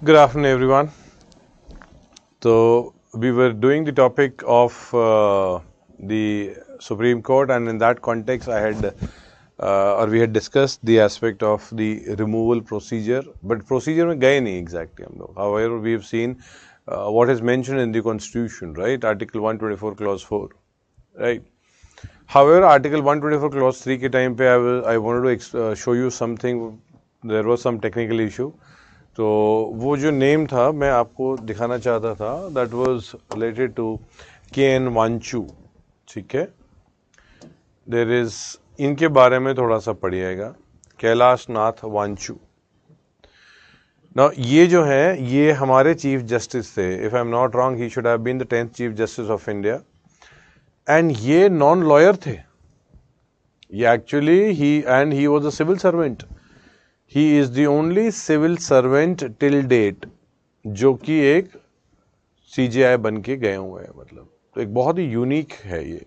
Good afternoon, everyone. So, we were doing the topic of the Supreme Court, and in that context, we had discussed the aspect of the removal procedure. But procedure में गए नहीं exactly हम लोग. However, we have seen what is mentioned in the Constitution, right? Article 124, Clause 4, right? However, Article 124, Clause 3 के time पे I wanted to show you something. There was some technical issue. तो वो जो नेम था मैं आपको दिखाना चाहता था, that was related to K N. Wanchoo. ठीक है, देयर इज इनके बारे में थोड़ा सा पढ़िएगा, कैलाश नाथ वांचू. ना ये जो है ये हमारे चीफ जस्टिस थे. If I am not wrong he should have been the 10th chief justice of India, and ये नॉन लॉयर थे. ये actually he was a civil servant. He is the only civil servant till date जो कि एक CJI बन के गए हुए हैं. मतलब तो एक बहुत ही यूनिक है ये.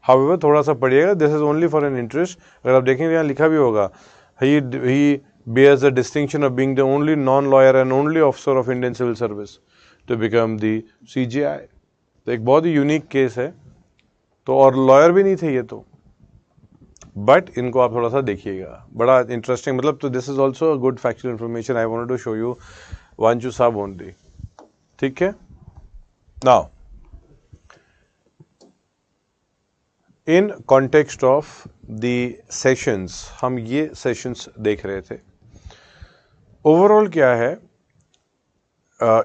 However, थोड़ा सा पढ़िएगा, this is only for an interest. अगर आप देखेंगे यहाँ लिखा भी होगा, he bears the distinction of being the only non-lawyer and only officer of Indian civil service to become the CJI. तो एक बहुत ही यूनिक केस है. तो और लॉयर भी नहीं थे ये तो, बट इनको आप थोड़ा सा देखिएगा, बड़ा इंटरेस्टिंग. मतलब तो this is also good factual information. I wanted to show you Wanchoo साहब ओनली. ठीक है, now in context of the sessions, हम ये सेशंस देख रहे थे. ओवरऑल क्या है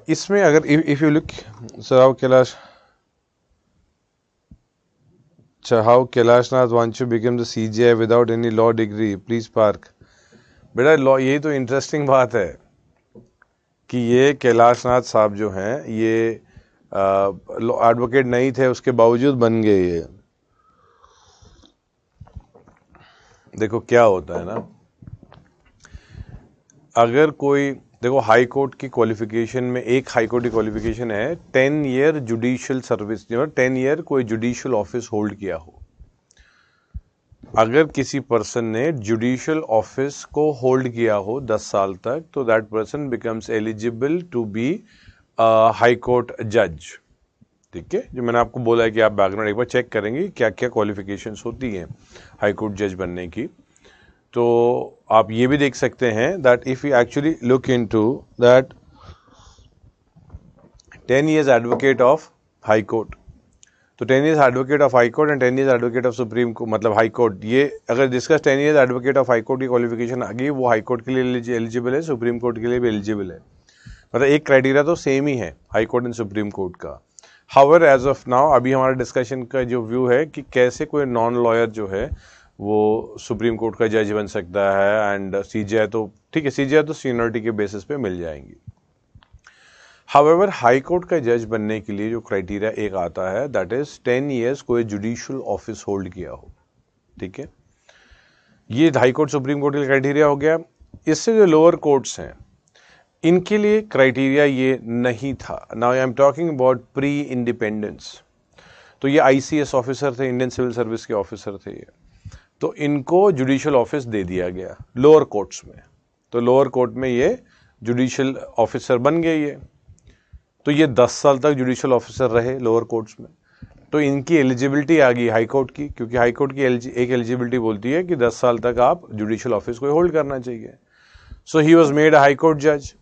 इसमें, अगर if you look sir Kailash, how Kailash Nath Vanchu became the CJI without any law degree, please park. बेटा लॉ, यही तो इंटरेस्टिंग बात है कि ये कैलाश नाथ साहब जो हैं ये एडवोकेट नहीं थे, उसके बावजूद बन गए. ये देखो क्या होता है ना, अगर कोई देखो हाई कोर्ट की क्वालिफिकेशन में, एक हाई कोर्ट की क्वालिफिकेशन है 10 ईयर जुडिशियल सर्विस, जो 10 ईयर कोई जुडिशियल ऑफिस होल्ड किया हो. अगर किसी पर्सन ने जुडिशियल ऑफिस को होल्ड किया हो 10 साल तक, तो that person becomes eligible to be high court जज. ठीक है, जो मैंने आपको बोला है कि आप बैकग्राउंड एक बार चेक करेंगे क्या क्या क्वालिफिकेशंस होती हैं हाई कोर्ट जज बनने की. तो आप ये भी देख सकते हैं that if you actually look into that 10 years advocate of high court, तो 10 years advocate of high court and 10 years advocate of supreme court, मतलब हाई कोर्ट. ये अगर discuss 10 years advocate of high court की qualification आ गई, वो high court के लिए eligible है, सुप्रीम कोर्ट के लिए भी एलिजिबल है. मतलब एक क्राइटेरिया तो सेम ही है high court and supreme court का. हाउएवर एज ऑफ नाउ, अभी हमारा डिस्कशन का जो व्यू है कि कैसे कोई नॉन लॉयर जो है वो सुप्रीम कोर्ट का जज बन सकता है, एंड सीजीआई तो ठीक है, सीजीआई तो सीनियरिटी के बेसिस पे मिल जाएंगी. हाउएवर हाई कोर्ट का जज बनने के लिए जो क्राइटेरिया एक आता है, दैट इज 10 years कोई जुडिशियल ऑफिस होल्ड किया हो. ठीक है, ये हाई कोर्ट सुप्रीम कोर्ट का क्राइटेरिया हो गया. इससे जो लोअर कोर्ट्स हैं इनके लिए क्राइटेरिया ये नहीं था. Now I am talking about pre independence. तो ये ICS ऑफिसर थे, इंडियन सिविल सर्विस के ऑफिसर थे ये. तो इनको जुडिशियल ऑफिस दे दिया गया लोअर कोर्ट्स में. तो लोअर कोर्ट में ये जुडिशियल ऑफिसर बन गए ये. तो ये 10 साल तक जुडिशियल ऑफिसर रहे लोअर कोर्ट्स में. तो इनकी एलिजिबिलिटी आ गई हाई कोर्ट की, क्योंकि हाई कोर्ट की एक एलिजिबिलिटी बोलती है कि 10 साल तक आप जुडिशियल ऑफिस को होल्ड करना चाहिए. So he was made a high court जज.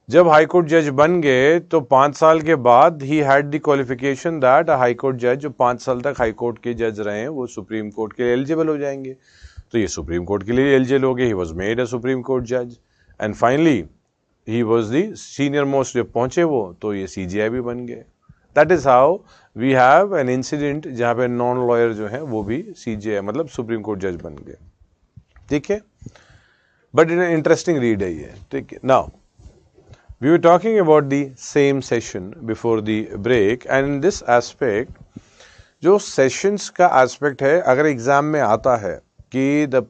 जब हाई कोर्ट जज बन गए तो 5 साल के बाद he had the qualification that high court जज जो 5 साल तक हाई कोर्ट के जज रहे हैं वो सुप्रीम कोर्ट के लिए एलिजिबल हो जाएंगे. तो ये सुप्रीम कोर्ट के लिए एलिजिबल हो गए. He was made a supreme court जज and finally he was the senior most. जब पहुंचे वो, तो ये CJI भी बन गए. That is how we have an incident जहाँ पे नॉन लॉयर जो है वो भी CJI मतलब सुप्रीम कोर्ट जज बन गए. ठीक है, बट इन इंटरेस्टिंग रीड है ये. ठीक है, now we were talking about the same session before the break, and in this aspect जो sessions का aspect है, अगर एग्जाम में आता है कि the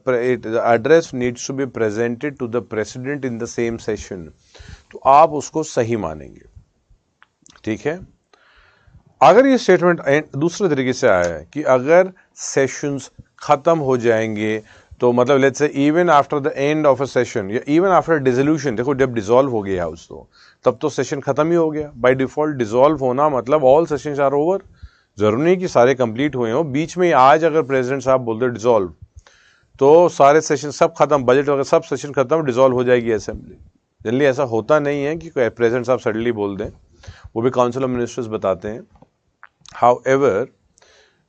address needs to be presented to the president in the same session, तो आप उसको सही मानेंगे. ठीक है, अगर ये स्टेटमेंट दूसरे तरीके से आया है कि अगर सेशंस खत्म हो जाएंगे तो मतलब let's say even after the end of a session या इवन आफ्टर डिसोल्यूशन, देखो जब डिसॉल्व हो गया हाउस तो तब तो सेशन खत्म ही हो गया। बाय डिफॉल्ट डिसॉल्व होना मतलब ऑल सेशंस आर ओवर, जरूरी नहीं कि सारे कंप्लीट हुए हो। बीच में आज अगर प्रेसिडेंट साहब बोलते डिसॉल्व तो सारे सेशन सब खत्म, बजट वगैरह सब सेशन खत्म, डिसॉल्व हो जाएगी असेंबली। जनरली ऐसा होता नहीं है कि प्रेसिडेंट साहब सडनली बोल दें, वो भी काउंसिल ऑफ मिनिस्टर्स बताते हैं। हाउएवर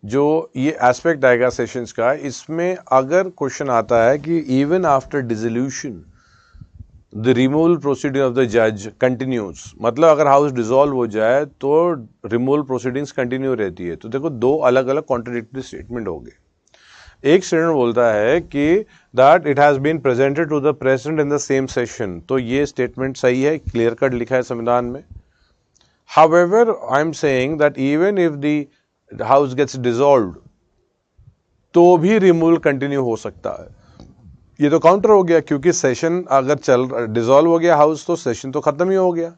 जो ये एस्पेक्ट आएगा सेशंस का, इसमें अगर क्वेश्चन आता है कि even after dissolution the removal proceeding of the जज कंटिन्यूज, मतलब अगर हाउस डिसॉल्व हो जाए तो रिमूवल प्रोसीडिंग्स कंटिन्यू रहती है। तो देखो दो अलग अलग कॉन्ट्राडिक्टरी स्टेटमेंट हो गए। एक स्टेटमेंट बोलता है कि that it has been presented to the president in the same session, तो ये स्टेटमेंट सही है, क्लियर कट लिखा है संविधान में। However, I am saying that even if the house gets dissolved, तो भी रिमूवल कंटिन्यू हो सकता है। ये तो काउंटर हो गया, क्योंकि सेशन अगर डिसॉल्व हो गया हाउस तो सेशन तो खत्म ही हो गया।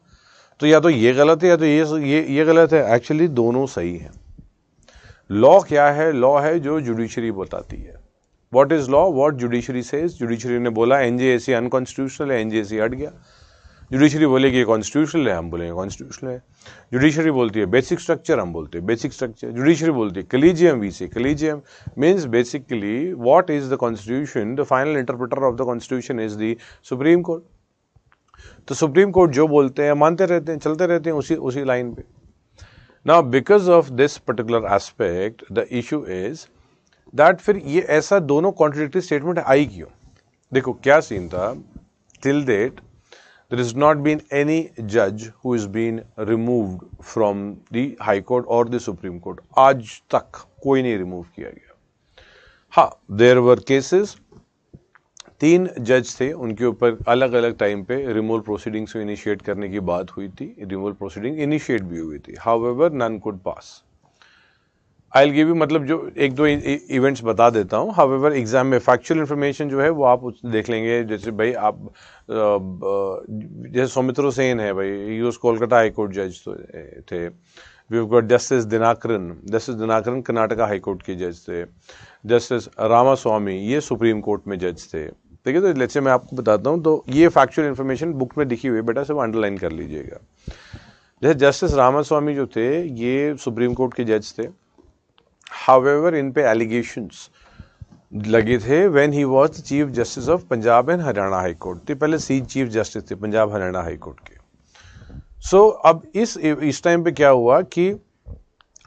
तो या तो ये गलत है या तो ये गलत है। एक्चुअली दोनों सही है। लॉ क्या है? लॉ है जो जुडिशरी बताती है। What is law? What judiciary says. Judiciary ने बोला एनजेएसी अनकॉन्स्टिट्यूशनल है, एनजेएसी हट गया। जुडिशरी बोलेगी कॉन्स्टिट्यूशनल है, हम बोलेंगे कॉन्स्टिट्यूशनल है। जुडिशरी बोलती है बेसिक स्ट्रक्चर, हम बोलते हैं बेसिक स्ट्रक्चर। जुडिशरी बोलती है कलीजियम, वी से collegium means basically what is the constitution, the final interpreter of the constitution is the supreme court. तो सुप्रीम कोर्ट जो बोलते हैं मानते रहते हैं, चलते रहते हैं उसी लाइन पे। Now because of this particular aspect the issue is that फिर ये ऐसा दोनों कॉन्ट्रडिक्टरी स्टेटमेंट आई क्यों? देखो क्या सीन था, till date there has not been any judge who has been removed from the High Court or the Supreme Court. आज तक कोई नहीं रिमूव किया गया। हाँ, there were cases, 3 जज थे, उनके ऊपर अलग अलग टाइम पे रिमूवल प्रोसीडिंग्स को इनिशिएट करने की बात हुई थी, रिमूवल प्रोसीडिंग इनिशिएट भी हुई थी। However, none could pass. I will give you मतलब जो एक दो इवेंट्स बता देता हूँ। हाउएवर एग्जाम में फैक्चुअल इन्फॉर्मेशन जो है वो आप देख लेंगे। जैसे भाई आप जैसे सौमित्रो सेन है भाई, यूएस कोलकाता हाई कोर्ट जज थे। We got justice Dinakaran Karnataka high court के जज थे। जस्टिस रामास्वामी ये सुप्रीम कोर्ट में जज थे। ठीक है, तो लेट्स से मैं आपको बताता हूँ। तो ये फैक्चुअल इन्फॉर्मेशन बुक में लिखी हुई है बेटा, सब अंडरलाइन कर लीजिएगा। जैसे जस्टिस रामास्वामी जो थे ये सुप्रीम कोर्ट के जज थे। However, इन पे एलिगेशंस लगे थे when he was the chief justice of Punjab and Haryana high court. तो पहले चीफ जस्टिस थे पंजाब हरियाणा हाई कोर्ट के। सो अब इस टाइम पे क्या हुआ कि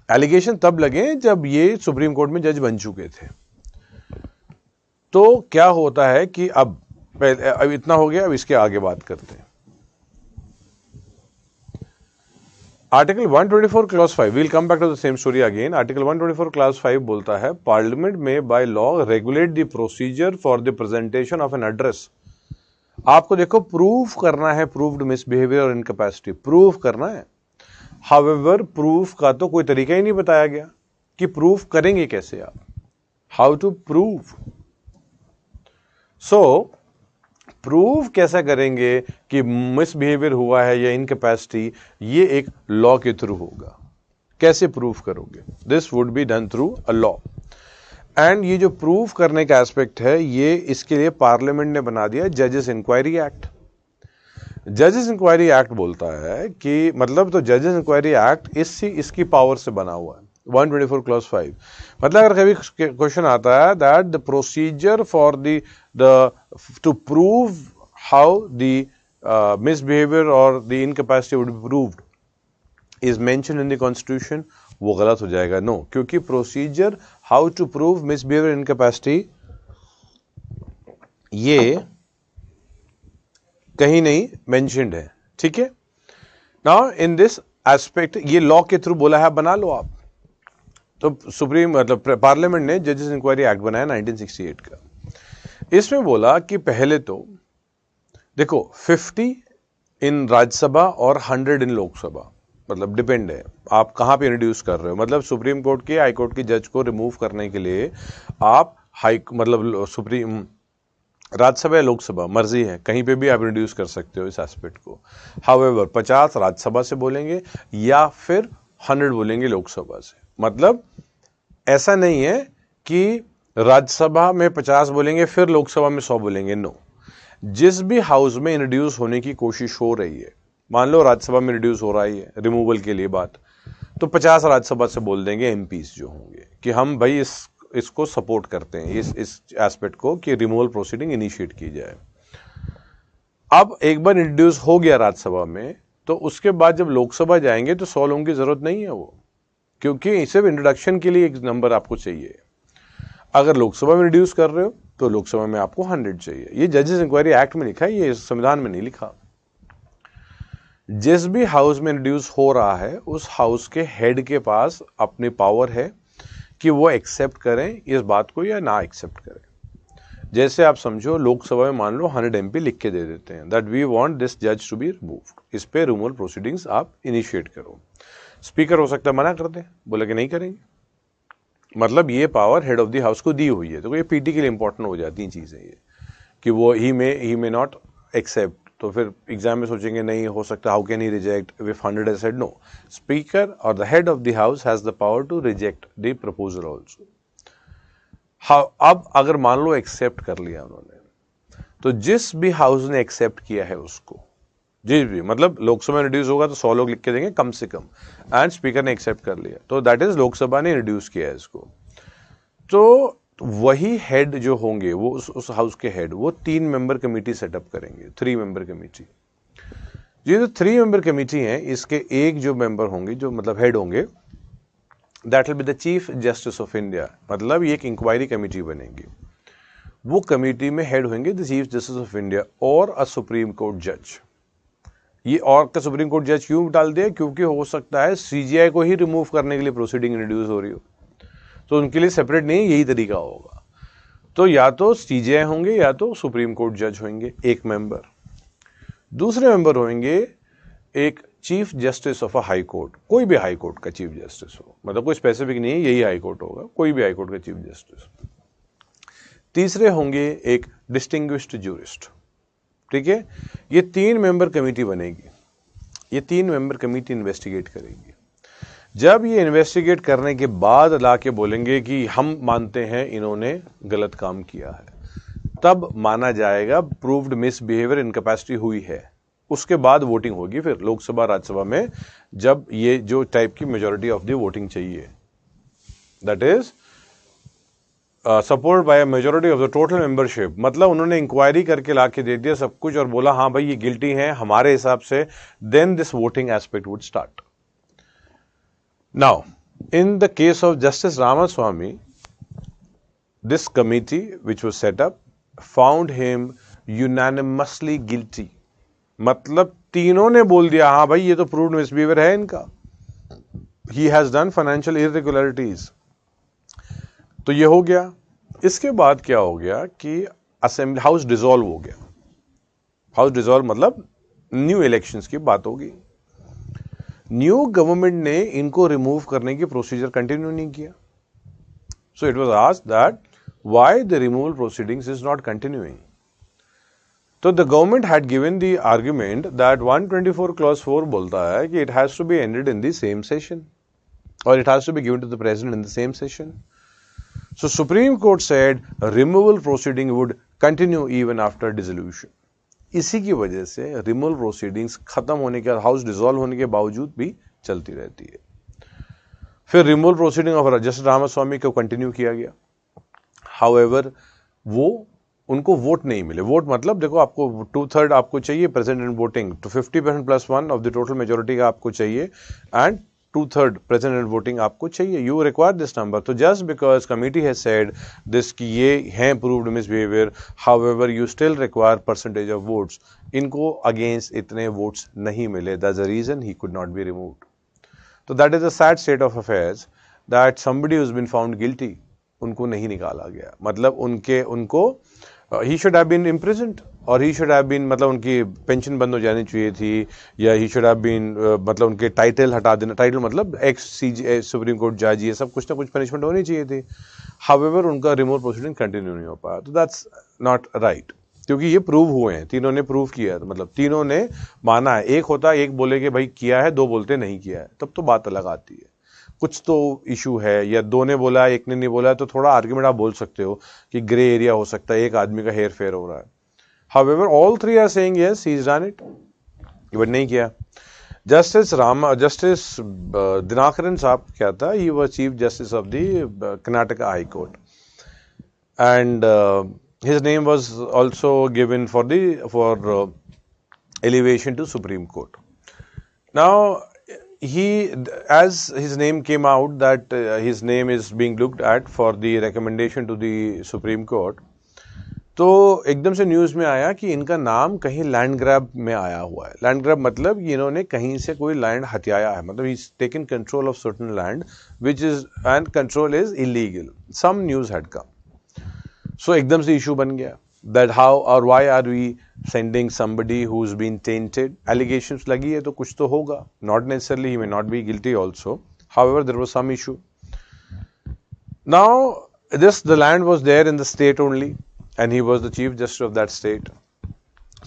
एलिगेशन तब लगे जब ये सुप्रीम कोर्ट में जज बन चुके थे। तो क्या होता है कि अब इतना हो गया, अब इसके आगे बात करते हैं। Article 124 clause 5, we'll come back to the same story again. Article 124 clause 5 बोलता है पार्लियामेंट में by law regulate the procedure for the presentation of an address. आपको देखो प्रूफ करना है, प्रूव्ड मिसबिहेवियर और इनकैपेसिटी प्रूफ करना है। हाउएवर प्रूफ का तो कोई तरीका ही नहीं बताया गया कि प्रूफ करेंगे कैसे आप, how to prove. So prove कैसा करेंगे कि मिसबिहेवियर हुआ है या इनकैपेसिटी, ये एक लॉ के थ्रू होगा। कैसे प्रूव करोगे? This would be done through a law. And ये जो प्रूव करने का एस्पेक्ट है, ये इसके लिए पार्लियामेंट ने बना दिया जजेस इंक्वायरी एक्ट। जजेस इंक्वायरी एक्ट बोलता है कि मतलब तो जजेस इंक्वायरी एक्ट इसकी पावर से बना हुआ है। 124 क्लॉज 5 मतलब अगर कभी क्वेश्चन आता है that the procedure for the to prove how the misbehaviour और the incapacity would be proved is mention in the constitution, वो गलत हो जाएगा। नो, क्योंकि procedure how to prove misbehaviour incapacity ये कहीं नहीं मेंशन्ड है। ठीक है, नाउ इन दिस एस्पेक्ट ये लॉ के थ्रू बोला है, बना लो आप। तो सुप्रीम मतलब पार्लियामेंट ने जजेस इंक्वायरी एक्ट बनाया 1968 का। इसमें बोला कि पहले तो देखो 50 इन राज्यसभा और 100 इन लोकसभा, मतलब डिपेंड है आप कहां पे इंट्रोड्यूस कर रहे हो। मतलब सुप्रीम कोर्ट के हाई कोर्ट के जज को रिमूव करने के लिए आप मतलब सुप्रीम राज्यसभा या लोकसभा मर्जी है, कहीं पे भी आप इंट्रोड्यूस कर सकते हो इस एस्पेक्ट को। हाउएवर 50 राज्यसभा से बोलेंगे या फिर 100 बोलेंगे लोकसभा से। मतलब ऐसा नहीं है कि राज्यसभा में 50 बोलेंगे, फिर लोकसभा में 100 बोलेंगे? नो। जिस भी हाउस में इंट्रोड्यूस होने की कोशिश हो रही है, मान लो राज्यसभा में इंट्रोड्यूस हो रहा है रिमूवल के लिए बात, तो 50 राज्यसभा से बोल देंगे एमपीस जो होंगे कि हम भाई इसको सपोर्ट करते हैं, इस एस्पेक्ट को कि रिमूवल प्रोसीडिंग इनिशिएट की जाए। अब एक बार इंट्रोड्यूस हो गया राज्यसभा में, तो उसके बाद जब लोकसभा जाएंगे तो 100 लोगों की जरूरत नहीं है वो, क्योंकि सिर्फ इंट्रोडक्शन के लिए एक नंबर आपको चाहिए। अगर लोकसभा में रिड्यूस कर रहे हो तो लोकसभा में आपको 100 चाहिए। ये जजेस इंक्वायरी एक्ट में लिखा है, ये संविधान में नहीं लिखा। जिस भी हाउस में रिड्यूस हो रहा है उस हाउस के हेड के पास अपनी पावर है कि वो एक्सेप्ट करें इस बात को या ना एक्सेप्ट करें। जैसे आप समझो लोकसभा में मान लो 100 एमपी लिख के दे देते हैं दैट वी वांट दिस जज टू बी रिमूव्ड, इस पे रिमूवल प्रोसीडिंग्स आप इनिशिएट करो। स्पीकर हो सकता है मना कर दे, बोले कि नहीं करेंगे, मतलब ये power head of the house को दी हुई है। तो ये पीटी के लिए इंपॉर्टेंट हो जाती हैं चीजें ये कि वो ही मे नॉट एक्सेप्ट। तो फिर एग्जाम में सोचेंगे नहीं हो सकता, how can he reject if 100 has said no. Speaker और the head of the house has the power to reject the proposal also. अब अगर मान लो एक्सेप्ट कर लिया उन्होंने, तो जिस भी हाउस ने एक्सेप्ट किया है उसको, जिस भी मतलब लोकसभा में रिड्यूस होगा तो 100 लोग लिख के देंगे कम से कम, एंड स्पीकर ने एक्सेप्ट कर लिया, तो दैट इज लोकसभा ने रिड्यूस किया है इसको। तो वही हेड जो होंगे वो उस हाउस के हेड वो 3 मेंबर कमेटी सेटअप करेंगे, 3 मेंबर कमेटी। ये जो 3 मेंबर कमेटी है इसके एक जो मेंबर होंगे जो मतलब हेड होंगे, that will be the chief justice of India. मतलब ये एक इंक्वायरी कमेटी बनेगी, वो कमेटी में हेड होंगे the chief justice of India और अ सुप्रीम कोर्ट जज। ये और का सुप्रीम कोर्ट जज क्यों डाल दिया? क्योंकि हो सकता है सीजीआई को ही रिमूव करने के लिए प्रोसीडिंग इंट्रोड्यूस हो रही हो, तो उनके लिए सेपरेट नहीं, यही तरीका होगा। तो या तो सीजीआई होंगे या तो सुप्रीम कोर्ट जज होंगे एक मेंबर। दूसरे मेंबर होंगे एक chief justice of a high court, कोई भी हाई कोर्ट का चीफ जस्टिस हो, मतलब कोई स्पेसिफिक नहीं है यही हाई कोर्ट होगा, कोई भी हाई कोर्ट का चीफ जस्टिस। तीसरे होंगे एक डिस्टिंग्विश्ड जूरिस्ट। ठीक है, ये 3 मेंबर कमेटी बनेगी, ये 3 मेंबर कमेटी इन्वेस्टिगेट करेगी। जब ये इन्वेस्टिगेट करने के बाद लाके बोलेंगे कि हम मानते हैं इन्होंने गलत काम किया है, तब माना जाएगा प्रूव्ड मिसबिहेवियर इनकैपेसिटी हुई है। उसके बाद वोटिंग होगी फिर लोकसभा राज्यसभा में, जब ये जो टाइप की मेजॉरिटी ऑफ द वोटिंग चाहिए, that is support by majority of the total membership. मतलब उन्होंने इंक्वायरी करके लाके दे दिया सब कुछ और बोला हाँ भाई ये गिल्टी है हमारे हिसाब से, then this voting aspect would start. Now, in the case of Justice Ramaswamy, this committee which was set up found him unanimously guilty. मतलब तीनों ने बोल दिया हाँ भाई ये तो प्रूव्ड मिसबिहेवियर है इनका, he has done financial irregularities। तो ये हो गया। इसके बाद क्या हो गया कि असेंबली हाउस डिसॉल्व हो गया। हाउस डिसॉल्व मतलब न्यू इलेक्शंस की बात होगी। न्यू गवर्नमेंट ने इनको रिमूव करने की प्रोसीजर कंटिन्यू नहीं किया। So it was asked that why the removal proceedings is not continuing. तो the government had given the argument that 124 clause 4 बोलता है कि it has to be ended in the same session और it has to be given to the president in the same session. So supreme court said removal proceeding would continue even after dissolution. इसी की वजह से removal proceedings खत्म होने के, house dissolve होने के बावजूद भी चलती रहती है। फिर removal proceeding of justice Ramaswamy को कंटिन्यू किया गया। हाउएवर वो उनको वोट नहीं मिले। वोट मतलब देखो आपको 2/3 आपको चाहिए प्रेसिडेंट वोटिंग, तो 50% +1 ऑफ द टोटल मेजोरिटी का आपको चाहिए, एंड 2/3 प्रेसिडेंट वोटिंग आपको चाहिए। You require this number. तो just because committee has said this कि ये हैं proved misbehaviour, however you still require percentage of votes, इनको अगेंस्ट इतने वोट्स नहीं मिले, that's the reason he could not be removed. तो that is a sad state of affairs that somebody who's been found guilty, उनको नहीं निकाला गया। मतलब उनको he should have been imprisoned और ही शुड हैव बीन, मतलब उनकी पेंशन बंद हो जानी चाहिए थी, या ही शुड हैव बीन मतलब उनके टाइटल हटा देना, टाइटल मतलब एक्स सुप्रीम कोर्ट जज, ये सब कुछ ना कुछ पनिशमेंट होनी चाहिए थी। हाउएवर उनका रिमूवल प्रोसीडिंग कंटिन्यू नहीं हो पाया। तो दैट्स नॉट राइट, क्योंकि ये प्रूव हुए हैं, तीनों ने प्रूव किया है, मतलब तीनों ने माना है। एक होता है एक बोले कि भाई किया है, दो बोलते नहीं किया है, तब तो बात अलग आती है। कुछ तो इशू है, या दो ने बोला एक ने नहीं बोला, तो थोड़ा आर्ग्यूमेंट आप बोल सकते हो कि ग्रे एरिया हो सकता है, एक आदमी का हेर फेर हो रहा है. However, all three are saying yes, he's done it, but नहीं किया. Justice Dinakaran साहब क्या था, he was Chief Justice of the Karnataka High Court, and his name was also given for elevation to Supreme Court. Now, as his name came out that his name is being looked at for the recommendation to the Supreme Court, तो एकदम से news में आया कि इनका नाम कहीं land grab में आया हुआ है. लैंड ग्रैब मतलब इन्होंने कहीं से कोई लैंड हथियाया है, मतलब he taken control of certain land which is and control is illegal. Some news had come, so एकदम से इशू बन गया दैट हाउ और why are we sending somebody who is been tainted. Allegations लगी है तो कुछ तो होगा, not necessarily he may not be guilty also. However there was some issue. Now the land was there in the state only, and he was the Chief Justice of that state.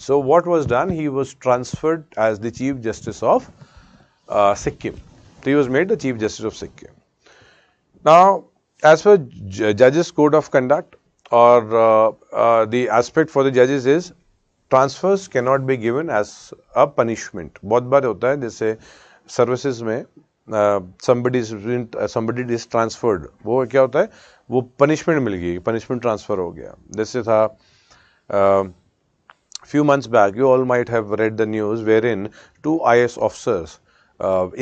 So what was done? He was transferred as the Chief Justice of Sikkim. So he was made the Chief Justice of Sikkim. Now, as per Judges Code of Conduct, or the aspect for the judges is transfers cannot be given as a punishment. बहुत बार होता है जैसे services में somebody is transferred, वो क्या होता है, वो पनिशमेंट मिल गई, पनिशमेंट ट्रांसफर हो गया. जैसे था few months back, you all might have read the news wherein 2 IS officers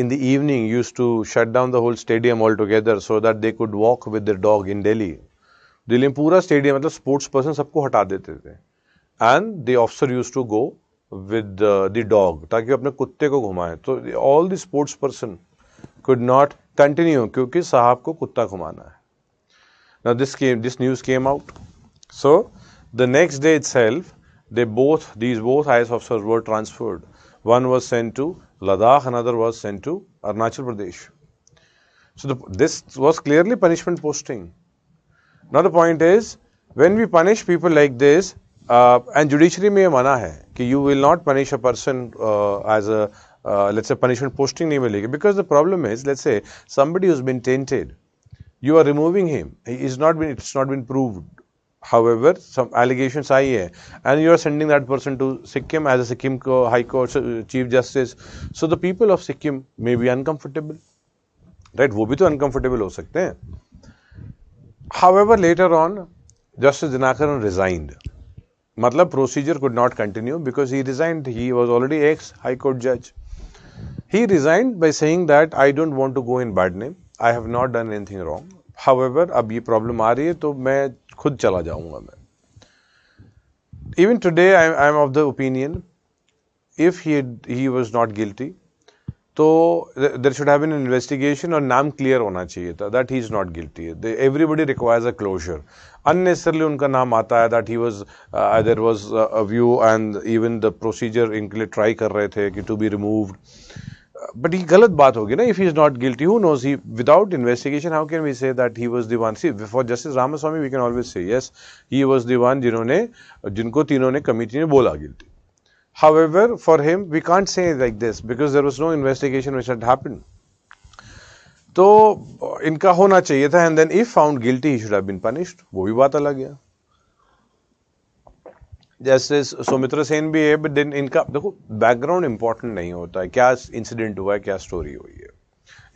in the evening used to shut down the whole stadium altogether so that they could walk with their dog in Delhi. Delhi में पूरा stadium मतलब sports person सबको हटा देते थे, and the officer used to go with the dog ताकि वो अपने कुत्ते को घुमाए. तो all the sports person could not continue क्योंकि साहब को कुत्ता घुमाना है. Now this news came out. So the next day itself, these both IS officers were transferred. One was sent to Ladakh, another was sent to Arunachal Pradesh. So this was clearly punishment posting. Now the point is, when we punish people like this, and judiciary में ये मना है कि you will not punish a person as a let's say punishment posting नहीं मिलेगी, because the problem is, let's say somebody who's been tainted, you are removing him, it's not been proved. However, some allegations आई है, and you are sending that person to Sikkim as a Sikkim High Court Chief Justice. So the people of Sikkim may be uncomfortable, right? वो भी तो uncomfortable हो सकते हैं. However, later on, Justice Dinakaran resigned. मतलब procedure could not continue because he resigned. He was already ex-High Court judge. He resigned by saying that I don't want to go in bad name. I have not done anything wrong. However, अब ये problem आ रही है तो मैं खुद चला जाऊंगा मैं. Even today, I am of the opinion, if he was not guilty, तो there should have been an investigation और नाम clear होना चाहिए था that he is not guilty. Everybody requires a closure. Unnecessarily उनका नाम आता है that he was there was a view and even the procedure इनके लिए try कर रहे थे कि to be removed. But ये गलत बात होगी ना. If he is not guilty, who knows? Without investigation, how can we say that he was the one? See, for Justice Ramaswamy, we can always say yes, he was the one जिनको तीनों ने committee ने बोला guilty. However, for him, we can't say like this because there was no investigation which had happened. तो इनका होना चाहिए था, and then if found guilty, he should have been punished. वो भी बात अलग है. जैसे सौमित्र सेन भी है, बट इनका देखो बैकग्राउंड इंपॉर्टेंट नहीं होता है, क्या इंसिडेंट हुआ है, क्या स्टोरी हुई है,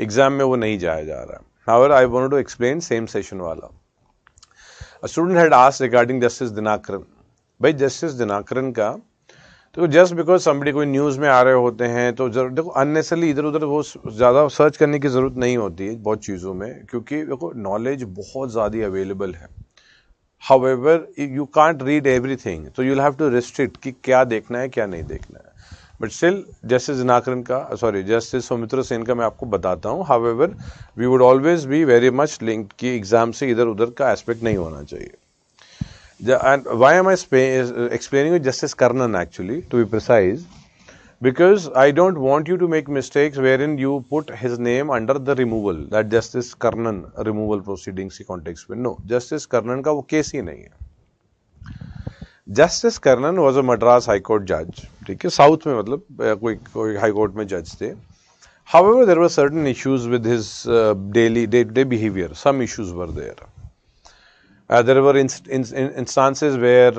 एग्जाम में वो नहीं जाया जा रहा है. However, I wanted to explain same session वाला. A student had asked regarding Justice Dinakaran. भाई जस्टिस दिनाकरन का तो जस्ट बिकॉज समबडी कोई न्यूज़ में आ रहे होते हैं तो देखो अननेसेसरली इधर उधर वो ज़्यादा सर्च करने की ज़रूरत नहीं होती है बहुत चीज़ों में, क्योंकि देखो नॉलेज बहुत ज़्यादा अवेलेबल है. However, you can't read everything, so you'll have to restrict कि क्या देखना है क्या नहीं देखना है. But still, जस्टिस दिनाकरन का जस्टिस सौमित्र सेन का मैं आपको बताता हूँ. However, we would always be very much linked कि एग्जाम से इधर उधर का एस्पेक्ट नहीं होना चाहिए. And why am I explaining with Justice Karnan actually, to be precise? Because I don't want you to make mistakes wherein you put his name under the removal, that Justice Karnan removal proceedings की context में. No, Justice Karnan का वो case ही नहीं है. Justice Karnan was a Madras High Court judge. ठीक है, south में मतलब कोई हाई कोर्ट में जज थे. However, there were certain issues with his day-to-day behavior. Some issues were there. There were instances where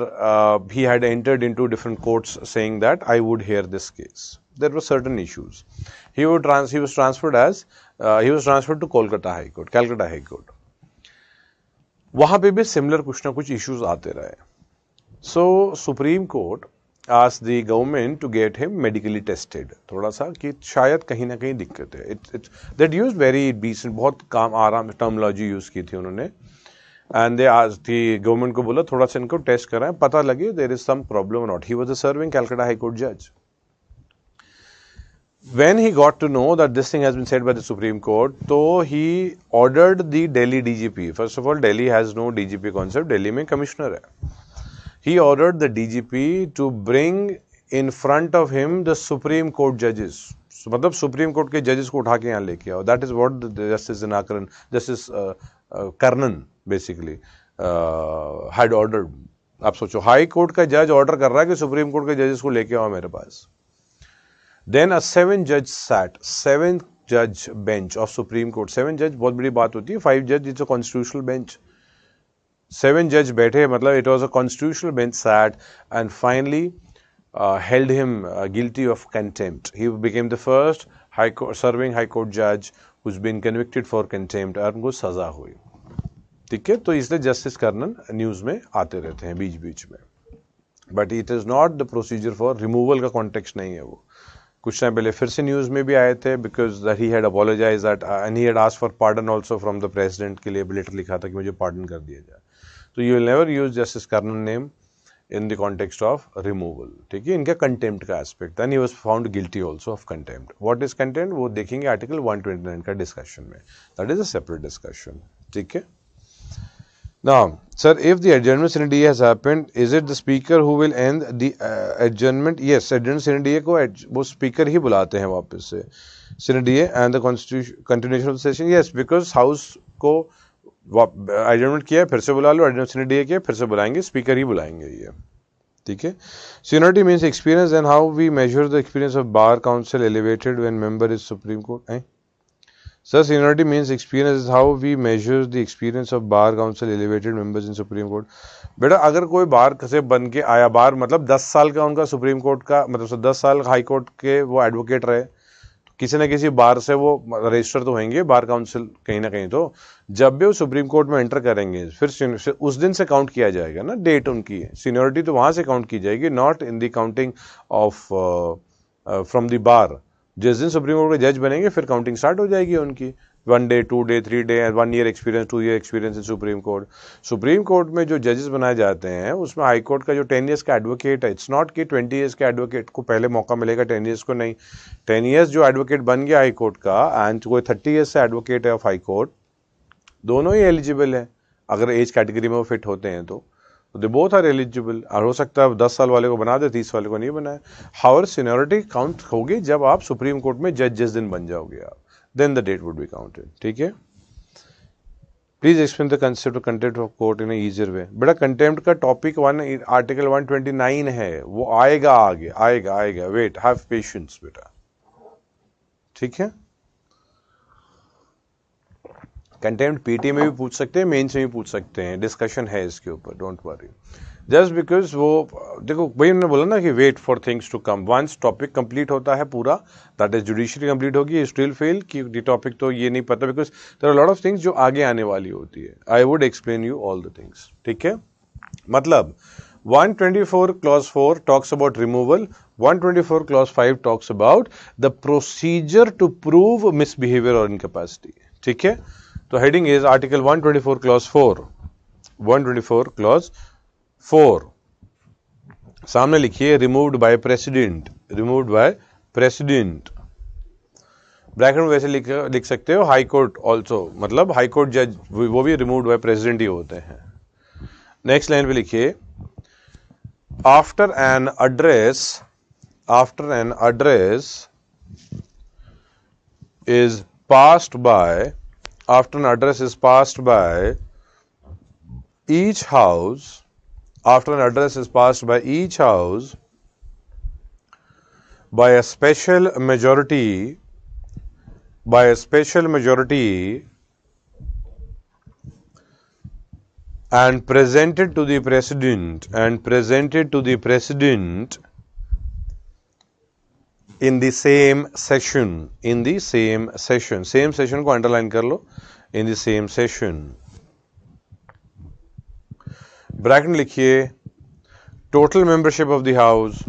he had entered into different courts saying that I would hear this case. There were certain issues. He was transferred to Calcutta High Court. वहाँ पे भी similar कुछ ना कुछ issues आते रहे. So Supreme Court asked the government to get him medically tested. थोड़ा सा कि शायद कहीं ना कहीं दिक्कत है. That used very decent, बहुत काम आराम टर्मिनोलॉजी यूज की थी उन्होंने. And they asked the government को बोला थोड़ा सा इनको टेस्ट कराएं, पता लगे there is some problem or not. He was a serving Calcutta High Court judge. When he got to know that this thing has been said by the Supreme Court, so he ordered the Delhi DGP. First of all, Delhi has no DGP concept. Delhi में commissioner है. He ordered the DGP to bring in front of him the Supreme Court judges. So, मतलब Supreme Court के judges को उठा के यहाँ लेके आओ. That is what the Justice Karnan basically had ordered. आप सोचो, हाई कोर्ट का जज ऑर्डर कर रहा है कि सुप्रीम कोर्ट के जजेस को लेके आओ मेरे पास. Then a 7 judge bench of Supreme Court. 7 judge बहुत बड़ी बात होती है. 5 judge it's a constitutional bench. 7 judge बैठे, मतलब it was a constitutional bench sat and finally held him guilty of contempt. He became the first serving high court judge who's been convicted for contempt. और उनको सजा हुई. ठीक है, तो इसलिए जस्टिस कर्नन न्यूज में आते रहते हैं बीच बीच में. But it is not the procedure for removal का कॉन्टेक्स्ट नहीं है वो. कुछ टाइम पहले फिर से न्यूज में भी आए थे because that he had apologised that and he had asked for pardon also from the president के लिए लेटर लिखा था कि मुझे पार्डन कर दिया जाए. तो you will never use justice Karnan name in the context of removal. ठीक है, इनका कंटेम्प्ट का aspect. Then he was found guilty also of contempt. What is contempt वो देखेंगे आर्टिकल 129 का डिस्कशन में. That is a separate discussion. ठीक है. Now, sir, if the adjournment sine die has happened, is it the speaker who will end the adjournment? Yes, adjournment sine die को वो speaker ही बुलाते हैं वापस से sine die and the continuation of the session. Yes, because house को adjournment किया फिर से बुला लो, adjournment sine die किया फिर से बुलाएंगे, speaker ही बुलाएंगे ये. ठीक है. Seniority means experience and how we measure the experience of bar council elevated when member is Supreme Court. Sir, seniority means experience is how we measure the experience of bar council elevated members in Supreme Court. बेटा अगर कोई बार से बन के आया, बार मतलब 10 साल का उनका सुप्रीम कोर्ट का मतलब 10 साल हाई कोर्ट के वो एडवोकेट रहे, तो किसी न किसी बार से वो रजिस्टर तो होंगे बार काउंसिल कहीं ना कहीं. तो जब भी वो सुप्रीम कोर्ट में एंटर करेंगे फिर उस दिन से काउंट किया जाएगा ना, डेट उनकी है. सीनियोरिटी तो वहाँ से काउंट की जाएगी, not in the counting of from the bar. जिस दिन सुप्रीम कोर्ट के जज बनेंगे फिर काउंटिंग स्टार्ट हो जाएगी उनकी. 1 day 2 day 3 day 1 year experience 2 year experience in supreme court. Supreme court में जो जजेस बनाए जाते हैं उसमें हाई कोर्ट का जो 10 years का एडवोकेट है, इट्स नॉट कि 20 years के एडवोकेट को पहले मौका मिलेगा 10 years को नहीं. 10 years जो एडवोकेट बन गया हाई कोर्ट का एंड कोई 30 years से एडवोकेट है ऑफ हाई कोर्ट, दोनों ही एलिजिबल है अगर एज कैटेगरी में वो फिट होते हैं तो दे बोथ आर एलिजिबल. और हो सकता है 10 साल वाले को बना दे, 30 वाले को नहीं बनाए. हाउर सीनियरिटी काउंट होगी जब आप सुप्रीम कोर्ट में जज जिस दिन बन जाओगे आप, then the date would be counted. ठीक है. Please explain the concept of contempt of court in easier way. बेटा कंटेम्प्ट का टॉपिक आर्टिकल 129 है, वो आएगा आगे, आएगा. वेट, हैव पेशेंस बेटा. ठीक है. कंटेम्प्ट पीटी में भी पूछ सकते हैं, मेंस में भी पूछ सकते हैं, डिस्कशन है इसके ऊपर, डोंट वरी. जस्ट बिकॉज वो देखो भाई उन्होंने बोला ना कि wait for things to come. Once topic complete होता है पूरा, दैट इज जुडिशरी कंप्लीट होगी, स्टिल फेल कि ये टॉपिक तो ये नहीं पता because there are lot of things जो आगे आने वाली होती है. I would explain you all the things. ठीक है. मतलब 124 clause 4 talks about removal, 124 clause 5 talks about the procedure to prove misbehavior or incapacity. ठीक है. तो heading is article 124 clause 4. 124 clause 4 सामने लिखिए removed by president. Removed by president bracket में वैसे लिख सकते हो हाई कोर्ट ऑल्सो, मतलब हाई कोर्ट जज वो भी रिमूव्ड बाय प्रेसिडेंट ही होते हैं. नेक्स्ट लाइन पे लिखिए after an address is passed by after an address is passed by each house, after an address is passed by each house by a special majority by a special majority and presented to the president in the same session same session को underline कर लो in the same session bracket में लिखिए total membership of the house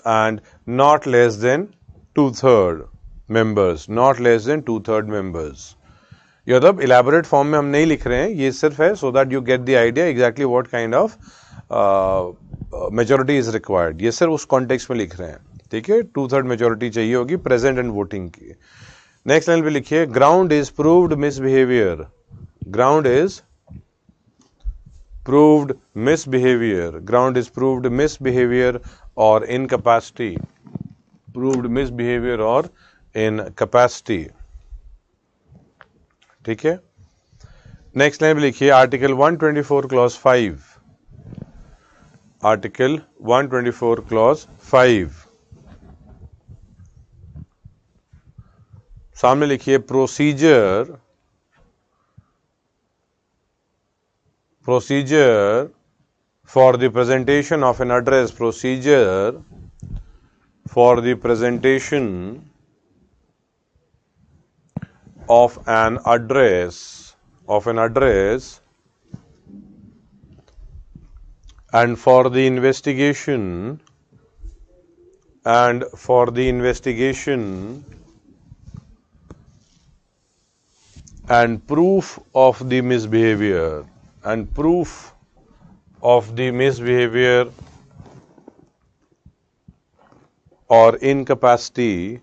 and not less than 2/3 members ये मतलब elaborate form में हम नहीं लिख रहे हैं, ये सिर्फ है so that you get the idea exactly what kind of majority is required. ये सिर्फ उस कॉन्टेक्स्ट में लिख रहे हैं. ठीक है, 2/3 मेजोरिटी चाहिए होगी प्रेजेंट एंड वोटिंग की. नेक्स्ट लाइन पे लिखिए ग्राउंड इज प्रूव्ड मिसबिहेवियर और इनकैपेसिटी ठीक है. नेक्स्ट लाइन पे लिखिए आर्टिकल 124 क्लॉज 5 सामने लिखिए procedure for the presentation of an address and for the investigation and proof of the misbehavior or incapacity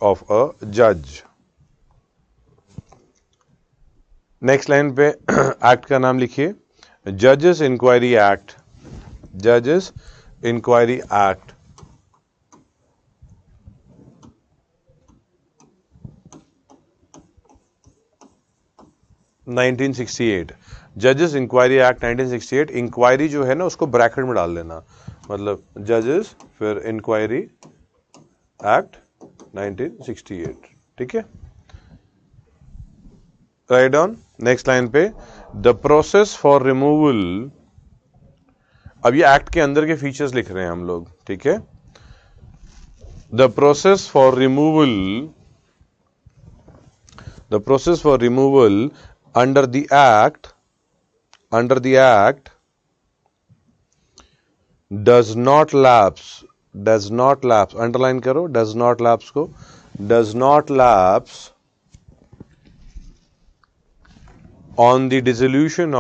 of a judge. Next line पे act का नाम लिखिए जजेस इंक्वायरी एक्ट 1968. जजेस इंक्वायरी एक्ट 1968. इंक्वायरी जो है ना उसको ब्रैकेट में डाल देना, मतलब जजेस फिर इंक्वायरी एक्ट 1968. ठीक है, राइट डाउन. नेक्स्ट लाइन पे द प्रोसेस फॉर रिमूवल. अब ये एक्ट के अंदर के फीचर्स लिख रहे हैं हम लोग. ठीक है, the process for removal under the act does not lapse. Underline करो does not lapse को. Does not lapse on the dissolution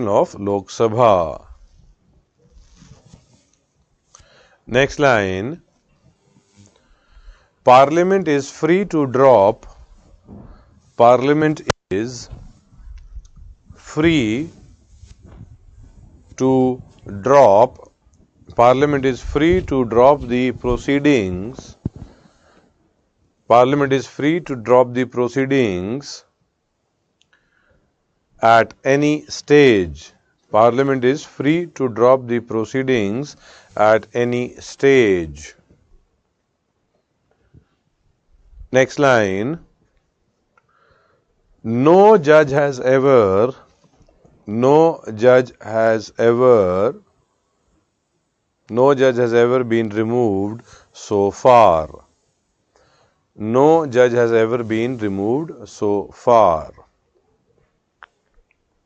of Lok Sabha. Next line, Parliament is free to drop the proceedings at any stage. Parliament is free to drop the proceedings at any stage. Next line, no judge has ever been removed so far.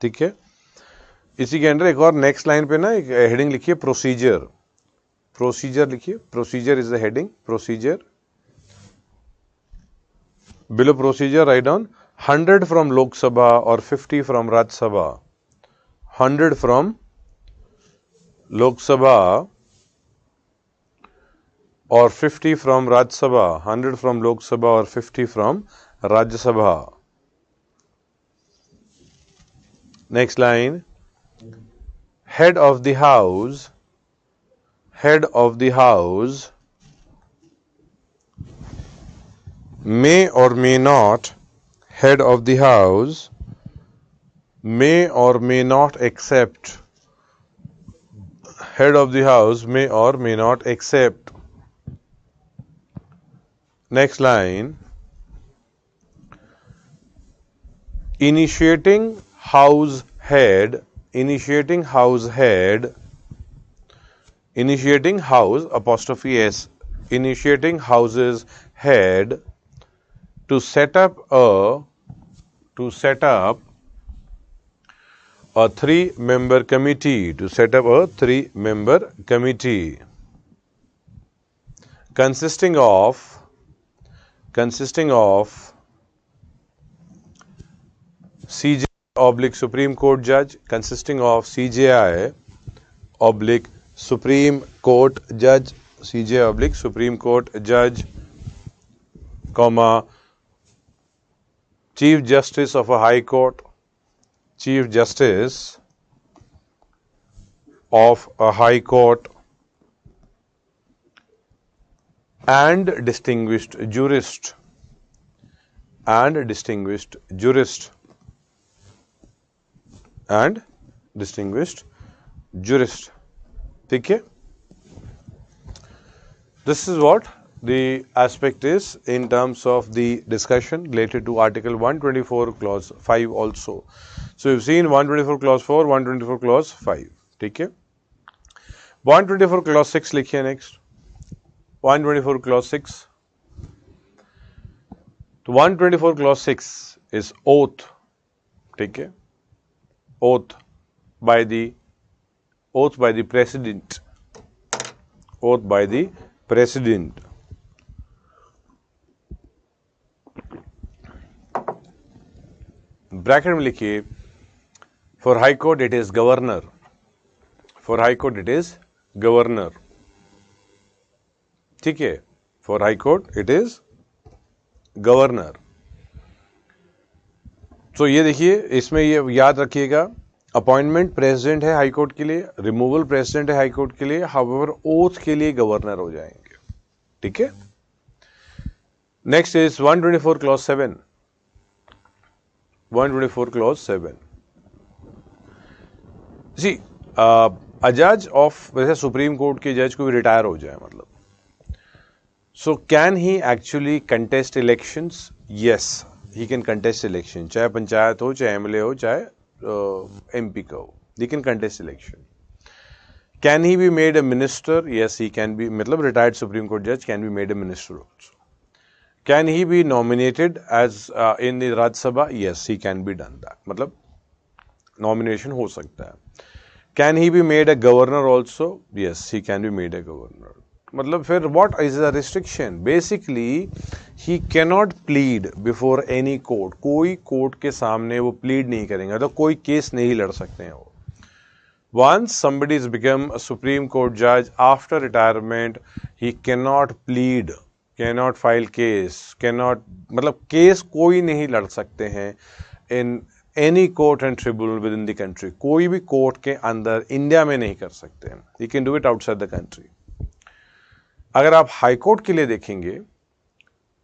ठीक है, इसी के अंदर एक और next line पे ना एक हेडिंग लिखिए प्रोसीजर लिखिए. Procedure is the heading. Procedure below procedure write down 100 from Lok Sabha और 50 फ्रॉम राज्यसभा. 100 फ्रॉम लोकसभा और 50 फ्रॉम राज्यसभा. 100 फ्रॉम लोकसभा और 50 from Rajya Sabha. Next line, head of the house may or may not accept. Head of the house may or may not accept. Next line. Initiating house head, apostrophe S, initiating house's head to set up a 3-member committee, consisting of CJI oblique Supreme Court judge, CJI oblique Supreme Court judge, comma, Chief Justice of a High Court, and distinguished jurist. ठीक है? This is what the aspect is in terms of the discussion related to Article 124 Clause 5 also. So you've seen 124 Clause 4, 124 Clause 5. ठीक है? 124 Clause 6 लिखिए next. 124 Clause 6. तो 124 Clause 6 is oath. ठीक है? Oath by the President. Bracket में लिखिए, for high court it is governor. ठीक है? For high court it is governor. तो ये देखिए, इसमें ये याद रखिएगा, अपॉइंटमेंट प्रेसिडेंट है हाई कोर्ट के लिए, रिमूवल प्रेसिडेंट है हाई कोर्ट के लिए, हाउएवर ओथ के लिए गवर्नर हो जाएंगे. ठीक है? Next is 124 clause 7. 124 क्लॉज 7. सी अ जज ऑफ, वैसे सुप्रीम कोर्ट के जज को भी रिटायर हो जाए मतलब, so can he actually contest elections? Yes, he can contest election, चाहे पंचायत हो, चाहे एमएलए हो, चाहे MP का हो, he can contest election. Can he be made a minister? Yes, he can be. मतलब retired Supreme Court judge can be made a minister also. Can he be nominated as in the Rajya Sabha? Yes, he can be done that. मतलब nomination हो सकता है. Can he be made a governor also? Yes, he can be made a governor. मतलब फिर what is the restriction? Basically, he cannot plead before any court. कोई court के सामने वो plead नहीं करेंगे, तो कोई केस नहीं लड़ सकते हैं वो. Once somebody has become a Supreme Court judge after retirement, he cannot plead, cannot file case, cannot, मतलब केस कोई नहीं लड़ सकते हैं in any court and tribunal within the country. कोई भी कोर्ट के अंदर इंडिया में नहीं कर सकते हैं. He can do it outside the country. अगर आप हाई कोर्ट के लिए देखेंगे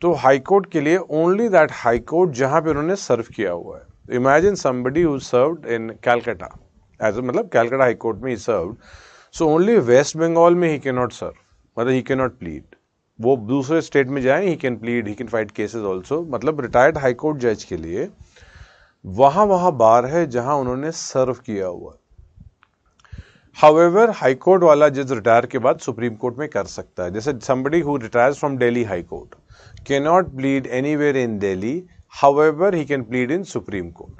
तो हाई कोर्ट के लिए ओनली दैट हाई कोर्ट जहां पे उन्होंने सर्व किया हुआ है. Imagine somebody who served in Calcutta as, मतलब कैलकाटा हाई कोर्ट में ही served, so only West Bengal में ही कैन नॉट सर्व, मतलब ही कैन नॉट प्लीड. वो दूसरे स्टेट में जाए, he can plead, he can fight cases also. मतलब रिटायर्ड हाई कोर्ट जज के लिए वहां बार है जहां उन्होंने सर्व किया हुआ है. हाउएवर हाई कोर्ट वाला जज रिटायर के बाद सुप्रीम कोर्ट में कर सकता है. जैसे somebody who retires from Delhi High Court cannot plead anywhere in Delhi, however he can plead in Supreme Court.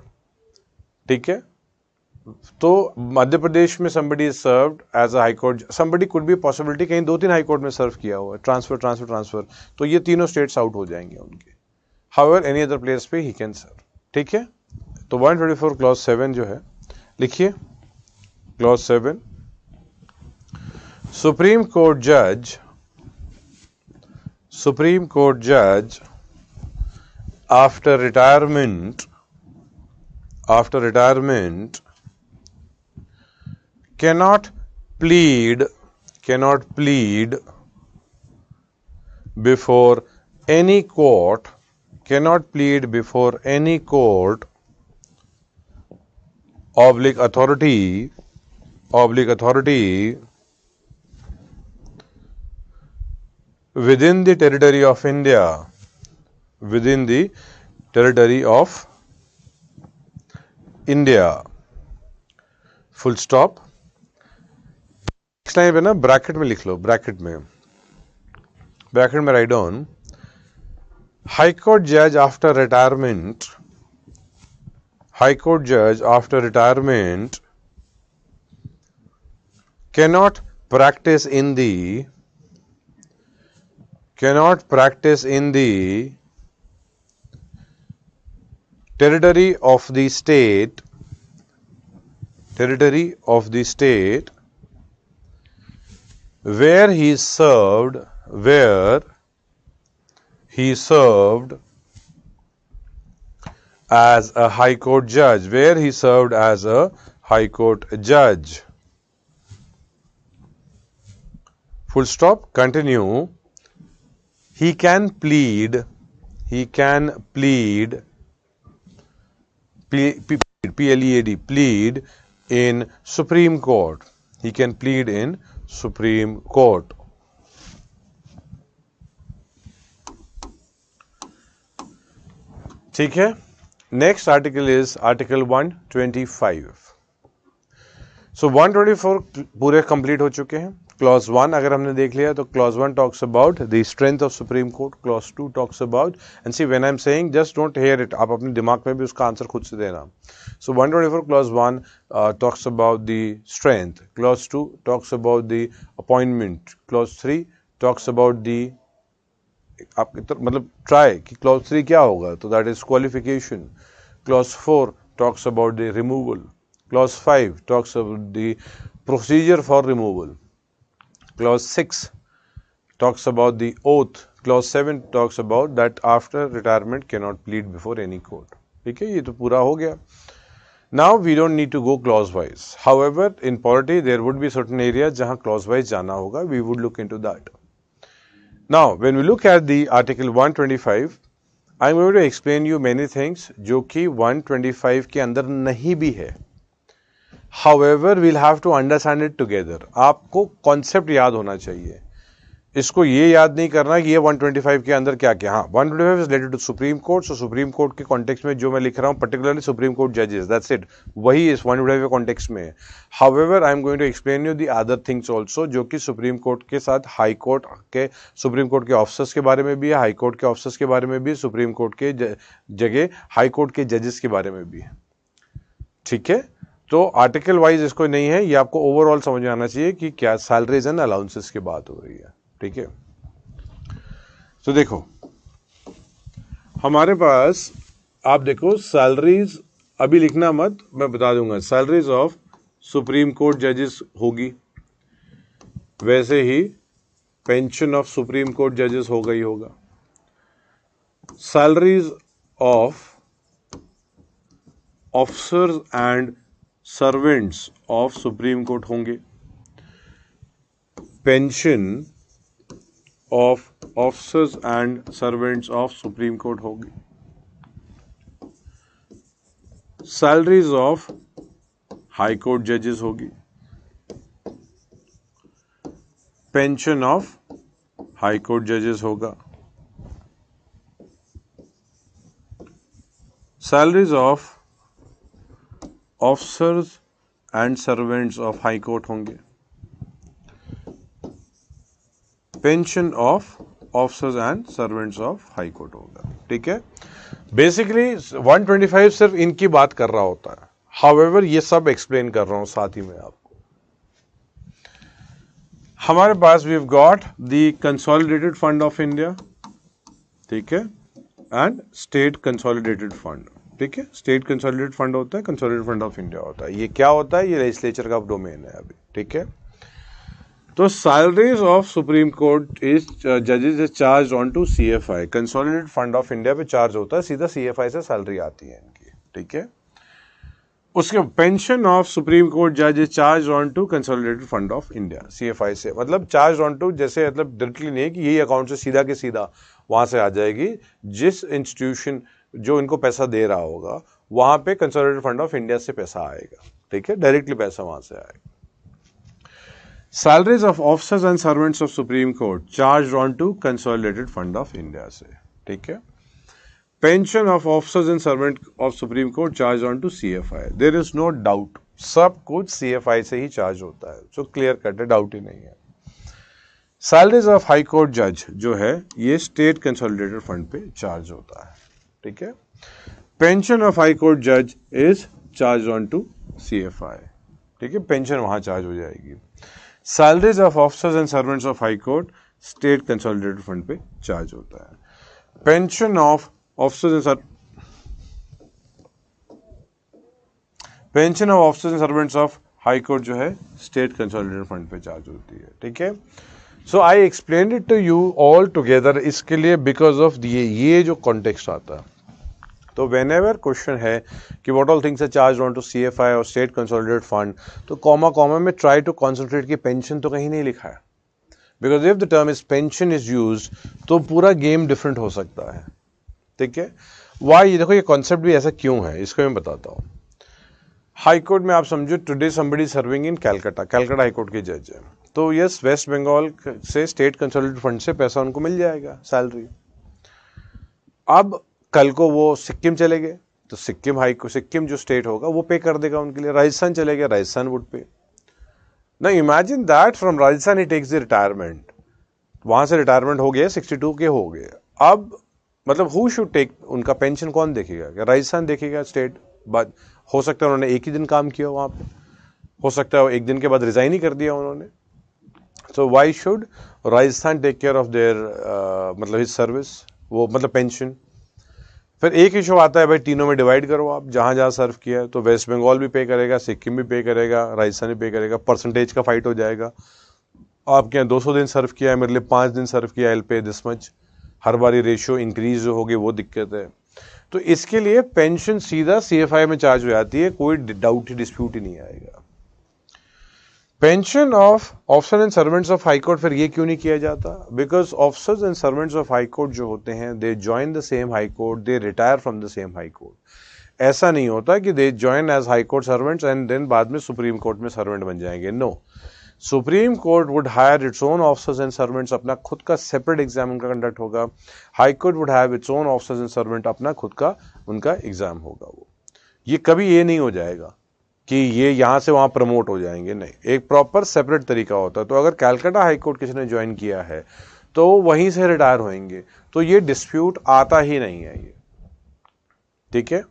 ठीक है? तो मध्य प्रदेश में somebody is served as a high court, somebody could be possibility कहीं 2-3 हाई कोर्ट में सर्व किया हुआ है, transfer, तो ये तीनों स्टेट्स आउट हो जाएंगे उनके. however any other place पे he can serve. ठीक है? तो 124 क्लॉज 7 जो है, लिखिए clause 7. Supreme Court judge after retirement cannot plead before any court, cannot plead before any court oblique authority within the territory of India, within the territory of India, full stop. Next line पे ना bracket में लिख लो, bracket में write down, high court जज after retirement, high court जज after retirement cannot practice in the territory of the state where he served as a high court judge, full stop. Continue. He can plead plead in Supreme Court. He can plead in Supreme Court. ठीक है. Next article is Article 125. So 124 पूरे complete हो चुके हैं. Clause 1 अगर हमने देख लिया तो Clause 1 talks about the strength of Supreme Court. Clause 2 talks about, and see when I'm saying just don't hear it, आप अपने दिमाग में भी उसका आंसर खुद से देना. So 124 Clause 1 talks about the strength. Clause 2 talks about the appointment. Clause 3 talks about the, आप मतलब try कि Clause 3 क्या होगा, तो that is qualification. Clause 4 talks about the removal. Clause 5 talks about the procedure for removal. Clause 6 talks about the oath. Clause 7 talks about that after retirement cannot plead before any court. ठीक है, ये तो पूरा हो गया. Now we don't need to go clause wise. However, in polity there would be certain areas जहाँ clause wise जाना होगा. We would look into that. Now, when we look at the Article 125, I'm going to explain you many things जो कि 125 के अंदर नहीं भी है. However, we'll have to understand it together. आपको कॉन्सेप्ट याद होना चाहिए. इसको ये याद नहीं करना कि ये 125 के अंदर क्या क्या. हाँ, 125 is related to Supreme Court. So Supreme Court के कॉन्टेक्स्ट में जो मैं लिख रहा हूँ, particularly Supreme Court judges. That's it. वही इस 125 के कॉन्टेक्स्ट में है. However, I'm going to explain you the other things also, जो कि Supreme Court के साथ High Court के, Supreme Court के ऑफिसर्स के बारे में भी है, High Court के ऑफिसर्स के बारे में भी, Supreme Court के जगह High Court के जजेस के बारे में भी है. ठीक है. तो आर्टिकल वाइज इसको नहीं है, ये आपको ओवरऑल समझ में आना चाहिए कि क्या सैलरीज एंड अलाउंसेस की बात हो रही है. ठीक है. तो देखो हमारे पास, आप देखो सैलरीज अभी लिखना मत, मैं बता दूंगा. सैलरीज ऑफ सुप्रीम कोर्ट जजेस होगी, वैसे ही पेंशन ऑफ सुप्रीम कोर्ट जजेस होगा ही होगा. Salaries of officers and servants of supreme court होंगे. Pension of officers and servants of supreme court होगी. सैलरीज ऑफ हाई कोर्ट जजेस होगी. पेंशन ऑफ हाई कोर्ट जजेस होगा. Salaries of officers and servants of high court होंगे. Pension of officers and servants of high court होगा. ठीक है. Basically 125 सिर्फ इनकी बात कर रहा होता है. हाउएवर ये सब एक्सप्लेन कर रहा हूं साथ ही में आपको. हमारे पास we have got the consolidated fund of India, ठीक है, एंड स्टेट कंसोलिडेटेड फंड. ठीक है. स्टेट कंसोलिडेटेड फंड होता है, कंसोलिडेटेड फंड ऑफ इंडिया होता है. ये क्या होता है, ये लेजिस्लेचर का डोमेन है अभी. ठीक है. तो salaries of supreme court is जजेस is charge on to CFI. Consolidated fund of India पे चार्ज होता है, सीधा CFI से सैलरी आती है इनकी. ठीक है. उसके पेंशन ऑफ सुप्रीम कोर्ट जज is charge on to consolidated fund of India, CFI से, मतलब चार्ज ऑन टू, जैसे मतलब डायरेक्टली नहीं कि यही अकाउंट से सीधा के सीधा वहां से आ जाएगी, जिस इंस्टीट्यूशन जो इनको पैसा दे रहा होगा वहां पे कंसोलिडेटेड फंड ऑफ इंडिया से पैसा आएगा, ठीक है, डायरेक्टली पैसा वहां से आएगा। Salaries of officers and servants of supreme court charge on to consolidated fund of India से, ठीक है। Pension of officers and servant of supreme court charge on to CFI, there is no doubt, सब कुछ CFI से ही charge होता है, जो क्लियर कट है, डाउट ही नहीं है। सैलरीज ऑफ हाई कोर्ट जज जो है ये स्टेट कंसोलिडेटेड फंड पे चार्ज होता है, ठीक है। पेंशन ऑफ हाई कोर्ट जज is charge on to CFI, ठीक है, पेंशन वहां चार्ज हो जाएगी। Salaries of officers and servants of high court state consolidated fund पे चार्ज होता है। Pension of officers and pension of officers and servants of high court जो है स्टेट कंसोलिडेटेड फंड पे चार्ज होती है, ठीक है। So I explain it to you all together, इसके लिए बिकॉज ऑफ ये जो कॉन्टेक्स्ट आता है। तो वेन एवर क्वेश्चन है कि what all things are charge on to CFI और स्टेट कंसोलिडेटेड फंड, तो कॉमा में ट्राई टू कॉन्सेंट्रेट कि पेंशन तो कहीं नहीं लिखा है, because if the term is pension is use तो पूरा गेम डिफरेंट हो सकता है, ठीक है। वाई, देखो ये कॉन्सेप्ट भी ऐसा क्यों है इसको मैं बताता हूँ। हाई कोर्ट में आप समझो today somebody serving in Calcutta high court के जज है, तो यस वेस्ट बंगाल से स्टेट कंसोलिडेटेड फंड से पैसा उनको मिल जाएगा सैलरी। अब कल को वो सिक्किम चले गए तो सिक्किम जो स्टेट होगा वो पे कर देगा उनके लिए। राजस्थान चले गए, राजस्थान वुड पे। ना imagine that from Rajasthan he takes the retirement, वहां से रिटायरमेंट हो गया 62 के हो गए, अब मतलब हु शुड टेक, उनका पेंशन कौन देखेगा? क्या राजस्थान देखेगा स्टेट? बट हो सकता है उन्होंने एक ही दिन काम किया वहां पे, हो सकता है एक दिन के बाद रिजाइन ही कर दिया उन्होंने। So why should Rajasthan take care of their मतलब हिज सर्विस, वो मतलब पेंशन। फिर एक इशू आता है भाई तीनों में डिवाइड करो आप, जहां जहां सर्व किया है, तो वेस्ट बंगाल भी पे करेगा, सिक्किम भी पे करेगा, राजस्थान भी पे करेगा, परसेंटेज का फाइट हो जाएगा। आपके यहाँ 200 दिन सर्व किया है, मेरे लिए 5 दिन सर्व किया, एल पे दिस मच, हर बारी रेशियो इंक्रीज जो होगी वो दिक्कत है। तो इसके लिए पेंशन सीधा CFI में चार्ज हो जाती है, कोई डाउट ही डिस्प्यूट ही नहीं आएगा। Pension of officer and servants of high court फिर ये क्यों नहीं किया जाता? Because officers and servants of high court जो होते हैं they join the same high court, they retire from the same high court. ऐसा नहीं होता कि they join as high court servants and then बाद में सुप्रीम कोर्ट में सर्वेंट बन जाएंगे, no. Supreme court would hire its own officers and servants, अपना खुद का सेपरेट एग्जाम उनका कंडक्ट होगा। High court would have it's own officers and servant, अपना खुद का उनका एग्जाम होगा। वो ये कभी ये नहीं हो जाएगा कि ये यहां से वहां प्रमोट हो जाएंगे, नहीं, एक प्रॉपर सेपरेट तरीका होता है। तो अगर कैलकाटा हाई कोर्ट किसी ने ज्वाइन किया है तो वहीं से रिटायर होंगे, तो ये डिस्प्यूट आता ही नहीं है ये, ठीक है।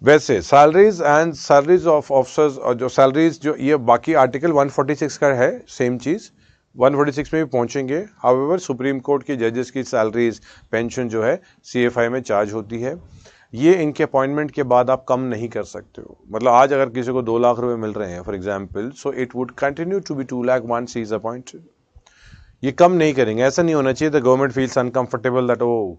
वैसे salaries and salaries of officers और जो सैलरीज जो ये बाकी आर्टिकल 146 का है सेम चीज, 146 में भी पहुंचेंगे। हाउएवर सुप्रीम कोर्ट के जजेस की सैलरीज पेंशन जो है CFI में चार्ज होती है। ये इनके अपॉइंटमेंट के बाद आप कम नहीं कर सकते हो। मतलब आज अगर किसी को 2 लाख रुपए मिल रहे हैं for example, so it would continue to be 2 lakh once he is appointed। ये कम नहीं करेंगे, ऐसा नहीं होना चाहिए the government feels uncomfortable that oh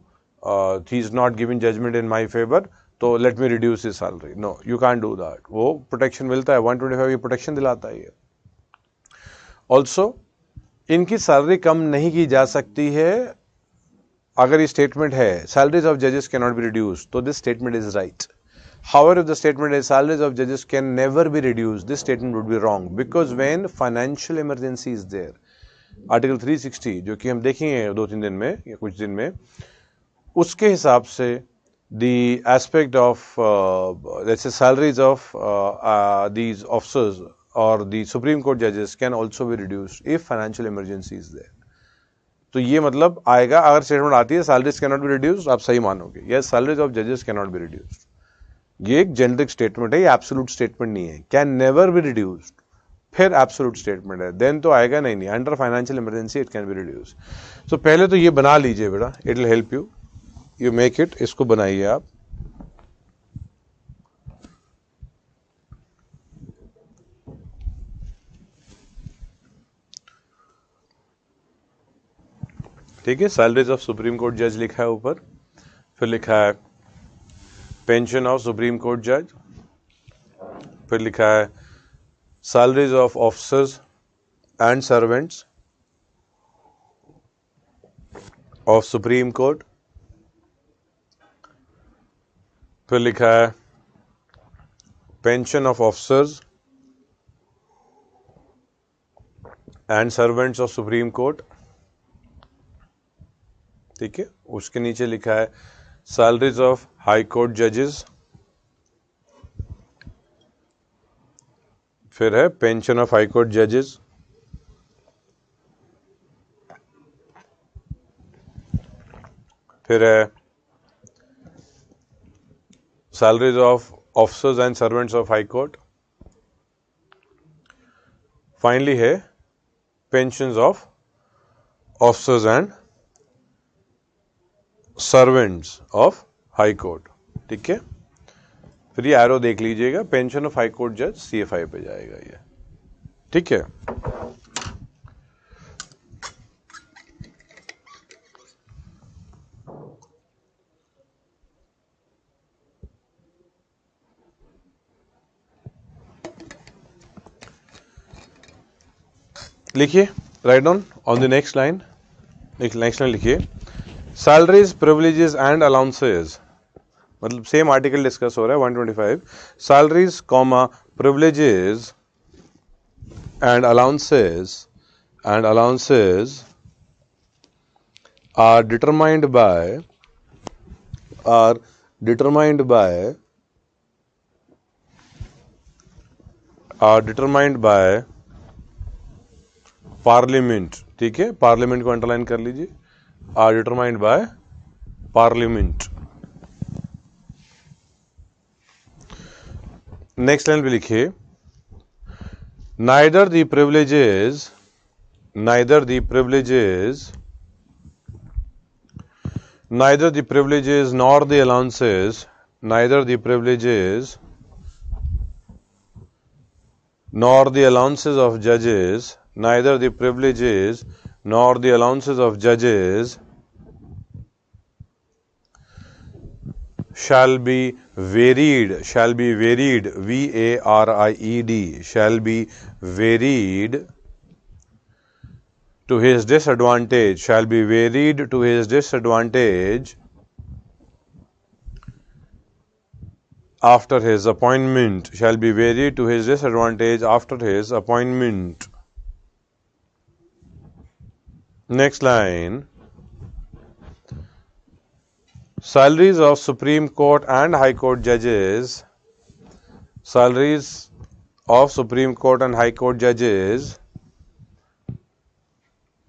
he is not giving judgement in my favour तो let me reduce his salary, no you can do that. वो protection मिलता है 125, ये प्रोटेक्शन दिलाता है। ऑल्सो इनकी सैलरी कम नहीं की जा सकती है। अगर ये स्टेटमेंट है सैलरीज ऑफ जजेस कैन नॉट बी रिड्यूस, तो this statement is right. However, if the statement is salaries of judges can never be reduced, this statement would be wrong because when financial emergency is there, article 360 जो कि हम देखेंगे 2-3 दिन में या कुछ दिन में, उसके हिसाब से the aspect of let's say salaries of these officers or the Supreme Court judges can also be reduced if financial emergency is there। तो ये मतलब आएगा, अगर स्टेटमेंट आती है salaries cannot be reduced, आप सही मानोगे, yes salaries of judges cannot be reduced। ये एक जेनरिक स्टेटमेंट है, ये एब्सोल्यूट स्टेटमेंट नहीं है। कैन नेवर बी रिड्यूस्ड, फिर एब्सोल्यूट स्टेटमेंट है, देन तो आएगा नहीं, under financial emergency it can be reduced. तो पहले तो ये बना लीजिए बेटा, it will help you, you make it, इसको बनाइए आप। ठीक है, सैलरीज ऑफ सुप्रीम कोर्ट जज लिखा है ऊपर, फिर लिखा है पेंशन ऑफ सुप्रीम कोर्ट जज, फिर लिखा है salaries of officers and servants of supreme court, फिर लिखा है pension of officers and servants of supreme court, ठीक है। उसके नीचे लिखा है सैलरीज ऑफ हाई कोर्ट जजेस, फिर है पेंशन ऑफ हाई कोर्ट जजेस, फिर है salaries of officers and servants of high court, finally है pensions of officers and servants of high court, ठीक है। फिर ये एरो देख लीजिएगा, पेंशन ऑफ हाई कोर्ट जज CFI पे जाएगा ये, ठीक है। लिखिए, right down on the next line, next line लिखिए सैलरीज प्रिविलेजेस एंड अलाउंसेस, मतलब सेम आर्टिकल डिस्कस हो रहा है 125, salaries comma privileges and allowances are determined by parliament, ठीक है। पार्लियामेंट को अंडरलाइन कर लीजिए, are determined by parliament. Next line पे लिखिए neither the privileges nor the allowances of judges, neither the privileges nor the allowances of judges shall be varied, varied, shall be varied to his disadvantage, after his appointment, Next line, salaries of Supreme Court and High Court judges,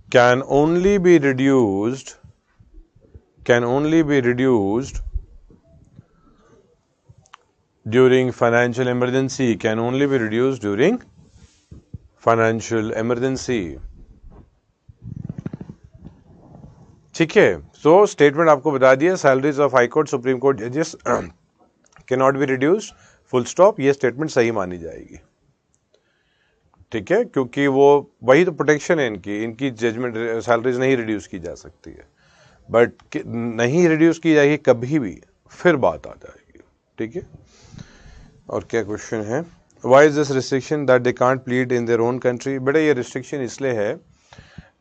can only be reduced during financial emergency, ठीक है। So statement आपको बता दिया, salaries of high court supreme court जजेस can not be reduced, full stop. ये statement सही मानी जाएगी, ठीक है, क्योंकि वो वही तो प्रोटेक्शन है इनकी जजमेंट सैलरीज नहीं रिड्यूस की जा सकती है, बट नहीं रिड्यूस की जाएगी कभी भी, फिर बात आ जाएगी, ठीक है। और क्या क्वेश्चन है, why is this restriction that they can't plead in their own country? बेटा ये रिस्ट्रिक्शन इसलिए है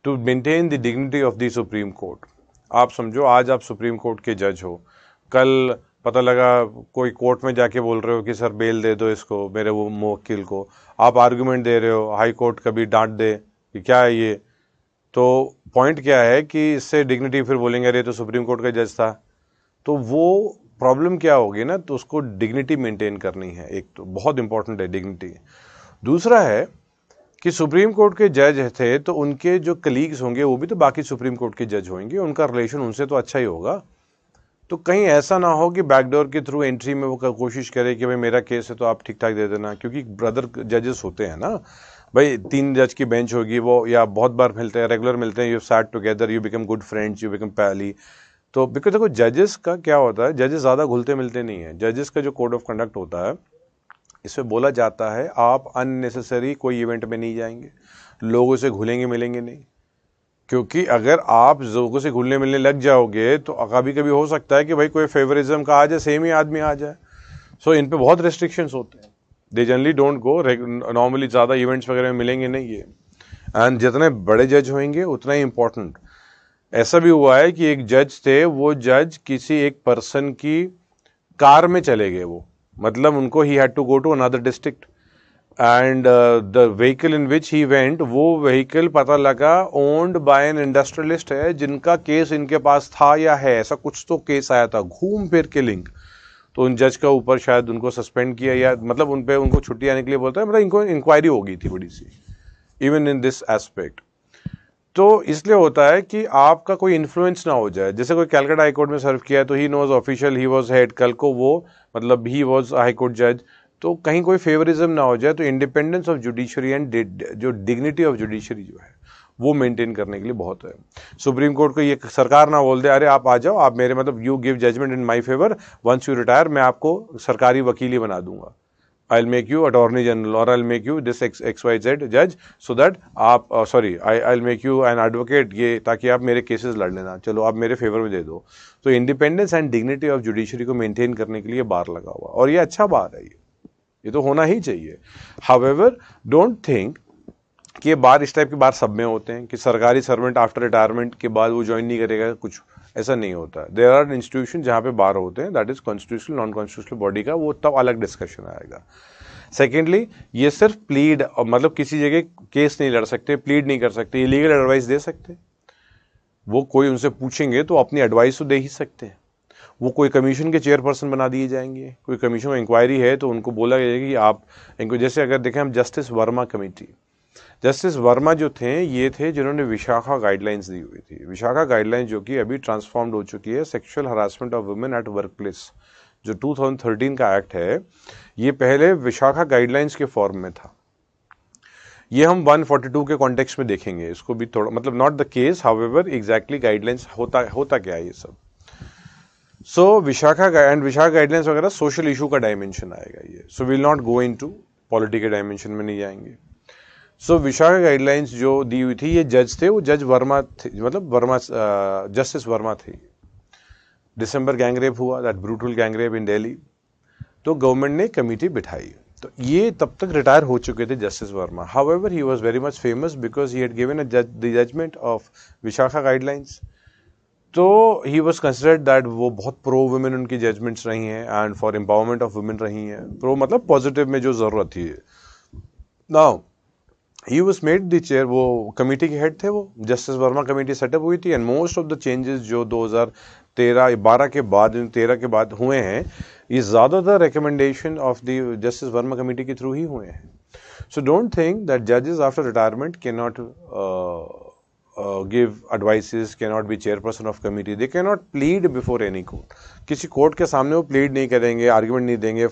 to maintain the dignity of the supreme court. आप समझो आज आप सुप्रीम कोर्ट के जज हो, कल पता लगा कोई कोर्ट में जाके बोल रहे हो कि सर बेल दे दो इसको, मेरे वो मुवक्किल को, आप आर्गुमेंट दे रहे हो, हाई कोर्ट कभी डांट दे कि क्या है ये, तो पॉइंट क्या है कि इससे डिग्निटी, फिर बोलेंगे अरे तो सुप्रीम कोर्ट का जज था, तो वो प्रॉब्लम क्या होगी ना, तो उसको डिग्निटी मेंटेन करनी है, एक तो बहुत इंपॉर्टेंट है डिग्निटी। दूसरा है कि सुप्रीम कोर्ट के जज थे तो उनके जो कलीग्स होंगे वो भी तो बाकी सुप्रीम कोर्ट के जज होंगे, उनका रिलेशन उनसे तो अच्छा ही होगा, तो कहीं ऐसा ना हो कि बैकडोर के थ्रू एंट्री में वो कोशिश करे कि भाई मेरा केस है तो आप ठीक ठाक दे देना, क्योंकि ब्रदर जजेस होते हैं ना भाई, 3 जज की बेंच होगी वो, या बहुत बार मिलते हैं, रेगुलर मिलते हैं, you set together, you become good friends, you become पैली। तो बिकॉज देखो जजेस का क्या होता है, जजेस ज़्यादा घुलते मिलते नहीं है। जजेस का जो कोड ऑफ कंडक्ट होता है इसमें बोला जाता है आप अननेसेसरी कोई इवेंट में नहीं जाएंगे, लोगों से घुलेंगे मिलेंगे नहीं, क्योंकि अगर आप लोगों से घुलने मिलने लग जाओगे तो कभी कभी हो सकता है कि भाई कोई फेवरिज्म का आ जाए, सेम ही आदमी आ जाए। सो इन पे बहुत रेस्ट्रिक्शंस होते हैं, they generally don't go, normally ज़्यादा इवेंट्स वगैरह में मिलेंगे नहीं ये, एंड जितने बड़े जज होंगे उतना ही इम्पोर्टेंट। ऐसा भी हुआ है कि एक जज थे, वो जज किसी एक पर्सन की कार में चले गए, वो मतलब उनको he had to go to another district and the vehicle in which he went, वो व्हीकल पता लगा ओन्ड बाय एन इंडस्ट्रियलिस्ट है, जिनका केस इनके पास था या है, ऐसा कुछ तो केस आया था घूम फिर के लिंक। तो उन जज का ऊपर शायद उनको सस्पेंड किया या मतलब उन पे उनको छुट्टी आने के लिए बोलता है, मतलब इनको इंक्वायरी हो गई थी बड़ी सी, इवन इन दिस एस्पेक्ट। तो इसलिए होता है कि आपका कोई इन्फ्लुएंस ना हो जाए। जैसे कोई कैलकाटा हाई कोर्ट में सर्व किया है तो he knows official, he was head, कल को वो मतलब ही वाज हाई कोर्ट जज, तो कहीं कोई फेवरिज्म ना हो जाए। तो इंडिपेंडेंस ऑफ जुडिशरी एंड जो डिग्निटी ऑफ जुडिशरी जो है वो मेंटेन करने के लिए बहुत है। सुप्रीम कोर्ट को ये सरकार ना बोल दे अरे आप आ जाओ, आप मेरे मतलब you give judgment in my favour, once you retire मैं आपको सरकारी वकील ही बना दूंगा, I'll make you attorney general or I'll make you this XYZ judge so that आप I'll make you an advocate, ये ताकि आप मेरे केसेस लड़ लेना, चलो आप मेरे फेवर में दे दो। तो independence and dignity of judiciary को मेंटेन करने के लिए बार लगा हुआ, और ये अच्छा बार है, ये तो होना ही चाहिए। हाउएवर डोंट थिंक कि ये बार इस टाइप के बार सब में होते हैं कि सरकारी सर्वेंट आफ्टर रिटायरमेंट के बाद वो ज्वाइन नहीं करेगा, कुछ ऐसा नहीं होता। देयर आर इंस्टीट्यूशन जहाँ पे बार होते हैं, that is constitutional non constitutional body का, वो तब अलग डिस्कशन आएगा। सेकेंडली, ये सिर्फ प्लीड मतलब किसी जगह केस नहीं लड़ सकते, प्लीड नहीं कर सकते, लीगल एडवाइस दे सकते, वो कोई उनसे पूछेंगे तो अपनी एडवाइस तो दे ही सकते हैं। वो कोई कमीशन के चेयरपर्सन बना दिए जाएंगे, कोई कमीशन में इंक्वायरी है तो उनको बोला जाएगा कि आप इनको, जैसे अगर देखें हम justice Verma committee, justice Verma जो थे ये थे जिन्होंने विशाखा गाइडलाइंस दी हुई थी। विशाखा गाइडलाइंस जो कि अभी ट्रांसफॉर्म्ड हो चुकी है, sexual harassment of women at work place, जो 2013 का एक्ट है, ये पहले विशाखा गाइडलाइंस के फॉर्म में था। ये हम 142 के कॉन्टेक्स्ट में देखेंगे इसको भी थोड़ा, मतलब not the case, however exactly guidelines होता क्या है ये सब। सो विशाखा गाइडलाइंस वगैरह सोशल इशू का डायमेंशन आएगा ये, so will not go into political dimension में नहीं जाएंगे। सो विशाखा गाइडलाइंस जो दी हुई थी, ये जज थे, वो जज वर्मा थे, मतलब वर्मा जस्टिस वर्मा थे। दिसंबर गैंगरेप हुआ, दैट ब्रूटल गैंगरेप इन दिल्ली, तो गवर्नमेंट ने कमेटी बिठाई। तो ये तब तक रिटायर हो चुके थे justice Verma. However he was very much famous because he had given the judgment of Vishakha guidelines. तो ही वाज कंसिडर्ड दैट वो बहुत प्रो वुमेन उनकी जजमेंट्स रही हैं and for empowerment of women रही हैं, प्रो मतलब पॉजिटिव में जो जरूरत थी। Now he was made the chair, वो कमेटी के हेड थे, वो जस्टिस वर्मा कमेटी सेटअप हुई थी and most of the changes जो 2013-12 के बाद, 13 के बाद हुए हैं, ये ज़्यादातर recommendation of the justice Verma committee के थ्रू ही हुए हैं। सो डोंट थिंक दैट जजेस after retirement can not give advices, cannot be chairperson of committee, they cannot plead before any court। किसी कोर्ट के सामने वो प्लीड नहीं करेंगे, आर्ग्यूमेंट नहीं देंगे,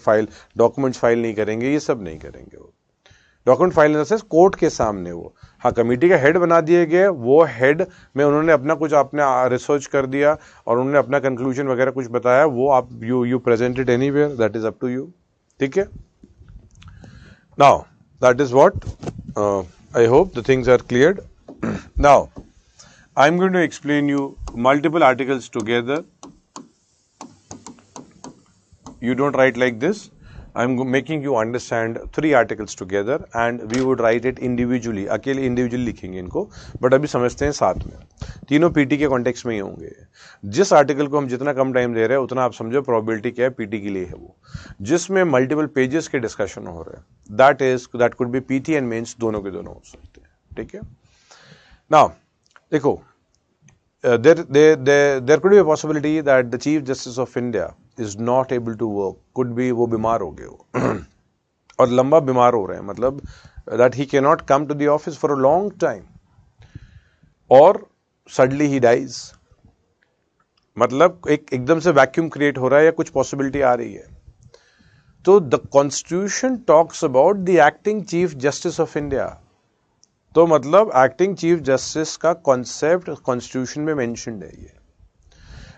डॉक्यूमेंट्स फाइल नहीं करेंगे, ये सब नहीं करेंगे। वो document file in the sense court के सामने वो, हाँ कमेटी का हेड बना दिए गए, वो हेड में उन्होंने अपना कुछ अपने रिसर्च कर दिया और उन्होंने अपना कंक्लूजन वगैरह कुछ बताया, वो आप you presented anywhere, that is up to you. ठीक है, now that is what I hope the things are cleared. Now, I'm going to explain you multiple articles together. You don't write like this. I'm making you understand 3 articles together and we would write it individually. अकेले individually लिखेंगे इनको, but अभी समझते हैं साथ में। तीनों PT के कॉन्टेक्स्ट में ही होंगे। जिस आर्टिकल को हम जितना कम टाइम दे रहे हैं उतना आप समझो प्रोबेबिलिटी क्या है पीटी के लिए है वो, जिसमें मल्टीपल पेजेस के डिस्कशन हो रहे हैं, that could be PT and mains, दोनों के दोनों हो सकते हैं। ठीक है, now देखो, there could be a possibility that the Chief Justice of India is not able to work, could be वो बीमार हो गए हो और लंबा बीमार हो रहे हैं, मतलब that he cannot come to the office for a long time or suddenly he dies, मतलब एकदम से वैक्यूम क्रिएट हो रहा है या कुछ पॉसिबिलिटी आ रही है। तो the constitution talks about the acting chief justice of India, तो मतलब एक्टिंग चीफ जस्टिस का कॉन्सेप्ट कॉन्स्टिट्यूशन में मेंशन्ड है।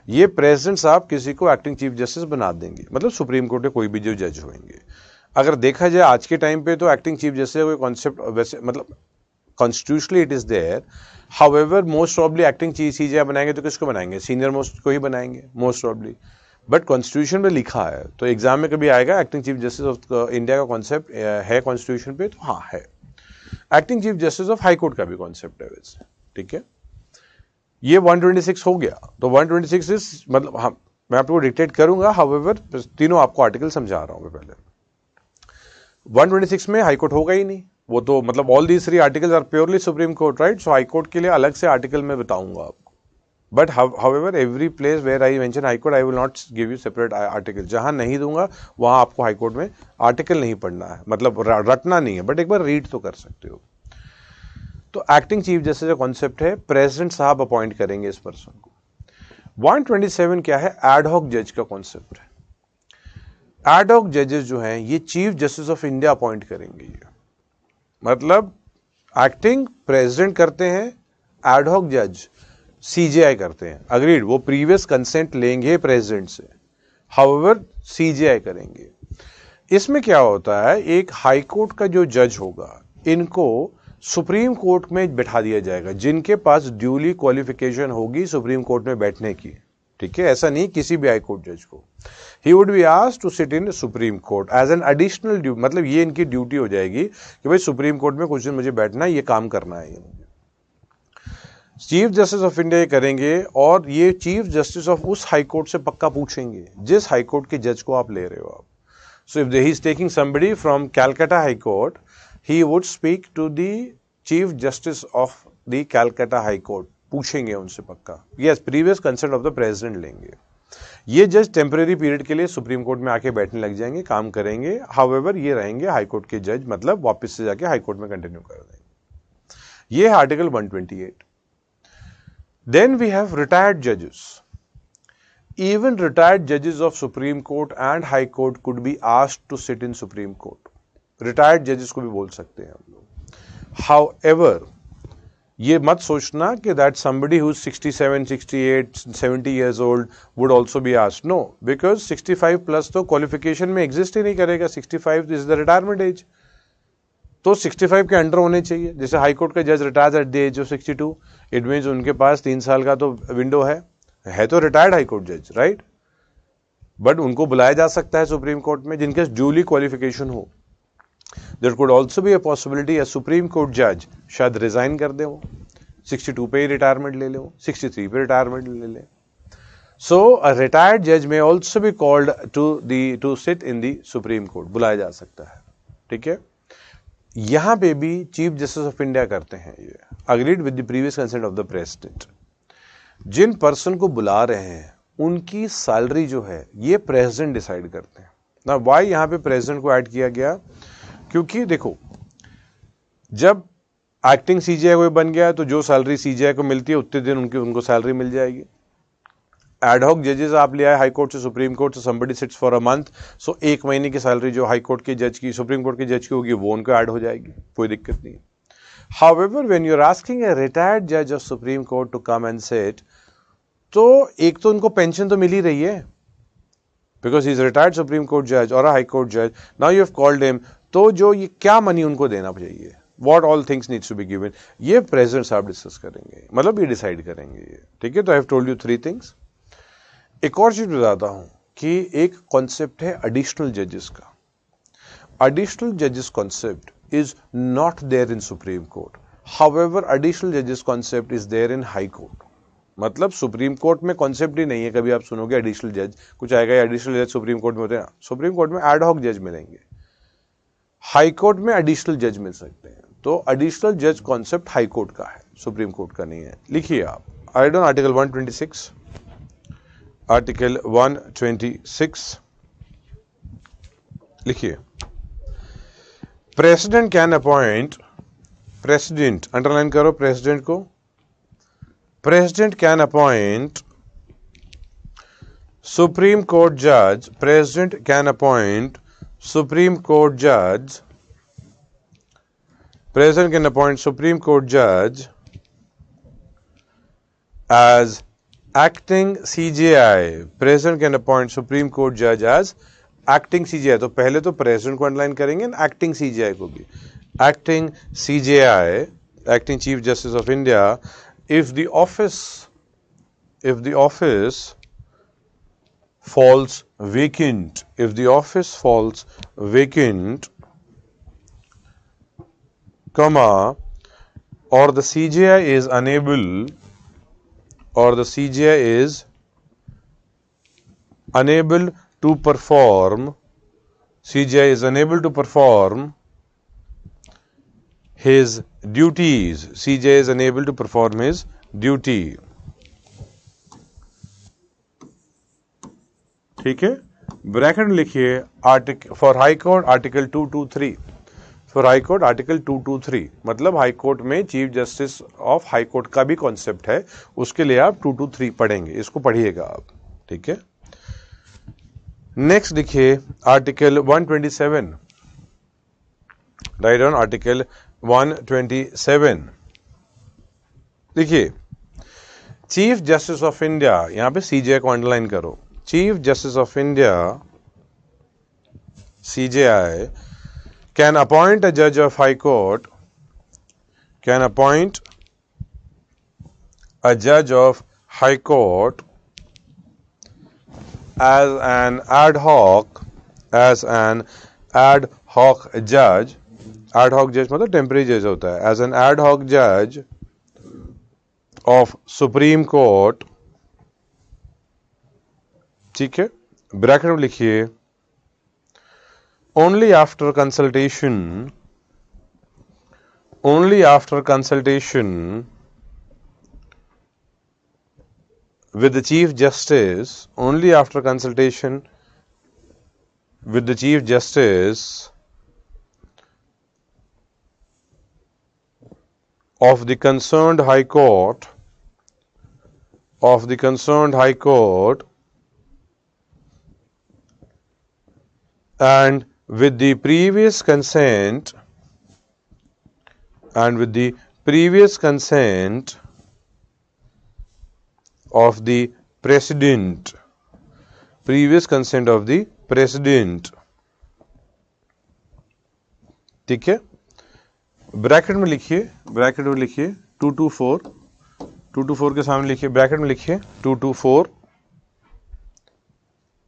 ये प्रेसिडेंट साहब किसी को एक्टिंग चीफ जस्टिस बना देंगे, मतलब सुप्रीम कोर्ट के कोई भी जो जज होंगे। अगर देखा जाए आज के टाइम पे तो एक्टिंग चीफ जस्टिस कोई कॉन्सेप्ट वैसे, मतलब constitutionally it is there, however most probably acting chief CJ बनाएंगे तो किसको बनाएंगे, सीनियर मोस्ट को ही बनाएंगे मोस्ट प्रॉब्ली, बट कॉन्स्टिट्यूशन में लिखा है, तो एग्जाम में कभी आएगा acting chief justice of India का कॉन्सेप्ट है कॉन्स्टिट्यूशन पे, तो हाँ है। Acting chief justice of high court का भी कॉन्सेप्ट है वैसे, ठीक है। ये 126 हो गया, तो 126 इज मतलब हाँ मैं आपको डिक्टेट करूंगा, हाउएवर तीनों आपको आर्टिकल समझा रहा हूं मैं पहले। 126 में हाई कोर्ट होगा ही नहीं, वो तो मतलब all these 3 articles are purely supreme court, right. So high court के लिए अलग से आर्टिकल मैं बताऊंगा आपको, but however every place where I mention high court I will not give you separate article. जहां नहीं दूंगा वहां आपको हाई कोर्ट में आर्टिकल नहीं पढ़ना है, मतलब रटना नहीं है, बट एक बार रीड तो कर सकते हो। तो एक्टिंग चीफ जस्टिस का कॉन्सेप्ट है, प्रेसिडेंट साहब अपॉइंट करेंगे इस पर्सन को। 127 क्या है, एडहॉक जज का कॉन्सेप्ट है। एडहॉक जजेस जो हैं ये chief justice of India appoint करेंगे, ये मतलब एक्टिंग प्रेसिडेंट करते हैं, एडहॉक जज सीजेआई करते हैं, अग्रीड, वो प्रीवियस कंसेंट लेंगे प्रेसिडेंट से, हाउएवर सीजेआई करेंगे। इसमें क्या होता है, एक हाई कोर्ट का जो जज होगा इनको सुप्रीम कोर्ट में बैठा दिया जाएगा, जिनके पास ड्यूली क्वालिफिकेशन होगी सुप्रीम कोर्ट में बैठने की, ठीक है। ऐसा नहीं किसी भी हाई कोर्ट जज को, he would be asked to sit in supreme court as an additional duty, मतलब ये इनकी ड्यूटी हो जाएगी कि भाई सुप्रीम कोर्ट में कुछ दिन मुझे बैठना है, ये काम करना है, ये मुझे चीफ जस्टिस ऑफ इंडिया करेंगे। और ये चीफ जस्टिस ऑफ उस हाई कोर्ट से पक्का पूछेंगे जिस हाई कोर्ट के जज को आप ले रहे हो आप। So if he is taking somebody from Calcutta high court, he would speak to the chief justice of the Calcutta high court, पूछेंगे उनसे पक्का, yes previous consent of the president लेंगे। ये जज टेम्परेरी पीरियड के लिए सुप्रीम कोर्ट में आके बैठने लग जाएंगे, काम करेंगे, हाउएवर ये रहेंगे हाई कोर्ट के जज, मतलब वापस से जाके हाई कोर्ट में कंटिन्यू कर देंगे। ये है article 128। Then we have retired judges. Even retired judges of Supreme Court and High Court could be asked to sit in Supreme Court. Retired judges को भी बोल सकते हैं हम लोग। However, ये मत सोचना कि that somebody who's 67, 68, 70 years old would also be asked. No, because 65 plus तो qualification में exist ही नहीं करेगा। 65 is the retirement age. तो 65 के अंडर होने चाहिए। जैसे हाई कोर्ट का जज retires at the age of 62, it means उनके पास 3 साल का तो विंडो है तो रिटायर्ड हाई कोर्ट जज, राइट। बट उनको बुलाया जा सकता है सुप्रीम कोर्ट में जिनके ड्यूली क्वालिफिकेशन हो। There could also be a possibility a supreme court जज शायद रिजाइन कर दे, वो 62 पे ही रिटायरमेंट ले ले, वो 63 पे रिटायरमेंट ले ले। सो अ रिटायर्ड जज may also be called to sit in the supreme court, बुलाया जा सकता है, ठीक है। यहां पे भी चीफ जस्टिस ऑफ इंडिया करते हैं ये, agreed with the previous consent of the president. जिन पर्सन को बुला रहे हैं उनकी सैलरी जो है ये प्रेसिडेंट डिसाइड करते हैं ना। वाई यहां पे प्रेसिडेंट को ऐड किया गया, क्योंकि देखो जब एक्टिंग सीजीआई कोई बन गया है तो जो सैलरी सीजीआई को मिलती है उतने दिन उनको सैलरी मिल जाएगी। एडहॉक जजेस आप ले आए हाई कोर्ट से supreme court, say somebody sits for a month, so 1 महीने की सैलरी जो हाई कोर्ट के जज की सुप्रीम कोर्ट के जज की होगी वो उनको ऐड हो जाएगी, कोई दिक्कत नहीं। However when you are asking a retired जज of supreme court to come and sit, तो एक तो उनको पेंशन तो मिल ही रही है because he is retired supreme court जज और हाई कोर्ट जज, now you have called him, तो जो ये क्या मनी उनको देना चाहिए, what all things needs to be given, ये प्रेसिडेंट साहब डिस्कस करेंगे, मतलब ये डिसाइड करेंगे ये, ठीक है। तो I have told you 3 things. एक और चीज बताता हूं कि एक कॉन्सेप्ट है एडिशनल जजेस का। एडिशनल जजेस concept is not there in supreme court, however additional जजेस concept is there in high court. मतलब सुप्रीम कोर्ट में कॉन्सेप्ट ही नहीं है, कभी आप सुनोगे एडिशनल जज कुछ आएगा, एडिशनल जज सुप्रीम कोर्ट में होते हैं, सुप्रीम कोर्ट में एडहॉक जज मिलेंगे, हाई कोर्ट में एडिशनल जज मिल सकते हैं। तो एडिशनल जज कॉन्सेप्ट हाई कोर्ट का है, सुप्रीम कोर्ट का नहीं है। लिखिए आप, आई डोंट आर्टिकल 126, आर्टिकल 126 लिखिए, president can appoint, president underline करो प्रेसिडेंट को, president can appoint supreme court जज, president can appoint supreme court जज, president can appoint supreme court जज as acting CJI, president can appoint Supreme Court judge as acting CJI। तो पहले तो president को underline करेंगे, acting CJI को भी, acting CJI, acting Chief Justice of India, if the office falls vacant, if the office falls vacant, comma, or the CJI is unable, or the CJI is unable to perform, CJI is unable to perform his duties, CJI is unable to perform his duty. ठीक है, bracket में लिखिए article for high court article 223, for high court article 223, मतलब high court में chief justice of high court का भी concept है, उसके लिए आप 223 पढ़ेंगे, इसको पढ़िएगा आप, ठीक है। नेक्स्ट देखिए आर्टिकल 127, राइट ऑन आर्टिकल 127, देखिए चीफ जस्टिस ऑफ इंडिया, यहां पे सीजेआई को अंडरलाइन करो, chief justice of India CJI can appoint a judge of high court, can appoint a judge of high court as an ad hoc judge, ad hoc judge मतलब temporary जज होता है, as an ad hoc judge of Supreme Court, ठीक है, bracket में लिखिए only after consultation with the chief justice, only after consultation with the chief justice of the concerned high court, and with the previous consent of the president, ठीक है, bracket में लिखिए 224 के सामने लिखिए, ब्रैकेट में लिखिए 224,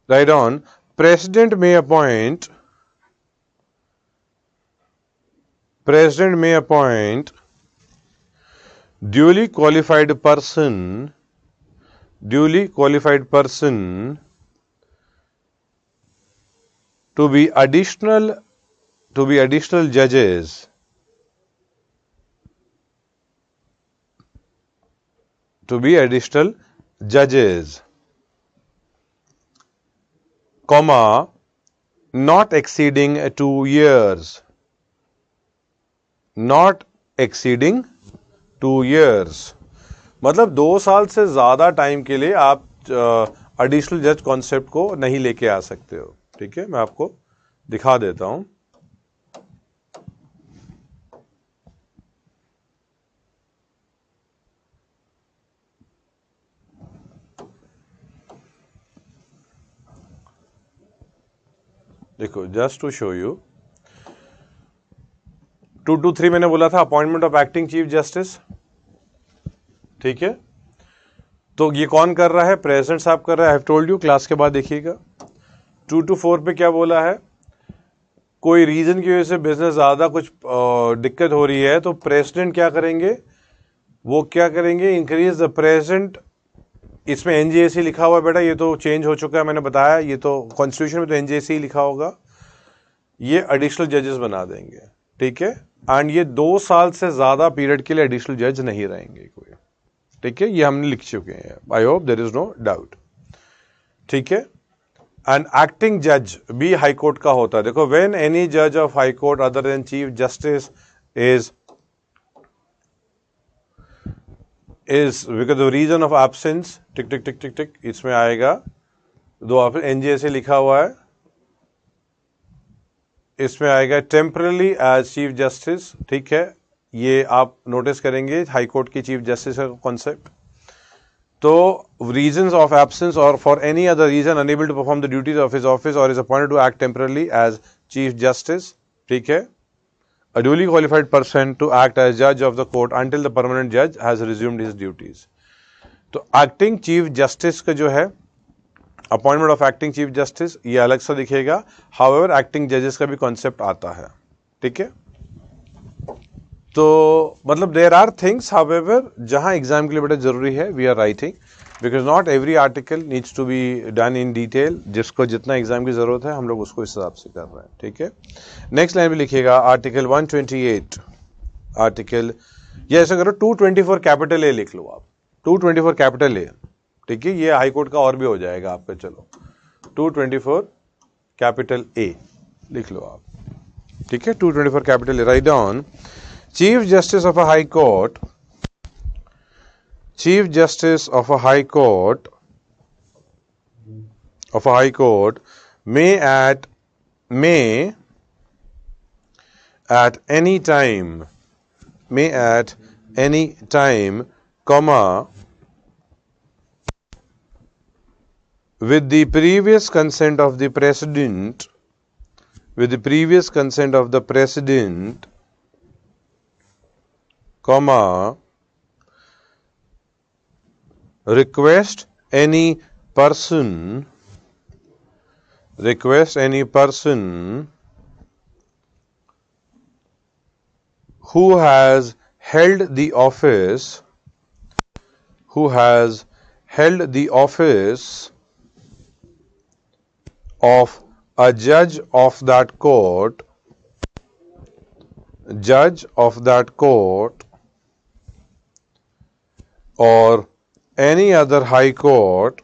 right on, President may appoint duly qualified person to be additional judges, comma, not exceeding 2 years, मतलब 2 साल से ज्यादा टाइम के लिए आप एडिशनल जज कॉन्सेप्ट को नहीं लेके आ सकते हो, ठीक है, मैं आपको दिखा देता हूं, देखो जस्ट टू शो यू, 223 मैंने बोला था appointment of acting chief justice, ठीक है, तो ये कौन कर रहा है, प्रेसिडेंट साहब कर रहा है, आई हैव टोल्ड यू, क्लास के बाद देखिएगा। 224 पे क्या बोला है, कोई रीजन की वजह से बिजनेस ज्यादा कुछ दिक्कत हो रही है तो प्रेसिडेंट क्या करेंगे, वो क्या करेंगे, इंक्रीज द प्रेसिडेंट, इसमें NJAC लिखा हुआ है बेटा, ये तो चेंज हो चुका है, मैंने बताया, ये तो कॉन्स्टिट्यूशन में तो NJAC लिखा होगा, ये एडिशनल जजेस बना देंगे, ठीक है, एंड ये 2 साल से ज्यादा पीरियड के लिए एडिशनल जज नहीं रहेंगे कोई, ठीक है, ये हमने लिख चुके हैं, I hope there is no doubt, ठीक है। एंड एक्टिंग जज भी हाई कोर्ट का होता है, देखो, व्हेन एनी जज of high court other than chief justice is because of reason of absence, tick tick tick tick tick, इसमें आएगा 2 NJAC लिखा हुआ है, इसमें आएगा टेम्परली एज चीफ जस्टिस, ठीक है, ये आप नोटिस करेंगे हाई कोर्ट की चीफ जस्टिस का कॉन्सेप्ट, तो रीजंस ऑफ एब्सेंस और for any other reason unable to perform the duties of his office और is appointed to act temporarily as chief justice, ठीक है, a duly qualified person to act as judge of the court until the permanent judge has resumed his duties. तो acting chief justice का जो है appointment of acting chief justice ये अलग सा दिखेगा, हाउएवर एक्टिंग जजेस का भी कॉन्सेप्ट आता है, ठीक है। तो मतलब देयर आर थिंग्स हाउएवर जहां एग्जाम के लिए बड़ा जरूरी है we are writing, because not every article needs to be done in detail, जिसको जितना एग्जाम की जरूरत है हम लोग उसको इस हिसाब से कर रहे हैं, ठीक है। नेक्स्ट लाइन में लिखिएगा आर्टिकल 128, आर्टिकल, या ऐसा करो 224 कैपिटल ए लिख लो आप, 224 कैपिटल ए, ठीक है, ये हाई कोर्ट का और भी हो जाएगा आपका। चलो 224 कैपिटल ए लिख लो आप, ठीक है। 224 capital A, write down chief justice of a high court, chief justice of a high court, of a high court may at any time, comma, with the previous consent of the president, comma, request any person who has held the office of a judge of that court, or any other high court,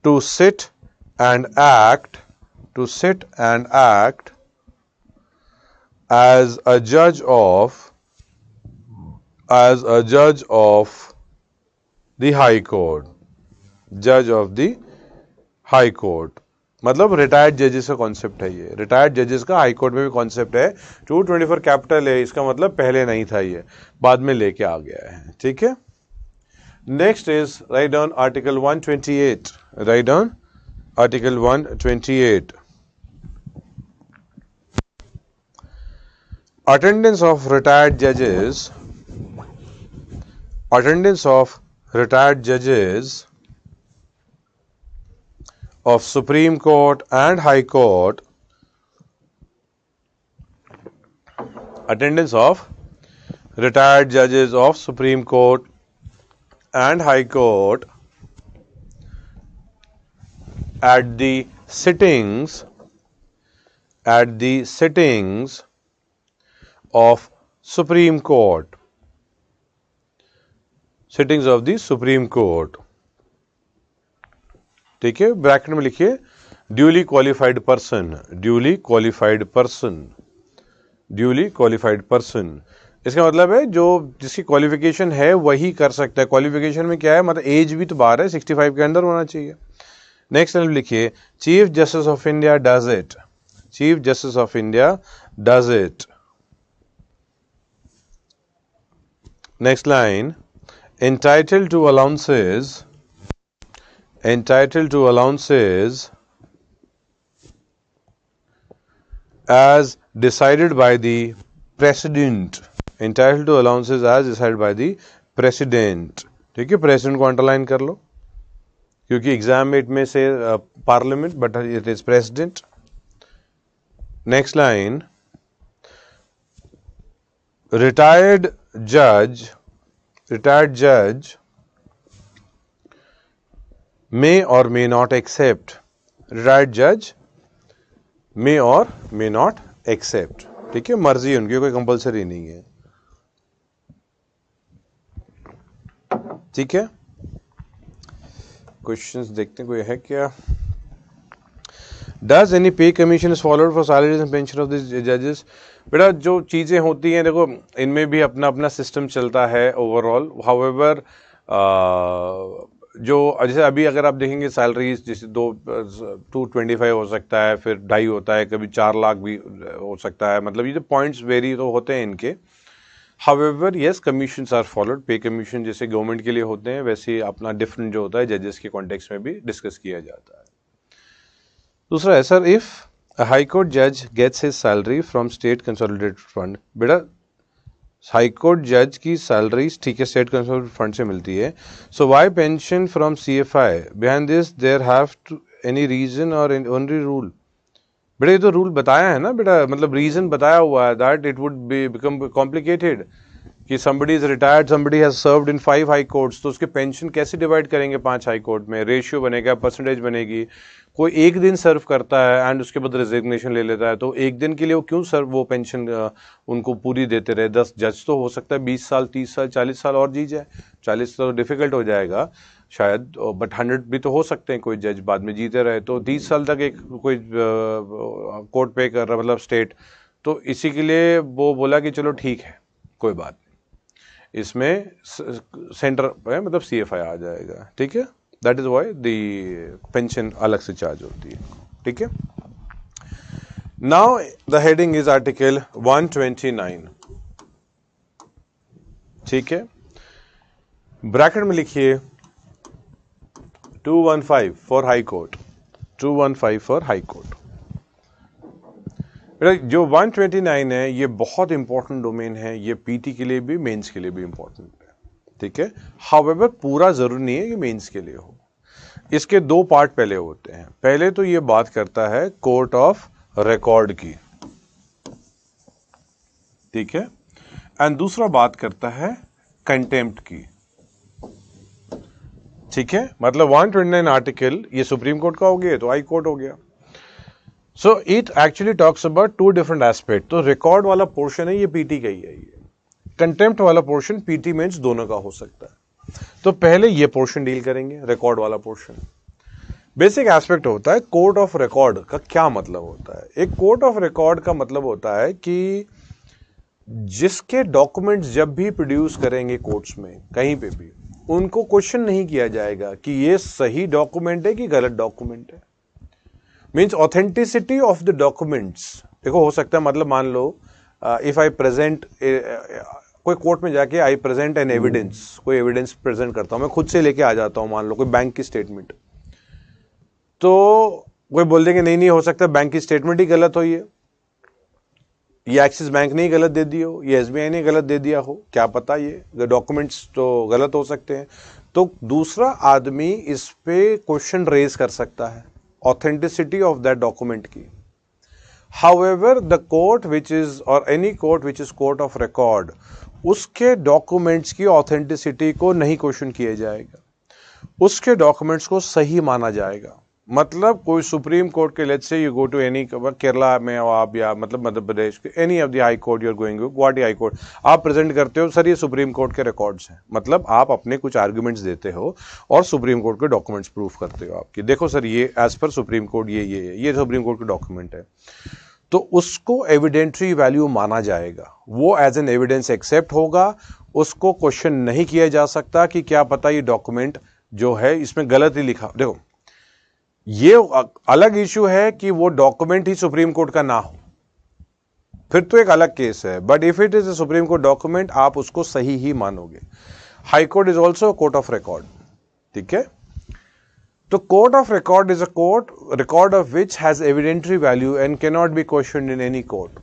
to sit and act as a judge of the high court, मतलब retired जजेस का concept है ये, retired जजेस का high court में भी concept है। 224 कैपिटल है, इसका मतलब पहले नहीं था, ये बाद में लेके आ गया है, ठीक है। Next is write down article 128, write down article 128, attendance of retired judges of Supreme Court and High Court, attendance of retired judges of Supreme Court and High Court at the sittings of Supreme Court, ठीक है। Bracket में लिखिए duly qualified person, इसका मतलब है जो जिसकी qualification है वही कर सकता है। क्वालिफिकेशन में क्या है, मतलब एज भी तो बाहर है, 65 के अंदर होना चाहिए। नेक्स्ट लाइन लिखिए chief justice of India does it, next line entitled to allowances as decided by the president, ठीक है। प्रेसिडेंट को अंडरलाइन कर लो क्योंकि एग्जाम में में से parliament but it is president. Next line retired जज may or may not accept, retired judge may or may not accept, ठीक है, मर्जी उनकी, कोई कंपलसरी नहीं है, ठीक है। क्वेश्चंस देखते हैं कोई है क्या। Does any pay commission is followed for salaries and pension of these judges? बेटा जो चीज़ें होती हैं देखो इनमें भी अपना अपना सिस्टम चलता है ओवरऑल। हाउएवर जो जैसे अभी अगर आप देखेंगे सैलरीज जैसे 225 हो सकता है, फिर 2.5 होता है, कभी 4 लाख भी हो सकता है, मतलब ये जो पॉइंट्स वेरी तो होते हैं इनके। However yes commissions are followed, pay commission जैसे गवर्नमेंट के लिए होते हैं वैसे अपना डिफरेंट जो होता है जजेस के कॉन्टेक्स्ट में भी डिस्कस किया जाता है। दूसरा है sir if a high court जज gets his salary from state consolidated fund, बेटा हाई कोर्ट जज की सैलरी ठीक है स्टेट कंसर्वेटिव फंड से मिलती है. So why pension from CFI? Behind this there have to any reason और ओनली रूल? बेटा ये तो रूल बताया है ना बेटा, मतलब रीजन बताया हुआ है that it would be become complicated कि somebody is retired, somebody has served in 5 high courts, तो उसके पेंशन कैसे डिवाइड करेंगे 5 हाई कोर्ट में? रेशियो बनेगा, परसेंटेज बनेगी. कोई एक दिन सर्व करता है एंड उसके बाद रेजिग्नेशन ले लेता है, तो एक दिन के लिए वो क्यों सर्व वो पेंशन उनको पूरी देते रहे? 10 जज तो हो सकता है 20 साल 30 साल 40 साल और जी जाए. 40 तो डिफिकल्ट हो जाएगा शायद, बट 100 भी तो हो सकते हैं कोई जज बाद में जीते रहे. तो 30 साल तक एक कोई कोर्ट पे कर रहा मतलब स्टेट, तो इसी के लिए वो बोला कि चलो ठीक है कोई बात, इसमें सेंटर मतलब CFI आ जाएगा. ठीक है, that is why the pension अलग से चार्ज होती है. ठीक है. Now the heading is article 129. ठीक है, ब्रैकेट में लिखिए 215 for high court. 215 for high court. जो 129 है ये बहुत इंपॉर्टेंट डोमेन है, ये PT के लिए भी मेंस के लिए भी इंपॉर्टेंट है. ठीक है, हाउएवर पूरा जरूरी नहीं है कि मेंस के लिए हो. इसके 2 पार्ट पहले होते हैं. पहले तो ये बात करता है कोर्ट ऑफ रिकॉर्ड की. ठीक है, एंड दूसरा बात करता है कंटेम्प्ट की. ठीक है, मतलब 129 आर्टिकल ये सुप्रीम कोर्ट का हो गया तो हाई कोर्ट हो गया. So it actually talks about 2 different aspect. तो रिकॉर्ड वाला पोर्शन है ये PT का ही है, ये कंटेम्प्ट वाला पोर्शन PT मेंस दोनों का हो सकता है. तो पहले ये पोर्शन डील करेंगे, रिकॉर्ड वाला पोर्शन. बेसिक एस्पेक्ट होता है कोर्ट ऑफ रिकॉर्ड का क्या मतलब होता है. एक कोर्ट ऑफ रिकॉर्ड का मतलब होता है कि जिसके डॉक्यूमेंट्स जब भी प्रोड्यूस करेंगे कोर्ट्स में कहीं पे भी, उनको क्वेश्चन नहीं किया जाएगा कि ये सही डॉक्यूमेंट है कि गलत डॉक्यूमेंट है. Means authenticity of the documents. देखो हो सकता है मतलब मान लो इफ आई प्रेजेंट कोई कोर्ट में जाके आई प्रेजेंट एन एविडेंस, कोई एविडेंस प्रेजेंट करता हूं, मैं खुद से लेके आ जाता हूं, मान लो कोई बैंक की स्टेटमेंट, तो कोई बोल देंगे नहीं हो सकता बैंक की स्टेटमेंट ही गलत हो, ये एक्सिस बैंक ने ही गलत दे दी हो, ये SBI ने गलत दे दिया हो, क्या पता, ये डॉक्यूमेंट्स तो गलत हो सकते हैं. तो दूसरा आदमी इस पे क्वेश्चन रेज कर सकता है ऑथेंटिसिटी ऑफ दैट डॉक्यूमेंट की. However the court which is और any court which is court of record, उसके डॉक्यूमेंट्स की ऑथेंटिसिटी को नहीं क्वेश्चन किया जाएगा, उसके डॉक्यूमेंट्स को सही माना जाएगा. मतलब कोई सुप्रीम कोर्ट के, let's say you go to any Kerala में हो आप, या मतलब मध्य प्रदेश के any of the high court, you are going Guwahati high court, आप प्रेजेंट करते हो सर ये सुप्रीम कोर्ट के रिकॉर्ड्स हैं, मतलब आप अपने कुछ आर्ग्यूमेंट्स देते हो और सुप्रीम कोर्ट के डॉक्यूमेंट्स प्रूफ करते हो आपकी, देखो सर ये एज पर सुप्रीम कोर्ट ये सुप्रीम कोर्ट के डॉक्यूमेंट है, तो उसको एविडेंट्री वैल्यू माना जाएगा, वो एज एन एविडेंस एक्सेप्ट होगा. उसको क्वेश्चन नहीं किया जा सकता कि क्या पता ये डॉक्यूमेंट जो है इसमें गलत ही लिखा. देखो ये अलग इश्यू है कि वो डॉक्यूमेंट ही सुप्रीम कोर्ट का ना हो, फिर तो एक अलग केस है, but if it is a supreme court document आप उसको सही ही मानोगे. High court is also a court of record. ठीक है, तो court of record is a court record of which has evidentiary value and can not B questioned in any court.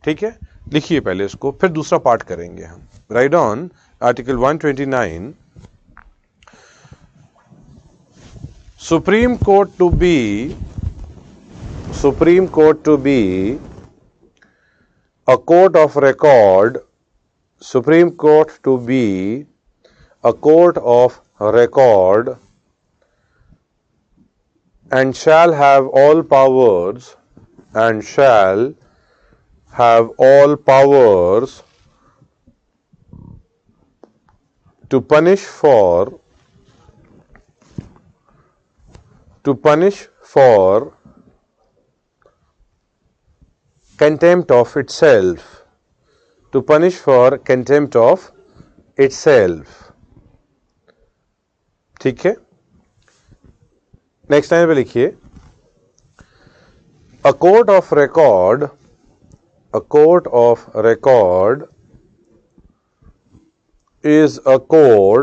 ठीक है, लिखिए पहले इसको, फिर दूसरा पार्ट करेंगे हम. Right on article 129. Supreme Court to be a court of record, Supreme Court to be a court of record, and shall have all powers, to punish for contempt of itself. To punish for contempt of itself. ठीक है, next line पे लिखिए, a court of record is a court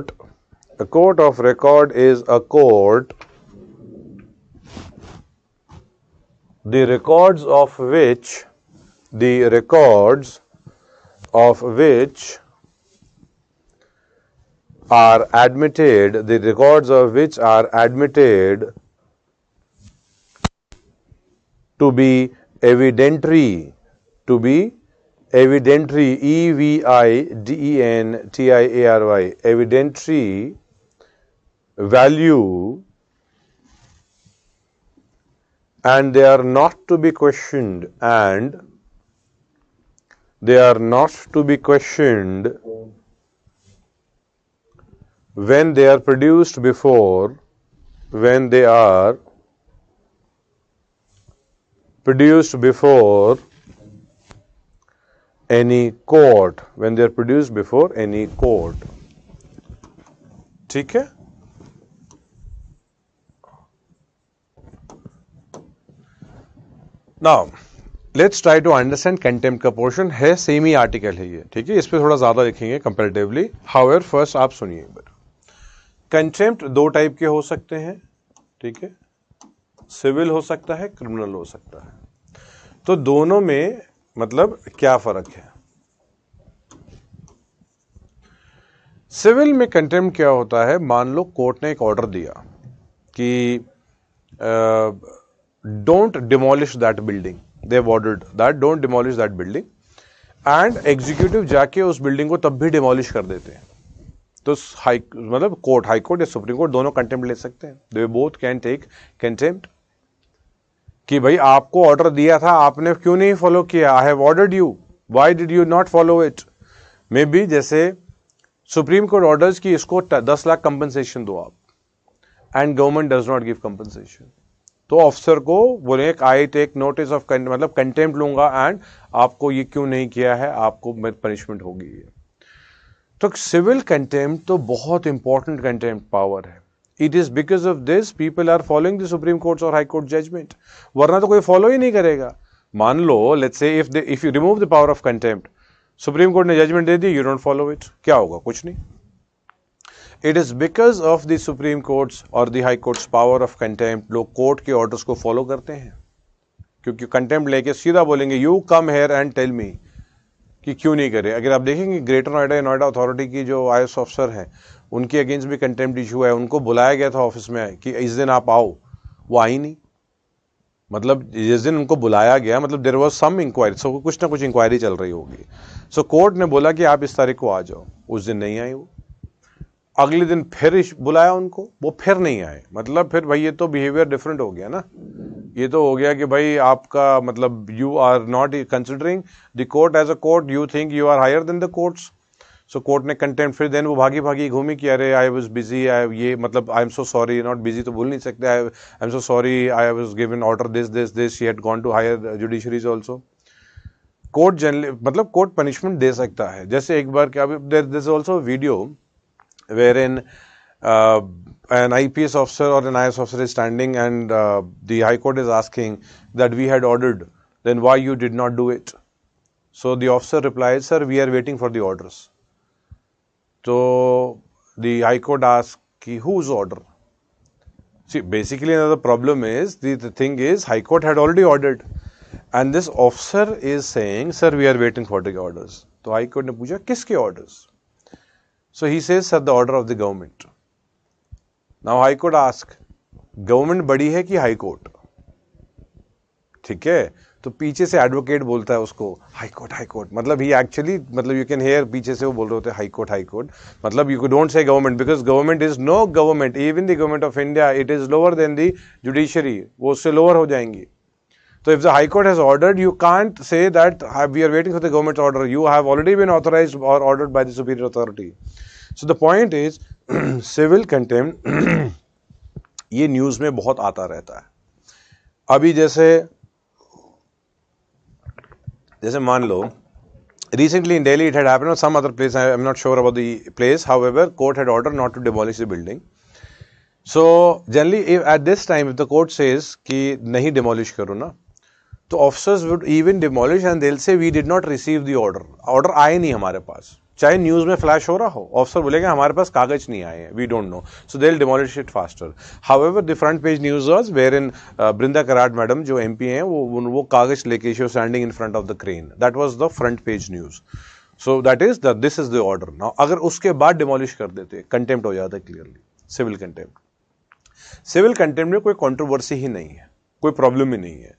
the records of which are admitted, the records of which are admitted to be evidentiary, evidentiary, evidentiary value, and they are not to be questioned, and they are not to be questioned when they are produced before, when they are produced before any court, when they are produced before any court. ठीक है? Now, let's try to understand contempt का portion है, same ही article है ये, ठीक है? इस पे थोड़ा ज्यादा लिखेंगे कंपैरेटिवली. However, फर्स्ट आप सुनिए एक बार. कंटेम्प्ट दो टाइप के हो सकते हैं, ठीक है? सिविल हो सकता है, क्रिमिनल हो सकता है. तो दोनों में मतलब क्या फर्क है? सिविल में कंटेम्प्ट क्या होता है? मान लो कोर्ट ने एक ऑर्डर दिया कि don't demolish that building, they have ordered that don't demolish that building, and executive जाके उस बिल्डिंग को तब भी डिमोलिश कर देते हैं. तो मतलब कोर्ट, हाई कोर्ट या सुप्रीम कोर्ट दोनों कंटेम्प्ट ले सकते हैं. They both can take contempt कि भाई आपको ऑर्डर दिया था, आपने क्यों नहीं फॉलो किया? I have ordered you, why did you not follow it? May be जैसे सुप्रीम कोर्ट ऑर्डर्स कि इसको 10 लाख कंपनसेशन दो आप, and government does not give compensation. तो ऑफिसर को बोले आई टेक नोटिस ऑफ, मतलब कंटेम्प्ट लूंगा, एंड आपको ये क्यों नहीं किया है, आपको पनिशमेंट होगी. तो सिविल कंटेम्प्ट तो बहुत इंपॉर्टेंट कंटेम्प्ट पावर है. It is because of this people are following the supreme court और हाई कोर्ट जजमेंट, वरना तो कोई फॉलो ही नहीं करेगा. मान लो let's say if you remove the power of contempt, supreme court ने जजमेंट दे दी, यू डोंट फॉलो इट, क्या होगा? कुछ नहीं. It is because of the supreme courts और the high courts power of contempt लोग कोर्ट के ऑर्डर्स को फॉलो करते हैं, क्योंकि कंटेम्प्ट लेके सीधा बोलेंगे you come here and tell me कि क्यों नहीं करे. अगर आप देखेंगे ग्रेटर नोएडा या नोएडा अथॉरिटी की जो IAS ऑफिसर हैं, उनके अगेंस्ट भी कंटेम्प्ट इशू है. उनको बुलाया गया था ऑफिस में कि इस दिन आप आओ, वो आई नहीं. मतलब जिस दिन उनको बुलाया गया, मतलब देयर वाज सम इंक्वायरी, सो कुछ ना कुछ इंक्वायरी चल रही होगी. सो कोर्ट ने बोला कि आप इस तारीख को आ जाओ. उस दिन नहीं आई वो. अगले दिन फिर बुलाया उनको, वो फिर नहीं आए. मतलब फिर भाई ये तो बिहेवियर डिफरेंट हो गया ना. ये तो हो गया कि भाई आपका मतलब you are not considering the court as a court, you think you are higher than the courts. So court ने कंटेम्प्ट, फिर देन वो भागी भागी घूमी कि अरे आई वाज बिजी, ये मतलब I am so sorry, not busy तो बोल नहीं सकते, I am so sorry, I was given order this, she had gone to higher judiciaries also. Court generally मतलब कोर्ट पनिशमेंट दे सकता है. जैसे एक बार क्या, there is also video wherein an IPS officer or an IAS officer is standing, and the High Court is asking that we had ordered, then why you did not do it? So the officer replies, sir, we are waiting for the orders. So the High Court asks, whose order? See, basically another problem is, the thing is, High Court had already ordered, and this officer is saying, sir, we are waiting for the orders. तो High Court ने पूछा किसके orders? So he says, sir, the order of the government. Now High Court asks, government बड़ी है कि High Court? ठीक है, तो पीछे से एडवोकेट बोलता है उसको हाई कोर्ट, मतलब ही एक्चुअली मतलब यू कैन हेयर पीछे से वो बोल रहे होते हैं हाई कोर्ट, मतलब you don't say government because government is no government, even the government of India it is lower than the judiciary, वो उससे लोअर हो जाएंगी. So if the High Court has ordered, you can't say that we are waiting for the government's order. You have already been authorized or ordered by the superior authority. So the point is, civil contempt ये news में बहुत आता रहता है. अभी जैसे मान लो recently in Delhi it had happened, or some other place, I am not sure about the place. However, court had ordered not to demolish the building. So generally at this time if the court says कि नहीं demolish करो ना, तो officers would even demolish and they'll say we did not receive the order. Order आए नहीं हमारे पास, चाहे news में फ्लैश हो रहा हो, ऑफिसर बोलेगा हमारे पास कागज नहीं आए हैं, we don't know, so they'll demolish it faster. However, the front page news was wherein Brinda Karat madam जो MP हैं वो कागज लेके she was standing in front of the crane. That was the front page news. So that is this is the order. Now अगर उसके बाद demolish कर देते, कंटेम्प्ट हो जाता है clearly, civil contempt. Civil contempt में कोई कंट्रोवर्सी ही नहीं है, कोई प्रॉब्लम ही नहीं है।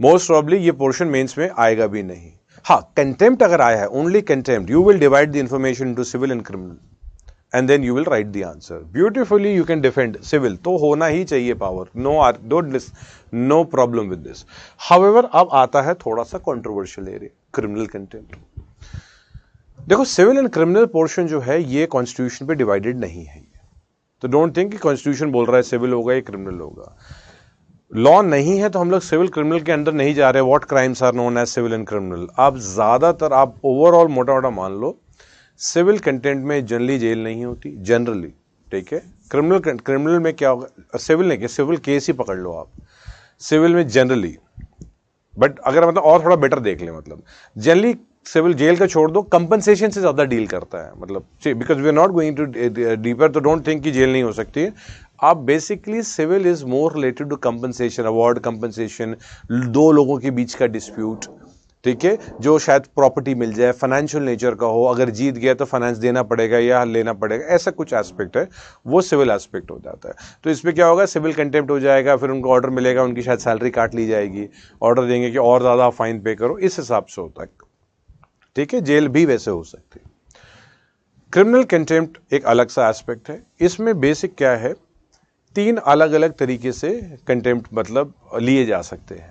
मोस्ट प्रॉब्ली ये पोर्शन मेंस में आएगा भी नहीं। हाँ, कंटेम्प्ट अगर आया है, only contempt, you will divide the information into civil and criminal and then you will write the answer beautifully. You can defend civil, तो होना ही चाहिए power, no problem with this. However, अब आता है थोड़ा सा controversial area, criminal contempt। देखो, civil and criminal portion जो है ये कॉन्स्टिट्यूशन पे डिवाइडेड नहीं है, तो डोंट थिंक कि कॉन्स्टिट्यूशन बोल रहा है सिविल होगा या क्रिमिनल होगा। लॉ नहीं है तो हम लोग सिविल क्रिमिनल के अंदर नहीं जा रहे। What crimes are known as civil and criminal. आप ज्यादातर आप ओवरऑल मोटा मोटा मान लो, सिविल कंटेंट में जनरली जेल नहीं होती, जनरली, ठीक है। क्रिमिनल में क्या होगा, सिविल नहीं, सिविल केस ही पकड़ लो आप, सिविल में जनरली, बट अगर मतलब और थोड़ा बेटर देख ले, मतलब जनरली सिविल जेल का छोड़ दो, कंपनसेशन से ज्यादा डील करता है, मतलब because we are not going to deeper, तो डोंट थिंक कि जेल नहीं हो सकती है। आप basically civil is more related to compensation, award compensation, दो लोगों के बीच का डिस्प्यूट, ठीक है, जो शायद प्रॉपर्टी मिल जाए, फाइनेंशियल नेचर का हो, अगर जीत गया तो फाइनेंस देना पड़ेगा या लेना पड़ेगा, ऐसा कुछ एस्पेक्ट है, वो सिविल एस्पेक्ट हो जाता है। तो इसमें क्या होगा, सिविल कंटेम्प्ट हो जाएगा, फिर उनको ऑर्डर मिलेगा, उनकी शायद सैलरी काट ली जाएगी, ऑर्डर देंगे कि और ज़्यादा फाइन पे करो, इस हिसाब से होता है, ठीक है। जेल भी वैसे हो सकती है। क्रिमिनल कंटेम्प्ट एक अलग सा एस्पेक्ट है। इसमें बेसिक क्या है, 3 अलग अलग तरीके से कंटेम्प्ट मतलब लिए जा सकते हैं।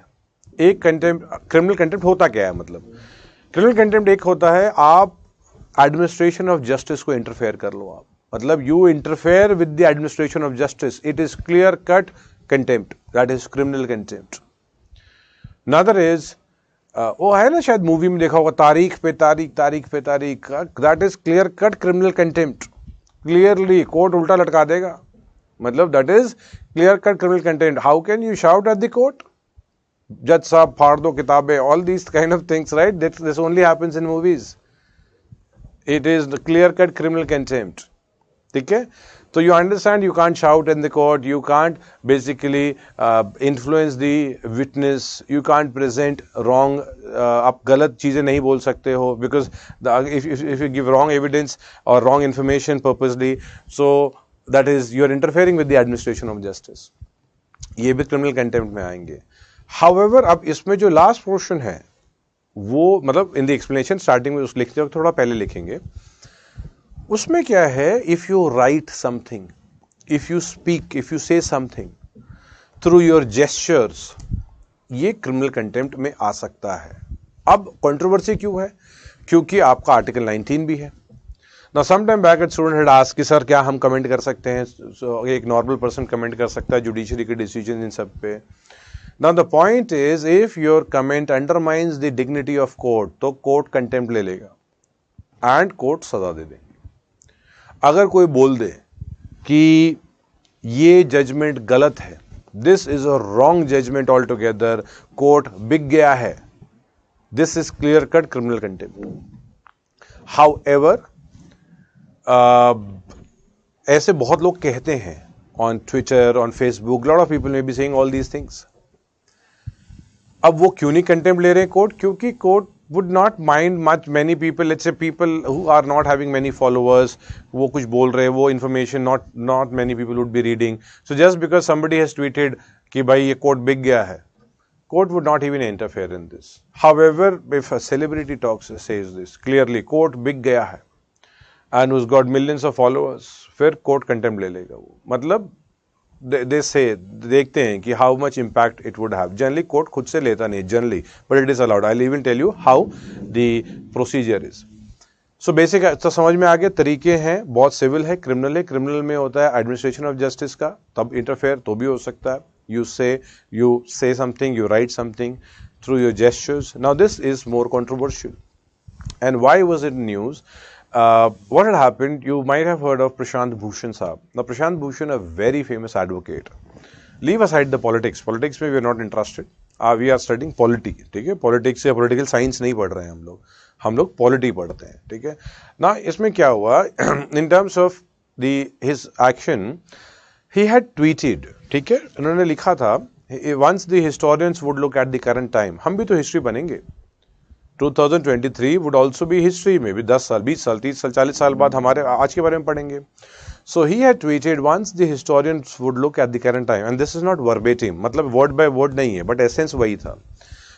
एक कंटेम्प्ट, क्रिमिनल कंटेम्प्ट होता क्या है, मतलब क्रिमिनल कंटेम्प्ट एक होता है आप एडमिनिस्ट्रेशन ऑफ जस्टिस को इंटरफेयर कर लो, आप मतलब you interfere with the administration of justice, it is clear cut contempt, that is criminal contempt. Another is वो है ना, शायद मूवी में देखा होगा, तारीख पे तारीख, तारीख पे तारीख, that is clear cut criminal contempt, clearly court उल्टा लटका देगा, मतलब that is clear cut criminal contempt. How can you shout at the court, जज साहब फाड़ दो किताबें, all these kind of things, right? This only happens in movies. It is the clear-cut criminal contempt. ठीक है, तो you understand you can't shout in the court, you can't basically influence the witness, you can't present wrong, आप गलत चीजें नहीं बोल सकते हो, because if you give wrong evidence or wrong information purposely, so that is you are interfering with the administration of justice. ये भी criminal contempt में आएंगे। However, अब इसमें जो लास्ट पोर्शन है वो मतलब इन द एक्सप्लेनेशन स्टार्टिंग में उस लिखते वक्त थोड़ा पहले लिखेंगे, उसमें क्या है, if you right something, if you speak, if you से समथिंग थ्रू योर जेस्चर्स, ये क्रिमिनल कंटेम्प्ट में आ सकता है। अब कंट्रोवर्सी क्यों है, क्योंकि आपका आर्टिकल 19 भी है। Now sometime back a student had asked कि सर क्या हम कमेंट कर सकते हैं, एक नॉर्मल पर्सन कमेंट कर सकता है जुडिशरी के डिसीजन इन सब पे। Now the point is, if your comment undermines the dignity of court, तो कोर्ट कंटेम्प्ट ले लेगा एंड कोर्ट सजा दे देंगे। अगर कोई बोल दे कि ये जजमेंट गलत है, this is a wrong judgment all together, court बिक गया है, this is clear cut criminal contempt. However, ऐसे बहुत लोग कहते हैं on Twitter, on Facebook, lot of people may be saying all these things. अब वो क्यों नहीं कंटेम्प्ट ले रहे हैं कोर्ट, क्योंकि court would not mind much many people, let's say people who are not having many followers, वो कुछ बोल रहे हैं, वो information not many people would be reading. So just because somebody has tweeted कि भाई ये कोर्ट बिक गया है, court would not even interfere in this. However, if a celebrity talks says this clearly, court बिक गया है and who's got millions of followers, फिर कोर्ट कंटेम्प्ट ले लेगा वो, मतलब they say, देखते हैं कि how much impact it would have. Generally court खुद से लेता नहीं generally, but it is allowed. I'll even tell you how the procedure is. So basic तो समझ में आ गया, तरीके हैं बहुत, सिविल है, क्रिमिनल है। क्रिमिनल में होता है एडमिनिस्ट्रेशन ऑफ जस्टिस का, तब इंटरफेयर तो भी हो सकता है। You say something, you write something through your gestures. Now this is more controversial. And why was it news? What had happened, you might have heard of Prashant Bhushan Saab. Now Prashant Bhushan, a very famous advocate. Leave aside the politics. Politics में we are not interested. We are studying polity. ठीक है, politics या political science नहीं पढ़ रहे हैं हम लोग polity पढ़ते हैं, ठीक है ना। इसमें क्या हुआ, in terms of his action, he had tweeted, ठीक है, उन्होंने लिखा था, once the historians would look at the current time, हम भी तो हिस्ट्री बनेंगे, 2023 would also be history में भी 10 साल 20 साल 30 साल 40 साल बाद हमारे आज के बारे में पढ़ेंगे. So he had tweeted once the historians would look at the current time, and this is not verbatim, मतलब word by word नहीं है, but essence वही था.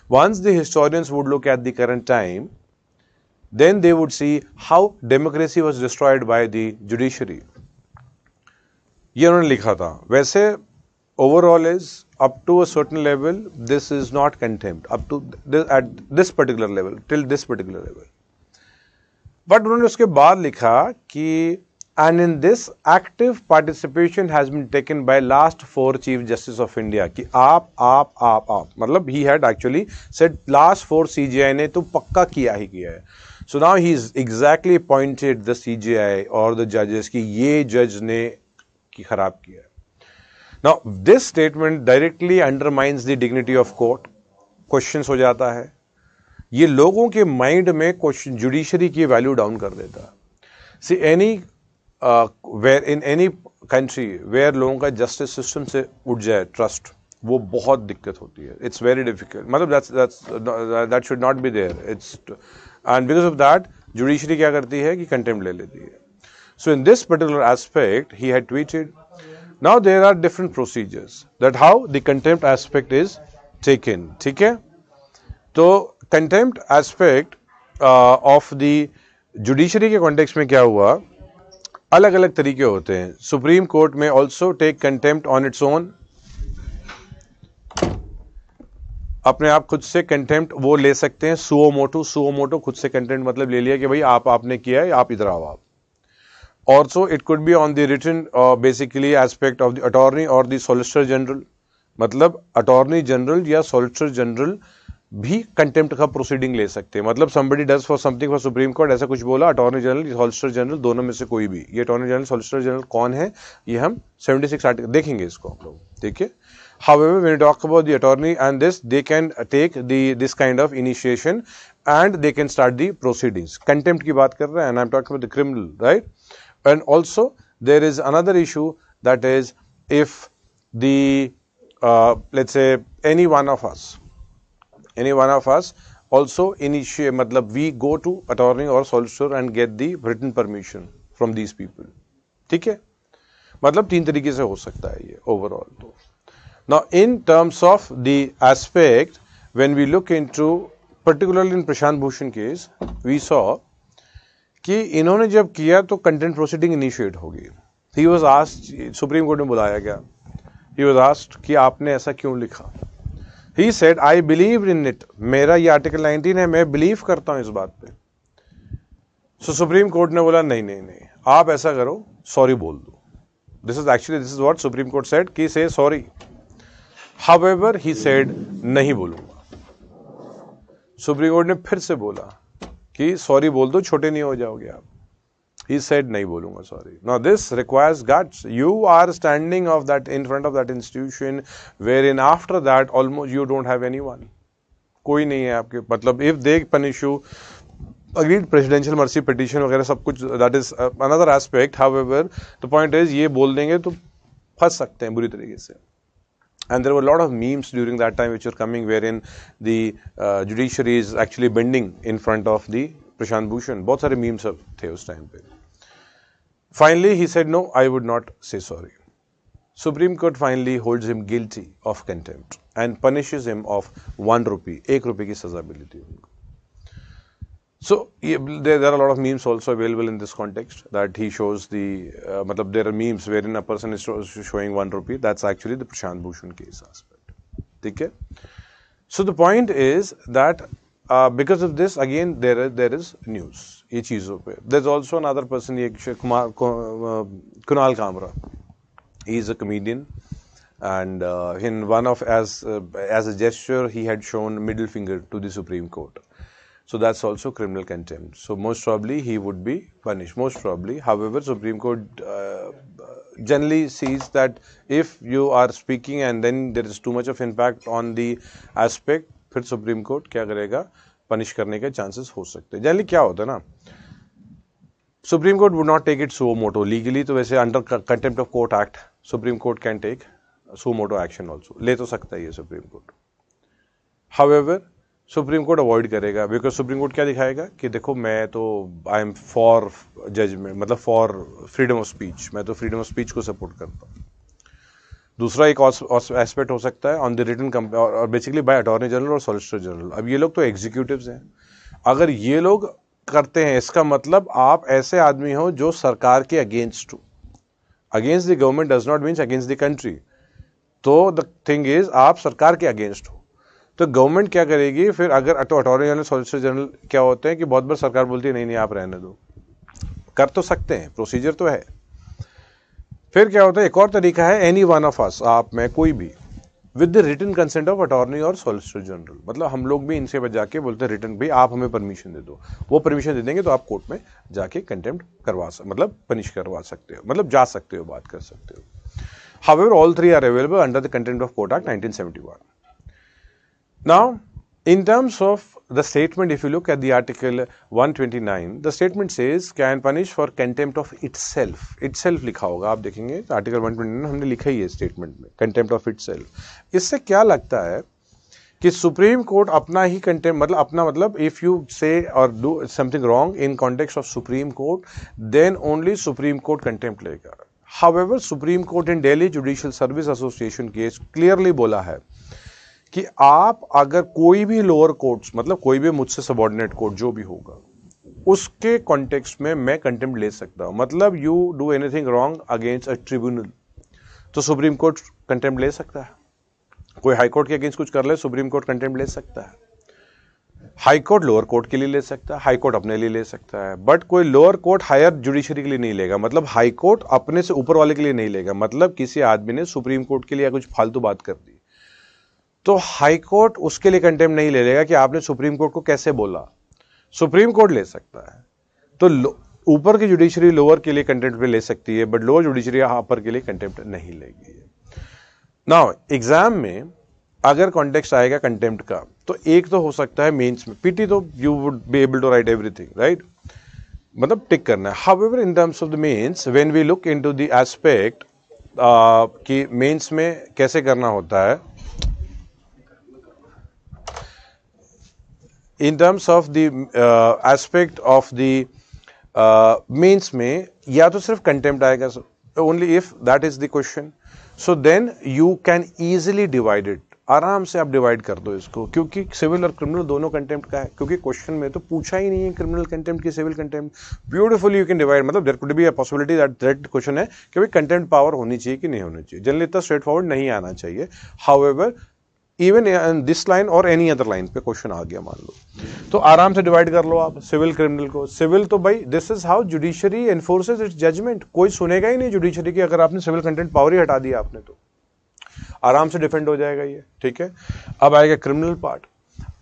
Once the historians would look at the current time, then they would see how democracy was destroyed by the judiciary. ये उन्होंने लिखा था. वैसे overall is up to a certain level, this is not contempt up to this, at this particular level, till this particular level. But उन्होंने उसके बाद लिखा कि and in this active participation has been taken by last 4 Chief Justice of India कि आप मतलब he had actually said last 4 CJI ने तो पक्का किया ही किया है. So now he's exactly pointed the CJI or the judges कि ये जज ने की खराब किया है. Now this statement directly undermines the dignity of court. Questions हो जाता है. ये लोगों के माइंड में क्वेश्चन जुडिशरी की वैल्यू डाउन कर देता है. See where in any country where लोगों का जस्टिस सिस्टम से उठ जाए ट्रस्ट, वो बहुत दिक्कत होती है. It's very difficult. मतलब that should not be there. It's and because of that judiciary क्या करती है कि कंटेम्प्ट ले लेती है. So in this particular aspect he had tweeted. Now there are different procedures that how the contempt aspect is taken. ठीक है. तो contempt aspect of the judiciary के कॉन्टेक्स्ट में क्या हुआ, अलग अलग तरीके होते हैं. सुप्रीम कोर्ट में also take contempt on its own. अपने आप खुद से कंटेम्प्ट वो ले सकते हैं. सुओ मोटो खुद से कंटेम्प्ट मतलब ले लिया कि भाई आपने किया है, आप इधर आओ आप. Also it could be on the written basically aspect of the attorney और द सॉलिसिटर जनरल. मतलब अटॉर्नी जनरल या सॉलिसिटर जनरल भी कंटेम्प्ट का प्रोसीडिंग ले सकते हैं. मतलब somebody does for something for supreme court, ऐसा कुछ बोला, अटॉर्नी जनरल सॉलिसिटर जनरल दोनों में से कोई भी. ये अटॉर्नी जनरल सॉलिसिटर जनरल कौन है ये हम 76 आर्टिकल देखेंगे इसको हम लोग. ठीक है. However, when we talk about the attorney and this, they can take this kind of initiation and they can start the proceedings. Contempt की बात कर रहे हैं and I'm talking about the criminal, right? And also there is another issue, that is if the let's say any one of us also initiate, मतलब we go to attorney or solicitor and get the written permission from these people. ठीक है. मतलब 3 तरीके से हो सकता है ये overall. तो now in terms of the aspect, when we look into particularly in Prashant Bhushan case, we saw कि इन्होंने जब किया तो कंटेम्प्ट प्रोसीडिंग इनिशिएट होगी. He was asked, supreme court में बुलाया गया. ही वाज आस्क्ड कि आपने ऐसा क्यों लिखा. He said I believe in it. मेरा ये आर्टिकल 19 है, मैं बिलीव करता हूं इस बात पे. सो सुप्रीम कोर्ट ने बोला नहीं आप ऐसा करो, सॉरी बोल दो. This is what supreme court said कि से सॉरी. हाउएवर ही सेड नहीं बोलूंगा. सुप्रीम कोर्ट ने फिर से बोला कि सॉरी बोल दो, छोटे नहीं हो जाओगे आप. He said नहीं बोलूंगा sorry. Now this requires guts. You are standing in front of that institution wherein after that almost you don't have anyone. कोई नहीं है आपके. मतलब if they punish you, agreed presidential mercy petition वगैरह सब कुछ, that is another aspect. However, the point is ये बोल देंगे तो फंस सकते हैं बुरी तरीके से. And there were a lot of memes during that time which were coming wherein the judiciary is actually bending in front of the Prashant Bhushan. बहुत सारे memes थे उस टाइम पे. Finally he said no, I would not say sorry. Supreme Court finally holds him guilty of contempt and punishes him of 1 rupee. 1 रुपए की सजा मिली थी उनको. So there are a lot of memes also available in this context that he shows the मतलब there are memes wherein a person is showing 1 rupee. That's actually the Prashant Bhushan case aspect. ठीक है. So the point is that because of this again there is news ये चीजों पे. There's also another person, ये Kunal Kamra. He is a comedian and in one of as a gesture he had shown middle finger to the Supreme Court. So that's also criminal contempt. So most probably he would be punished. Most probably. However, Supreme Court generally sees that if you are speaking and then there is too much of impact on the aspect, फिर supreme court क्या करेगा, punish करने के chances हो सकते हैं. Generally क्या होता है ना, supreme court would not take it suo motu legally. तो वैसे under contempt of court act supreme court can take suo motu action also. ले तो सकता है ये supreme court. However supreme court avoid करेगा, बिकॉज सुप्रीम कोर्ट क्या दिखाएगा कि देखो मैं तो आई एम फॉर जजमेंट, मतलब फॉर फ्रीडम ऑफ स्पीच, मैं तो फ्रीडम ऑफ स्पीच को सपोर्ट करता हूँ। दूसरा एक एस्पेक्ट हो सकता है ऑन द रिटन और बेसिकली बाय अटॉर्नी जनरल और सॉलिसिटर जनरल। अब ये लोग तो एग्जीक्यूटिव्स हैं, अगर ये लोग करते हैं इसका मतलब आप ऐसे आदमी हो जो सरकार के अगेंस्ट हो। Against the government does not means against the country. तो द थिंग इज आप सरकार के अगेंस्ट हो, तो गवर्नमेंट क्या करेगी फिर? अगर अटॉर्नी जनरल सॉलिसिटर जनरल क्या होते हैं कि बहुत बार सरकार बोलती है नहीं नहीं आप रहने दो, कर तो सकते हैं, प्रोसीजर तो है। फिर क्या होता है, एक और तरीका है, एनी वन ऑफ अस, आप मैं कोई भी, with the written consent of attorney और सॉलिसिटर जनरल, मतलब हम लोग भी इनसे जाके बोलते हैं रिटन भाई आप हमें परमिशन दे दो, वो परमिशन दे देंगे तो आप कोर्ट में जाके कंटेम्प्ट करवा मतलब पनिश करवा सकते हो, मतलब जा सकते हो, बात कर सकते हो। However, all three are available under the Contempt of Court Act 1971. Now, in terms of the statement, if you look at the article 129, the statement says can punish for contempt of itself. Itself लिखा होगा, आप देखेंगे article 129 हमने लिखा ही है statement में, contempt of itself। इससे क्या लगता है कि सुप्रीम कोर्ट अपना ही कंटेम्प्ट, मतलब अपना मतलब इफ यू से और do something wrong in context of supreme court, then only supreme court contempt लेगा। However, supreme court in Delhi judicial service association case clearly बोला है कि आप अगर कोई भी लोअर कोर्ट्स, मतलब कोई भी मुझसे सबऑर्डिनेट कोर्ट जो भी होगा, उसके कॉन्टेक्स्ट में मैं कंटेम्प्ट ले सकता हूं। मतलब you do anything wrong against a tribunal, तो सुप्रीम कोर्ट कंटेम्प्ट ले सकता है। कोई हाई कोर्ट के अगेंस्ट कुछ कर ले, सुप्रीम कोर्ट कंटेम्प्ट ले सकता है। हाई कोर्ट लोअर कोर्ट के लिए ले सकता है, हाई कोर्ट अपने लिए ले सकता है, बट कोई लोअर कोर्ट हायर जुडिशरी के लिए नहीं लेगा। मतलब हाई कोर्ट अपने से ऊपर वाले के लिए नहीं लेगा। मतलब किसी आदमी ने सुप्रीम कोर्ट के लिए कुछ फालतू बात कर दी तो हाई कोर्ट उसके लिए कंटेम्प्ट नहीं ले लेगा कि आपने सुप्रीम कोर्ट को कैसे बोला, सुप्रीम कोर्ट ले सकता है। तो ऊपर की जुडिशरी लोअर के लिए कंटेम्प्ट ले सकती है, बट लोअर जुडिशरी अपर के लिए कंटेम्प्ट नहीं लेगी। नाउ एग्जाम में अगर कॉन्टेक्स्ट आएगा कंटेम्प्ट का, तो एक तो हो सकता है मेंस में, पीटी तो you would be able to write everything, right, मतलब टिक करना है। However in terms of the mains, when we look into the aspect कि मेंस में कैसे करना होता है, in terms of the aspect of the means में या तो सिर्फ contempt आएगा, only if that is the question, so then you can easily divide it, आराम से आप डिवाइड कर दो इसको, क्योंकि सिविल और क्रिमिनल दोनों कंटेम्प्ट का है। क्योंकि क्वेश्चन में तो पूछा ही नहीं है क्रिमिनल कंटेम्प्ट की civil contempt. Beautifully you can divide, मतलब there could be a possibility that question है कि भाई कंटेम्प्ट पावर होनी चाहिए कि नहीं होनी चाहिए। जनरली इतना स्ट्रेट फॉरवर्ड नहीं आना चाहिए। However even in this line और एनी अदर लाइन पे क्वेश्चन आ गया मान लो, तो आराम से डिवाइड कर लो आप सिविल क्रिमिनल को। सिविल तो भाई this is how judiciary enforces its judgment, कोई सुनेगा ही नहीं जुडिशरी की अगर आपने सिविल कंटेम्प्ट पावर ही हटा दिया आपने, तो आराम से डिफेंड हो जाएगा ये, ठीक है। अब आएगा क्रिमिनल पार्ट।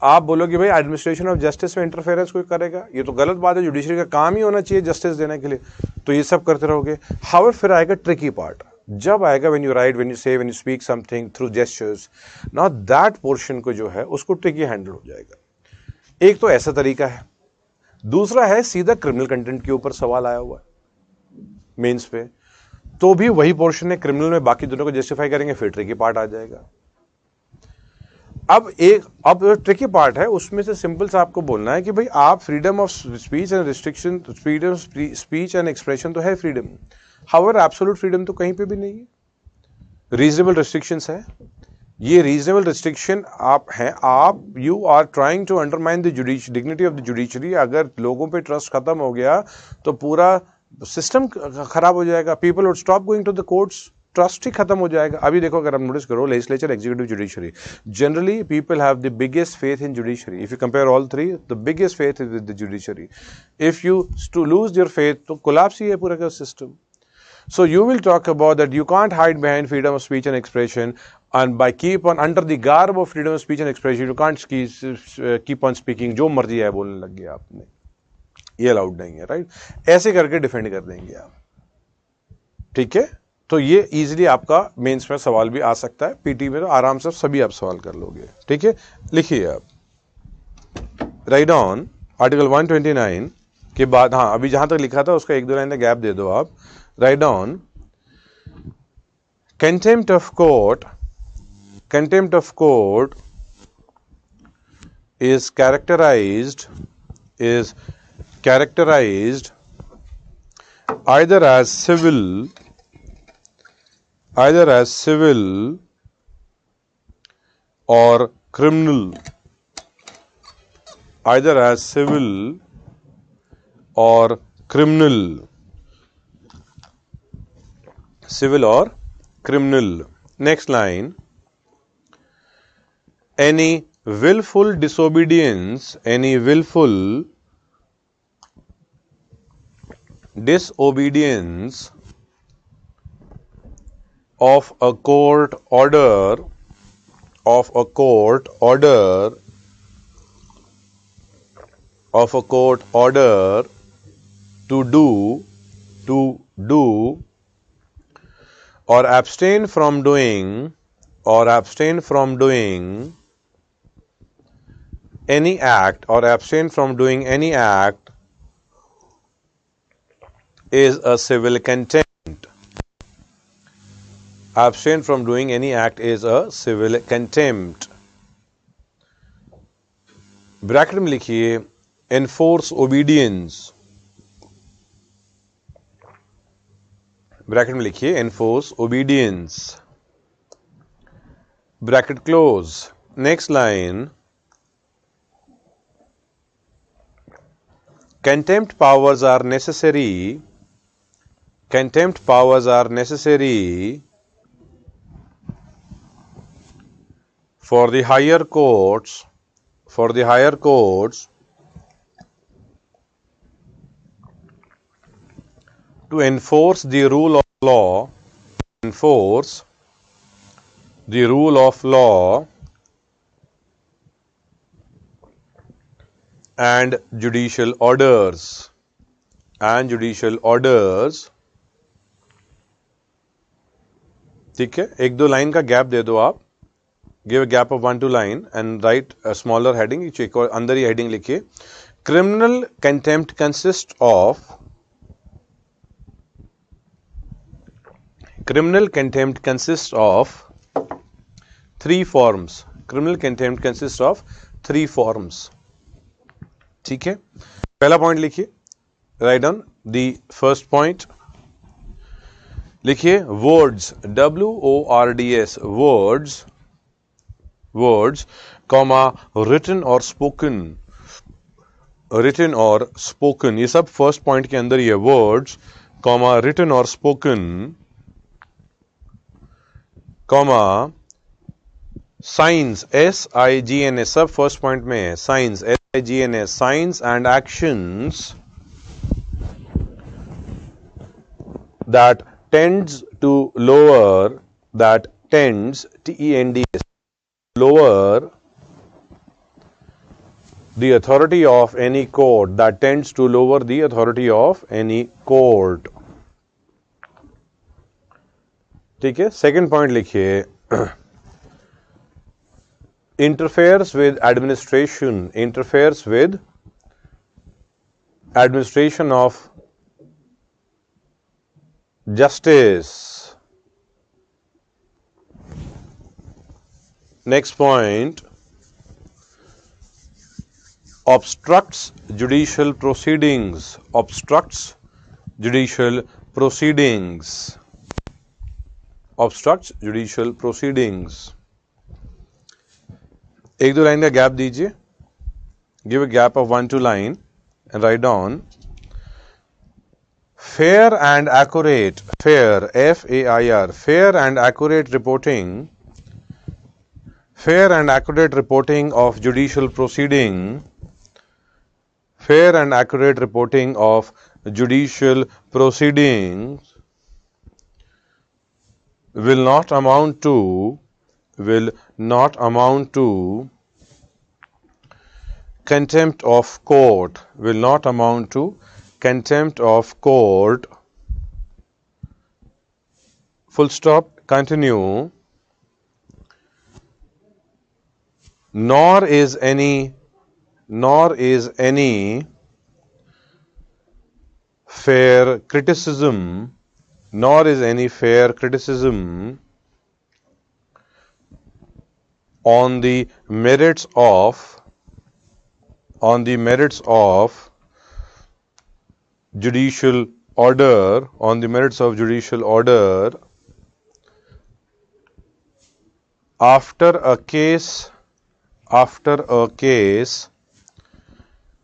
आप बोलोगे भाई एडमिनिस्ट्रेशन ऑफ जस्टिस में इंटरफेरेंस कोई करेगा, ये तो गलत बात है, जुडिशरी का काम ही होना चाहिए जस्टिस देने के लिए, तो ये सब करते रहोगे। हाउएवर फिर आएगा ट्रिकी पार्ट, जब आएगा when you write, when you say, when you speak something through gestures, now that portion को जो है उसको ट्रिकी हैंडल हो जाएगा। एक तो ऐसा तरीका है, दूसरा है सीधा क्रिमिनल कंटेंट के ऊपर सवाल आया हुआ है मेंस पे, तो भी वही पोर्शन है क्रिमिनल में, बाकी दोनों को जस्टिफाई करेंगे, फिर ट्रिकी पार्ट आ जाएगा। अब ट्रिकी पार्ट है, उसमें से सिंपल सा आपको बोलना है कि भाई आप freedom of speech and restriction, freedom of speech and expression तो है फ्रीडम, हाउएवर एब्सोल्यूट फ्रीडम तो कहीं पे भी नहीं है, रीजनेबल रिस्ट्रिक्शंस है। ये रीजनेबल रिस्ट्रिक्शन आप you are trying to undermine the dignity of the judiciary. अगर लोगों पे ट्रस्ट खत्म हो गया तो पूरा सिस्टम खराब हो जाएगा, people would stop going to the courts, trust ही खत्म हो जाएगा। अभी देखो अगर आप नोटिस करो, legislature, executive, judiciary, generally people have the biggest faith in judiciary. If you compare all three, the biggest faith is with the judiciary. If you to lose your faith तो कोलैप्स ही है पूरा का system. So you will talk about that you can't hide behind freedom of speech and expression, and by keep on under the garb of freedom of speech and expression you can't keep on speaking, जो मर्जी है बोलने लग गया आपने, ये allowed नहीं है, राइट। ऐसे करके डिफेंड कर देंगे आप, ठीक है। तो ये इजीली आपका मेंस में सवाल भी आ सकता है, पीटी में तो आराम से सभी आप सवाल कर लोगे, ठीक है। लिखिए आप, राइट डाउन आर्टिकल 129 के बाद, हाँ अभी जहां तक लिखा था उसका एक दो लाइन का गैप दे दो आप। Write down contempt of court is characterized either as civil or criminal, either as civil or criminal, civil or criminal. Next line, any willful disobedience of a court order to do or abstain from doing any act is a civil contempt. Abstain from doing any act is a civil contempt. Bracket में लिखिए enforce obedience. Bracket में लिखिए enforce obedience. Bracket close. Next line, contempt powers are necessary for the higher courts to enforce the rule of law and judicial orders. ठीक है, एक दो line का gap दे दो आप. Give a gap of 1-2 line and write a smaller heading. एक और अंदर ही heading लिखिए. Criminal contempt consists of 3 forms. ठीक है, पहला पॉइंट लिखिए. Write down the first point. लिखिए words, WORDS, words, comma, written or spoken. ये सब फर्स्ट पॉइंट के अंदर ही है. words, comma, written or spoken, comma, signs, SIGNS, सब फर्स्ट पॉइंट में है. signs, SIGNS, signs and actions that tends to lower, TENDS, lower the authority of any court, ठीक है. सेकेंड पॉइंट लिखिए interferes with administration of justice. Next point, obstructs judicial proceedings. एक दो line का gap दीजिए. Give a gap of 1-2 line and write down fair and accurate, FAIR, fair and accurate reporting of judicial proceedings will not amount to contempt of court. Full stop. Continue. Nor is any fair criticism on the merits of on the merits of judicial order, on the merits of judicial order, after a case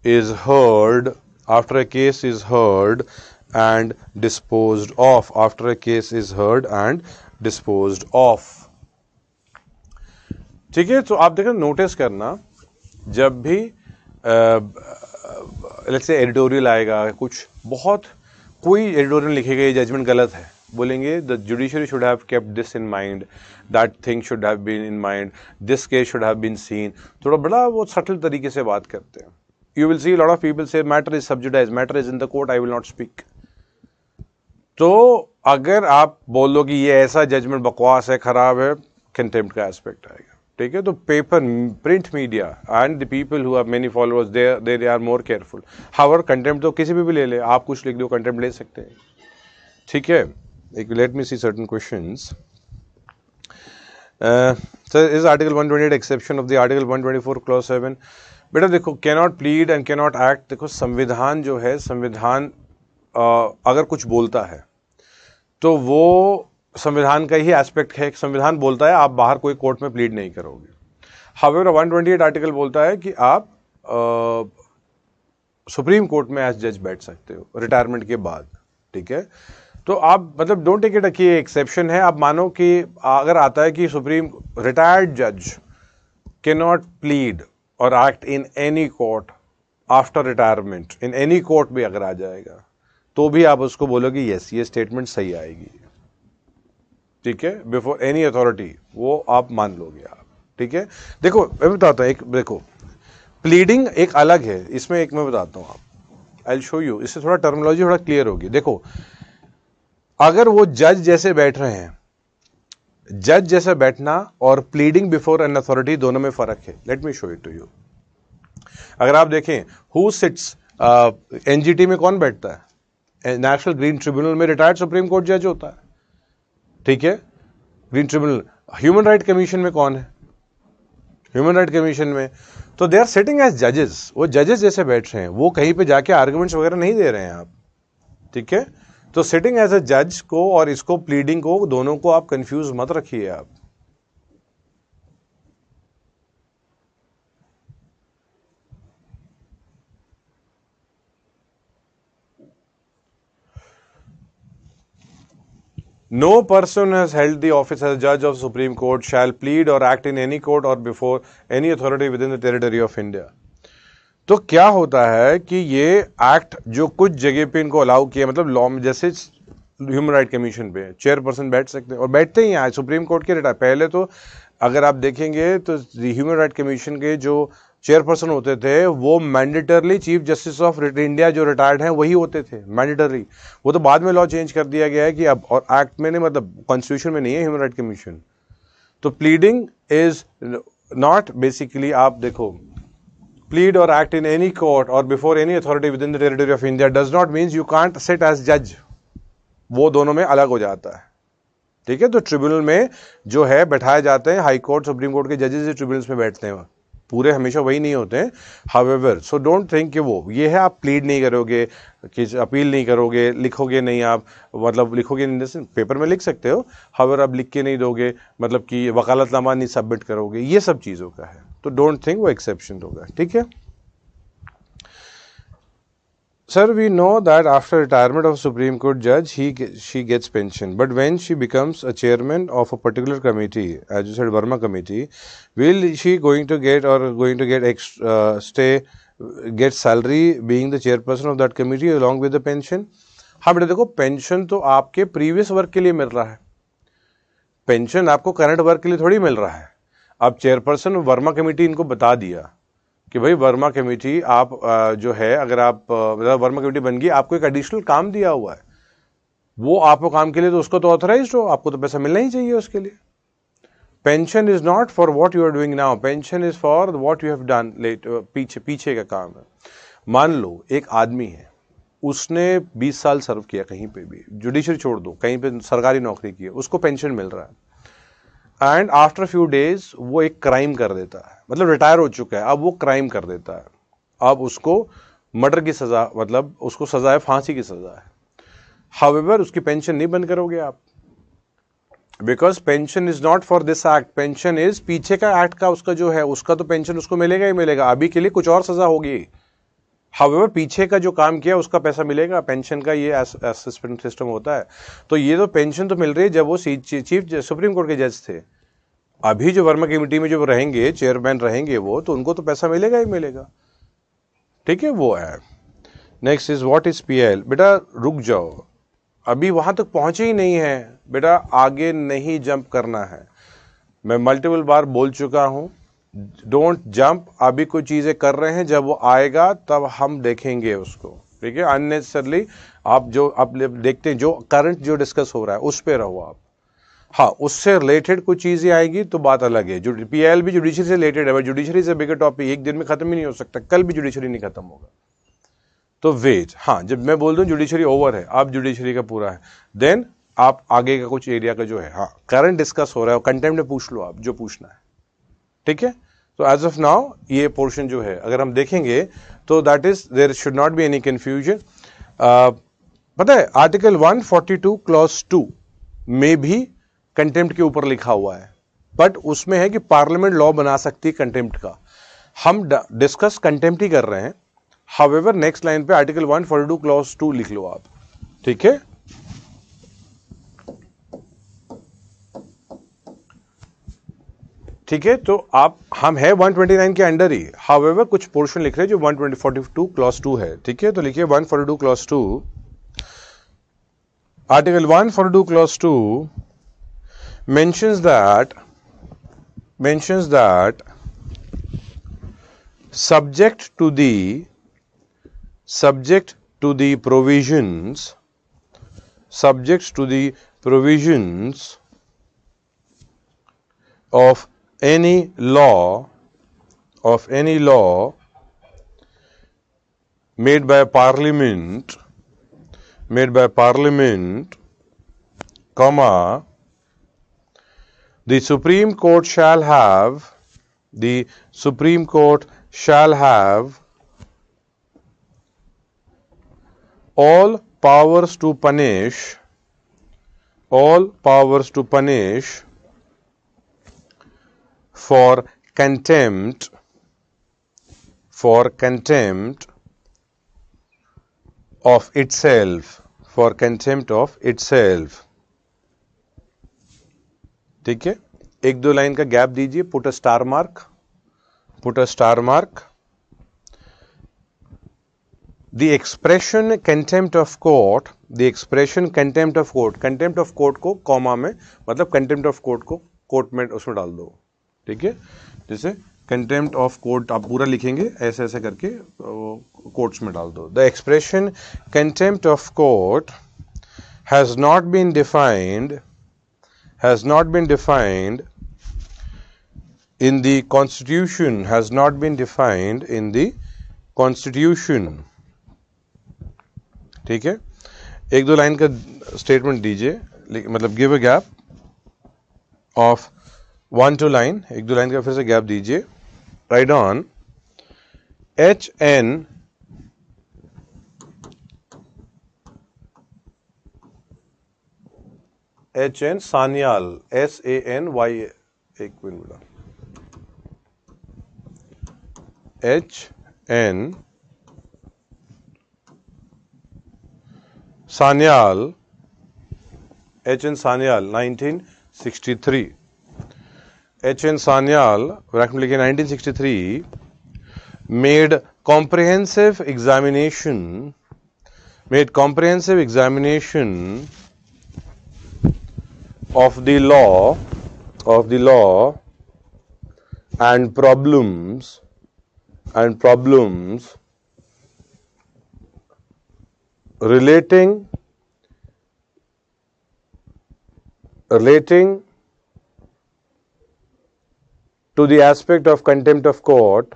is heard, after a case is heard and disposed of, after a case is heard and disposed of. ठीक है, तो आप देखो, notice करना, जब भी let's say editorial आएगा, कुछ बहुत कोई एडिटोरियल लिखेगा ये जजमेंट गलत है, बोलेंगे the judiciary should have kept this in mind, that thing should have been in mind, this case should have been seen. थोड़ा बड़ा वो सटल तरीके से बात करते हैं. You will see lot of people say matter is sub judice, matter is in the court, I will not speak. तो अगर आप बोल दो कि ये ऐसा जजमेंट बकवास है, खराब है, कंटेम्प्ट का एस्पेक्ट आएगा. ठीक है, तो paper, print media and the people who have many followers, they are more careful. However contempt तो किसी भी ले ले, आप कुछ लिख दो, कंटेम्प्ट ले सकते हैं. ठीक है, एक let me see certain questions. Sir, is article 128 exception of the article 124 clause 7? बेटा देखो, cannot plead and cannot act. देखो, संविधान जो है, संविधान अगर कुछ बोलता है तो वो संविधान का ही एस्पेक्ट है. संविधान बोलता है आप बाहर कोई कोर्ट में प्लीड नहीं करोगे. हाउएवर 128 आर्टिकल बोलता है कि आप सुप्रीम कोर्ट में एज जज बैठ सकते हो रिटायरमेंट के बाद. ठीक है, तो आप मतलब डोंट टेक इट कि एक्सेप्शन है. आप मानो कि अगर आता है कि सुप्रीम रिटायर्ड जज कैन नॉट प्लीड और act in any court after retirement, in any court भी अगर आ जाएगा तो भी आप उसको बोलोगे यस, ये स्टेटमेंट सही आएगी. ठीक है, बिफोर एनी अथॉरिटी, वो आप मान लोगे आप. ठीक है, देखो मैं बताता हूँ, एक देखो, प्लीडिंग एक अलग है, इसमें एक मैं बताता हूँ, आप आई विल शो यू, इससे थोड़ा टर्मिनोलॉजी थोड़ा क्लियर होगी. देखो, अगर वो जज जैसे बैठ रहे हैं, जज जैसे बैठना और प्लीडिंग बिफोर एन अथॉरिटी, दोनों में फर्क है. Let me show it to you. अगर आप देखें, हु सिट्स एनजीटी में कौन बैठता है? नेशनल ग्रीन ट्रिब्यूनल में रिटायर्ड सुप्रीम कोर्ट जज होता है. ठीक है, green tribunal. Human right commission में कौन है? ह्यूमन राइट कमीशन में तो दे आर सिटिंग एज जजेस, वो जजेस जैसे बैठ रहे हैं, वो कहीं पे जाके आर्गुमेंट्स वगैरह नहीं दे रहे हैं आप. ठीक है, तो सिटिंग एज अ जज को और इसको प्लीडिंग को, दोनों को आप कंफ्यूज मत रखिए आप. No person has held the office as a judge of Supreme Court shall plead or act in any court or before any authority within the territory of India. तो क्या होता है कि ये एक्ट जो कुछ जगह पे इनको अलाउ किया, मतलब लॉ में, जैसे ह्यूमन राइट कमीशन पे चेयरपर्सन बैठ सकते हैं और बैठते ही हैं सुप्रीम कोर्ट के रिटायर. पहले तो अगर आप देखेंगे तो ह्यूमन राइट कमीशन के जो चेयरपर्सन होते थे वो mandatorily chief justice of India जो रिटायर्ड हैं वही होते थे, मैंडेटरी. वो तो बाद में लॉ चेंज कर दिया गया है कि अब, और एक्ट में नहीं, मतलब कॉन्स्टिट्यूशन में नहीं है ह्यूमन राइट कमीशन. तो प्लीडिंग इज नॉट बेसिकली, आप देखो, प्लीड और एक्ट इन एनी कोर्ट और before any authority within the territory of India does not means you can't sit as जज. वो दोनों में अलग हो जाता है. ठीक है, तो ट्रिब्यूनल में जो है बैठाए जाते हैं, हाई कोर्ट सुप्रीम कोर्ट के जजेस ट्रिब्यूनल्स में बैठते हैं, पूरे हमेशा वही नहीं होते हैं. हाउएवर, सो डोंट थिंक कि वो ये है, आप प्लीड नहीं करोगे, कि अपील नहीं करोगे, लिखोगे नहीं आप, मतलब लिखोगे नहीं, पेपर में लिख सकते हो, हाउएवर आप लिख के नहीं दोगे, मतलब कि वकालतनामा नहीं सबमिट करोगे, ये सब चीज़ों का है. तो डोंट थिंक वो एक्सेप्शन होगा. ठीक है sir, we know that after retirement of Supreme Court judge, she gets pension. But when she becomes a chairman of a particular committee, as you said, Verma committee, will she going to get get salary being the chairperson of that committee along with the pension? हाँ बेटा देखो, pension तो आपके previous work के लिए मिल रहा है, pension आपको करंट वर्क के लिए थोड़ी मिल रहा है. अब चेयरपर्सन वर्मा कमेटी इनको बता दिया कि भाई वर्मा कमेटी आप जो है, अगर आप मतलब वर्मा कमेटी बन गई, आपको एक एडिशनल काम दिया हुआ है, वो आपको काम के लिए, तो उसको तो ऑथराइज्ड हो, आपको तो पैसा मिलना ही चाहिए उसके लिए. Pension is not for what you are doing now, pension is for what you have done पीछे का काम है. मान लो एक आदमी है, उसने 20 साल सर्व किया कहीं पे भी, जुडिशरी छोड़ दो, कहीं पे सरकारी नौकरी की है, उसको पेंशन मिल रहा है, एंड आफ्टर फ्यू डेज वो एक क्राइम कर देता है, मतलब रिटायर हो चुका है, अब वो क्राइम कर देता है, अब उसको मर्डर की सजा, मतलब उसको सजा है, फांसी की सजा है। हाउएवर उसकी पेंशन नहीं बंद करोगे आप, because pension is not for this act, pension is पीछे का एक्ट का, उसका जो है उसका तो पेंशन उसको मिलेगा ही मिलेगा, अभी के लिए कुछ और सजा होगी। हाउएवर पीछे का जो काम किया उसका पैसा मिलेगा, पेंशन का ये असिस्टेंट सिस्टम होता है। तो ये तो पेंशन तो मिल रही है जब वो चीफ सुप्रीम कोर्ट के जज थे। अभी जो वर्मा कमेटी में जो रहेंगे, चेयरमैन रहेंगे वो, तो उनको तो पैसा मिलेगा ही मिलेगा। ठीक है, वो है। Next is what is PL. बेटा रुक जाओ, अभी वहां तक पहुंचे ही नहीं है बेटा, आगे नहीं जंप करना है। मैं मल्टीपल बार बोल चुका हूं, डोंट जंप। अभी कोई चीजें कर रहे हैं, जब वो आएगा तब हम देखेंगे उसको। ठीक है, अननेसेसरली आप देखते हैं जो करंट जो डिस्कस हो रहा है उस पे रहो आप। हाँ, उससे रिलेटेड कुछ चीजें आएगी तो बात अलग है। पीएल भी जुडिशरी से रिलेटेड है, जुडिशरी से बिगर टॉपिक, एक दिन में खत्म ही नहीं हो सकता, कल भी जुडिशरी नहीं खत्म होगा, तो वेट। हाँ, जब मैं बोल दूं जुडिशरी ओवर है, अब जुडिशरी का पूरा है, देन आप आगे का कुछ एरिया का जो है, हाँ करंट डिस्कस हो रहा है, कंटेम्प्ट में पूछ लो आप जो पूछना है। ठीक है, तो एज ऑफ नाउ ये पोर्शन जो है अगर हम देखेंगे तो that is, there should not be any confusion. पता है आर्टिकल 142 क्लॉज 2 में भी कंटेम्प्ट के ऊपर लिखा हुआ है, बट उसमें है कि पार्लियामेंट लॉ बना सकती है कंटेम्प्ट का। हम डिस्कस कंटेम्प्ट ही कर रहे हैं। हाउएवर नेक्स्ट लाइन पे आर्टिकल 142 क्लॉज 2 लिख लो आप। ठीक है, ठीक है, तो आप हम है 129 के अंडर ही, हाउएवर कुछ पोर्शन लिख रहे हैं जो 142 क्लॉज 2 है। ठीक है, तो लिखिए 142 clause 2, article 142 clause 2 mentions that subject to the provisions of any law made by parliament, comma, the Supreme Court shall have all powers to punish for contempt of itself, ठीक है, एक दो लाइन का गैप दीजिए, put a star mark, the expression contempt of court, contempt of court को comma में, मतलब contempt of court को कोर्ट में उसमें डाल दो। ठीक है, जैसे कंटेम्प्ट ऑफ कोर्ट आप पूरा लिखेंगे ऐसे ऐसे करके कोर्ट्स में डाल दो। The expression contempt of court has not been defined in the constitution, ठीक है, एक दो लाइन का स्टेटमेंट दीजिए, मतलब give a gap of 1-2 line, एक दो लाइन का फिर से गैप दीजिए। Right on HN Sanyal, SANY, एक minute, HN Sanyal 1963, HN Sanyal लिखिए 1963 made comprehensive examination of the law and problems relating to the aspect of contempt of court,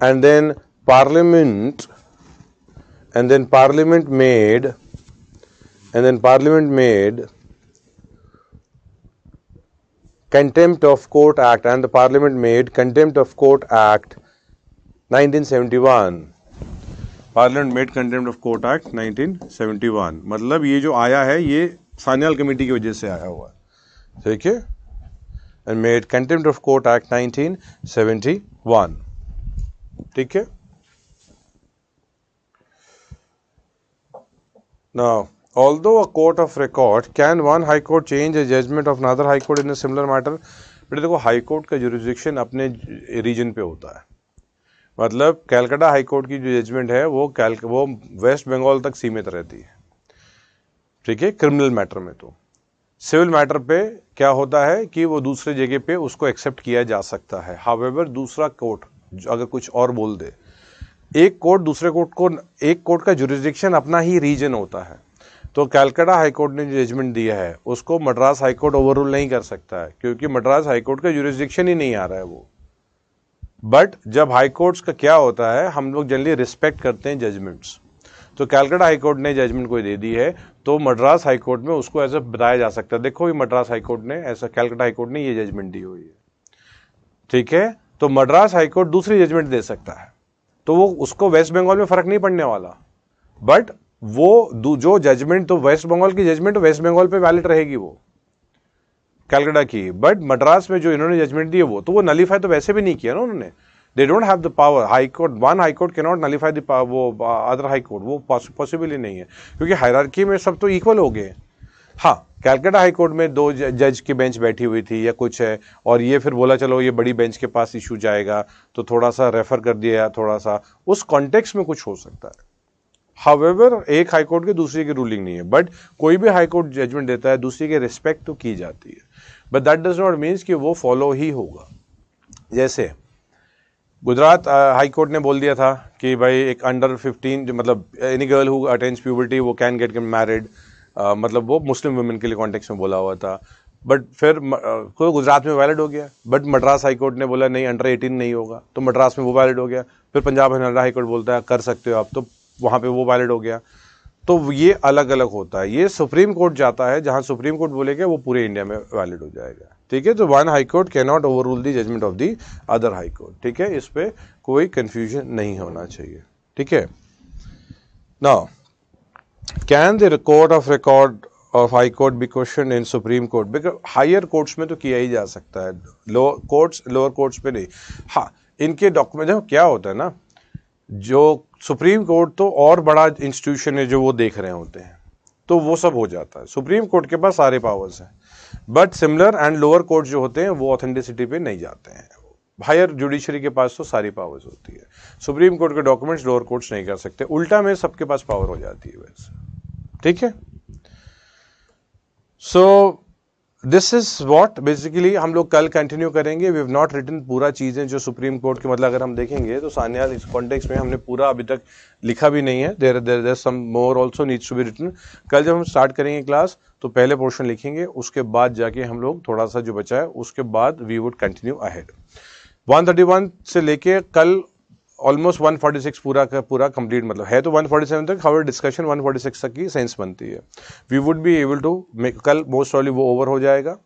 and then Parliament made Contempt of Court Act, and the Parliament made Contempt of Court Act 1971. Parliament made Contempt of Court Act 1971. मतलब ये जो आया है ये Sanyal committee की वजह से आया हुआ है, ठीक है, and made Contempt of Court Act 1971. ठीक है. Now, although a court of record, can one high court change a judgment of another high court in a similar matter? बेटे देखो, हाई कोर्ट का जुरिस्डिक्शन अपने रीजन पे होता है. मतलब कैलकाटा हाई कोर्ट की जो जजमेंट है वो वेस्ट बंगाल तक सीमित रहती है, ठीक है, क्रिमिनल मैटर में. तो सिविल मैटर पे क्या होता है कि वो दूसरे जगह पे उसको एक्सेप्ट किया जा सकता है. हाउएवर दूसरा कोर्ट अगर कुछ और बोल दे, एक कोर्ट दूसरे कोर्ट को, एक कोर्ट का जुरिस्डिक्शन अपना ही रीजन होता है. तो कैलकाटा हाई कोर्ट ने जो जजमेंट दिया है उसको मद्रास हाई कोर्ट ओवररूल नहीं कर सकता है, क्योंकि मद्रास हाई कोर्ट का जुरिस्डिक्शन ही नहीं आ रहा है वो. बट जब हाई कोर्ट्स का क्या होता है, हम लोग जनरली रिस्पेक्ट करते हैं जजमेंट्स. तो कैलकाटा हाई कोर्ट ने जजमेंट कोई दे दी है तो मद्रास हाई कोर्ट में उसको ऐसा बताया जा सकता है, देखो ये मद्रास हाई कोर्ट ने ऐसा, कैलकाटा हाई कोर्ट ने ये जजमेंट दी हुई है, ठीक है. तो मद्रास हाई कोर्ट दूसरी जजमेंट दे सकता है, तो वो उसको वेस्ट बंगाल में फर्क नहीं पड़ने वाला. बट वो जो जजमेंट, तो वेस्ट बंगाल की जजमेंट तो वेस्ट बंगाल पे वैलिड रहेगी वो कैलकाटा की. बट मद्रास में जो इन्होंने जजमेंट दी है वो तो वो नलीफाई तो वैसे भी नहीं किया ना उन्होंने. They don't have the power. High court, one high court can not nullify the वो अदर हाई कोर्ट, वो पॉसिबल ही नहीं है, क्योंकि हायरार्की में सब तो इक्वल हो गए. हाँ, कैलकाटा हाई कोर्ट में 2 जज की बेंच बैठी हुई थी या कुछ है, और ये फिर बोला चलो ये बड़ी बेंच के पास इशू जाएगा तो थोड़ा सा रेफर कर दिया, थोड़ा सा उस कॉन्टेक्स्ट में कुछ हो सकता है. हाउएवर एक हाई कोर्ट के दूसरे की रूलिंग नहीं है, बट कोई भी हाई कोर्ट जजमेंट देता है दूसरे की रिस्पेक्ट तो की जाती है, but that does not means कि वो फॉलो ही होगा. जैसे गुजरात हाई कोर्ट ने बोल दिया था कि भाई एक अंडर 15, मतलब any girl who attains puberty वो कैन गेट मैरिड, मतलब वो मुस्लिम वुमेन के लिए कॉन्टेक्स्ट में बोला हुआ था. बट फिर गुजरात में वैलिड हो गया, बट मद्रास हाई कोर्ट ने बोला नहीं अंडर 18 नहीं होगा, तो मद्रास में वो वैलिड हो गया. फिर पंजाब हरियाणा हाई कोर्ट बोलता है कर सकते हो आप, तो वहाँ पे वो वैलिड हो गया. तो ये अलग अलग होता है. ये सुप्रीम कोर्ट जाता है, जहाँ सुप्रीम कोर्ट बोलेगा वो पूरे इंडिया में वैलिड हो जाएगा, ठीक है. तो one high court can not overrule the judgment of the other high court, ठीक है. इस पे कोई कंफ्यूजन नहीं होना चाहिए, ठीक है. Now, can the court of record of high court be question in supreme court? Because higher courts में तो किया ही जा सकता है, लोअर कोर्ट्स पे नहीं. हाँ, इनके डॉक्यूमेंट क्या होता है ना, जो सुप्रीम कोर्ट तो और बड़ा इंस्टीट्यूशन है जो वो देख रहे होते हैं, तो वो सब हो जाता है. सुप्रीम कोर्ट के पास सारे पावर्स हैं, but similar and lower court जो होते हैं वो ऑथेंटिसिटी पे नहीं जाते हैं. हायर जुडिशरी के पास तो सारी पावर्स होती है. सुप्रीम कोर्ट के डॉक्यूमेंट्स लोअर कोर्ट्स नहीं कर सकते, उल्टा में सबके पास पावर हो जाती है वैसे, ठीक है. So this is what basically हम लोग कल कंटिन्यू करेंगे. वी हैव नॉट रिटन पूरा चीजें जो सुप्रीम कोर्ट के, मतलब अगर हम देखेंगे तो सान्याल इस कॉन्टेक्स्ट में हमने पूरा अभी तक लिखा भी नहीं है. There some more also needs to be written. कल जब हम स्टार्ट करेंगे क्लास तो पहले पोर्शन लिखेंगे, उसके बाद जाके हम लोग थोड़ा सा जो बचा है उसके बाद वी वुड कंटिन्यू अहेड. 131 से लेके कल ऑलमोस्ट 146 पूरा का पूरा कंप्लीट, मतलब है तो 147 तक, हमारी डिस्कशन 146 तक की सेंस बनती है. We would be able to make, कल मोस्ट प्रॉब्ली वो ओवर हो जाएगा,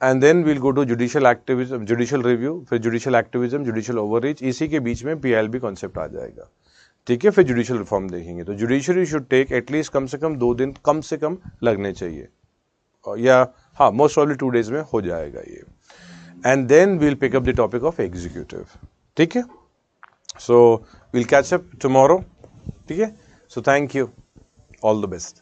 and then we'll go to judicial activism, judicial review, फिर जुडिशियल एक्टिविज्म, जुडिशियल ओवररीच, इसी के बीच में पीएलबी कॉन्सेप्ट आ जाएगा, ठीक है. फिर जुडिशियल रिफॉर्म देखेंगे. तो जुडिशरी शुड टेक एटलीस्ट कम से कम 2 दिन कम से कम लगने चाहिए, या हाँ मोस्ट प्रॉब्ली 2 days में हो जाएगा ये. And then we'll pick up the topic of executive, ठीक है. So we'll catch up tomorrow. ठीक है? So thank you. All the best.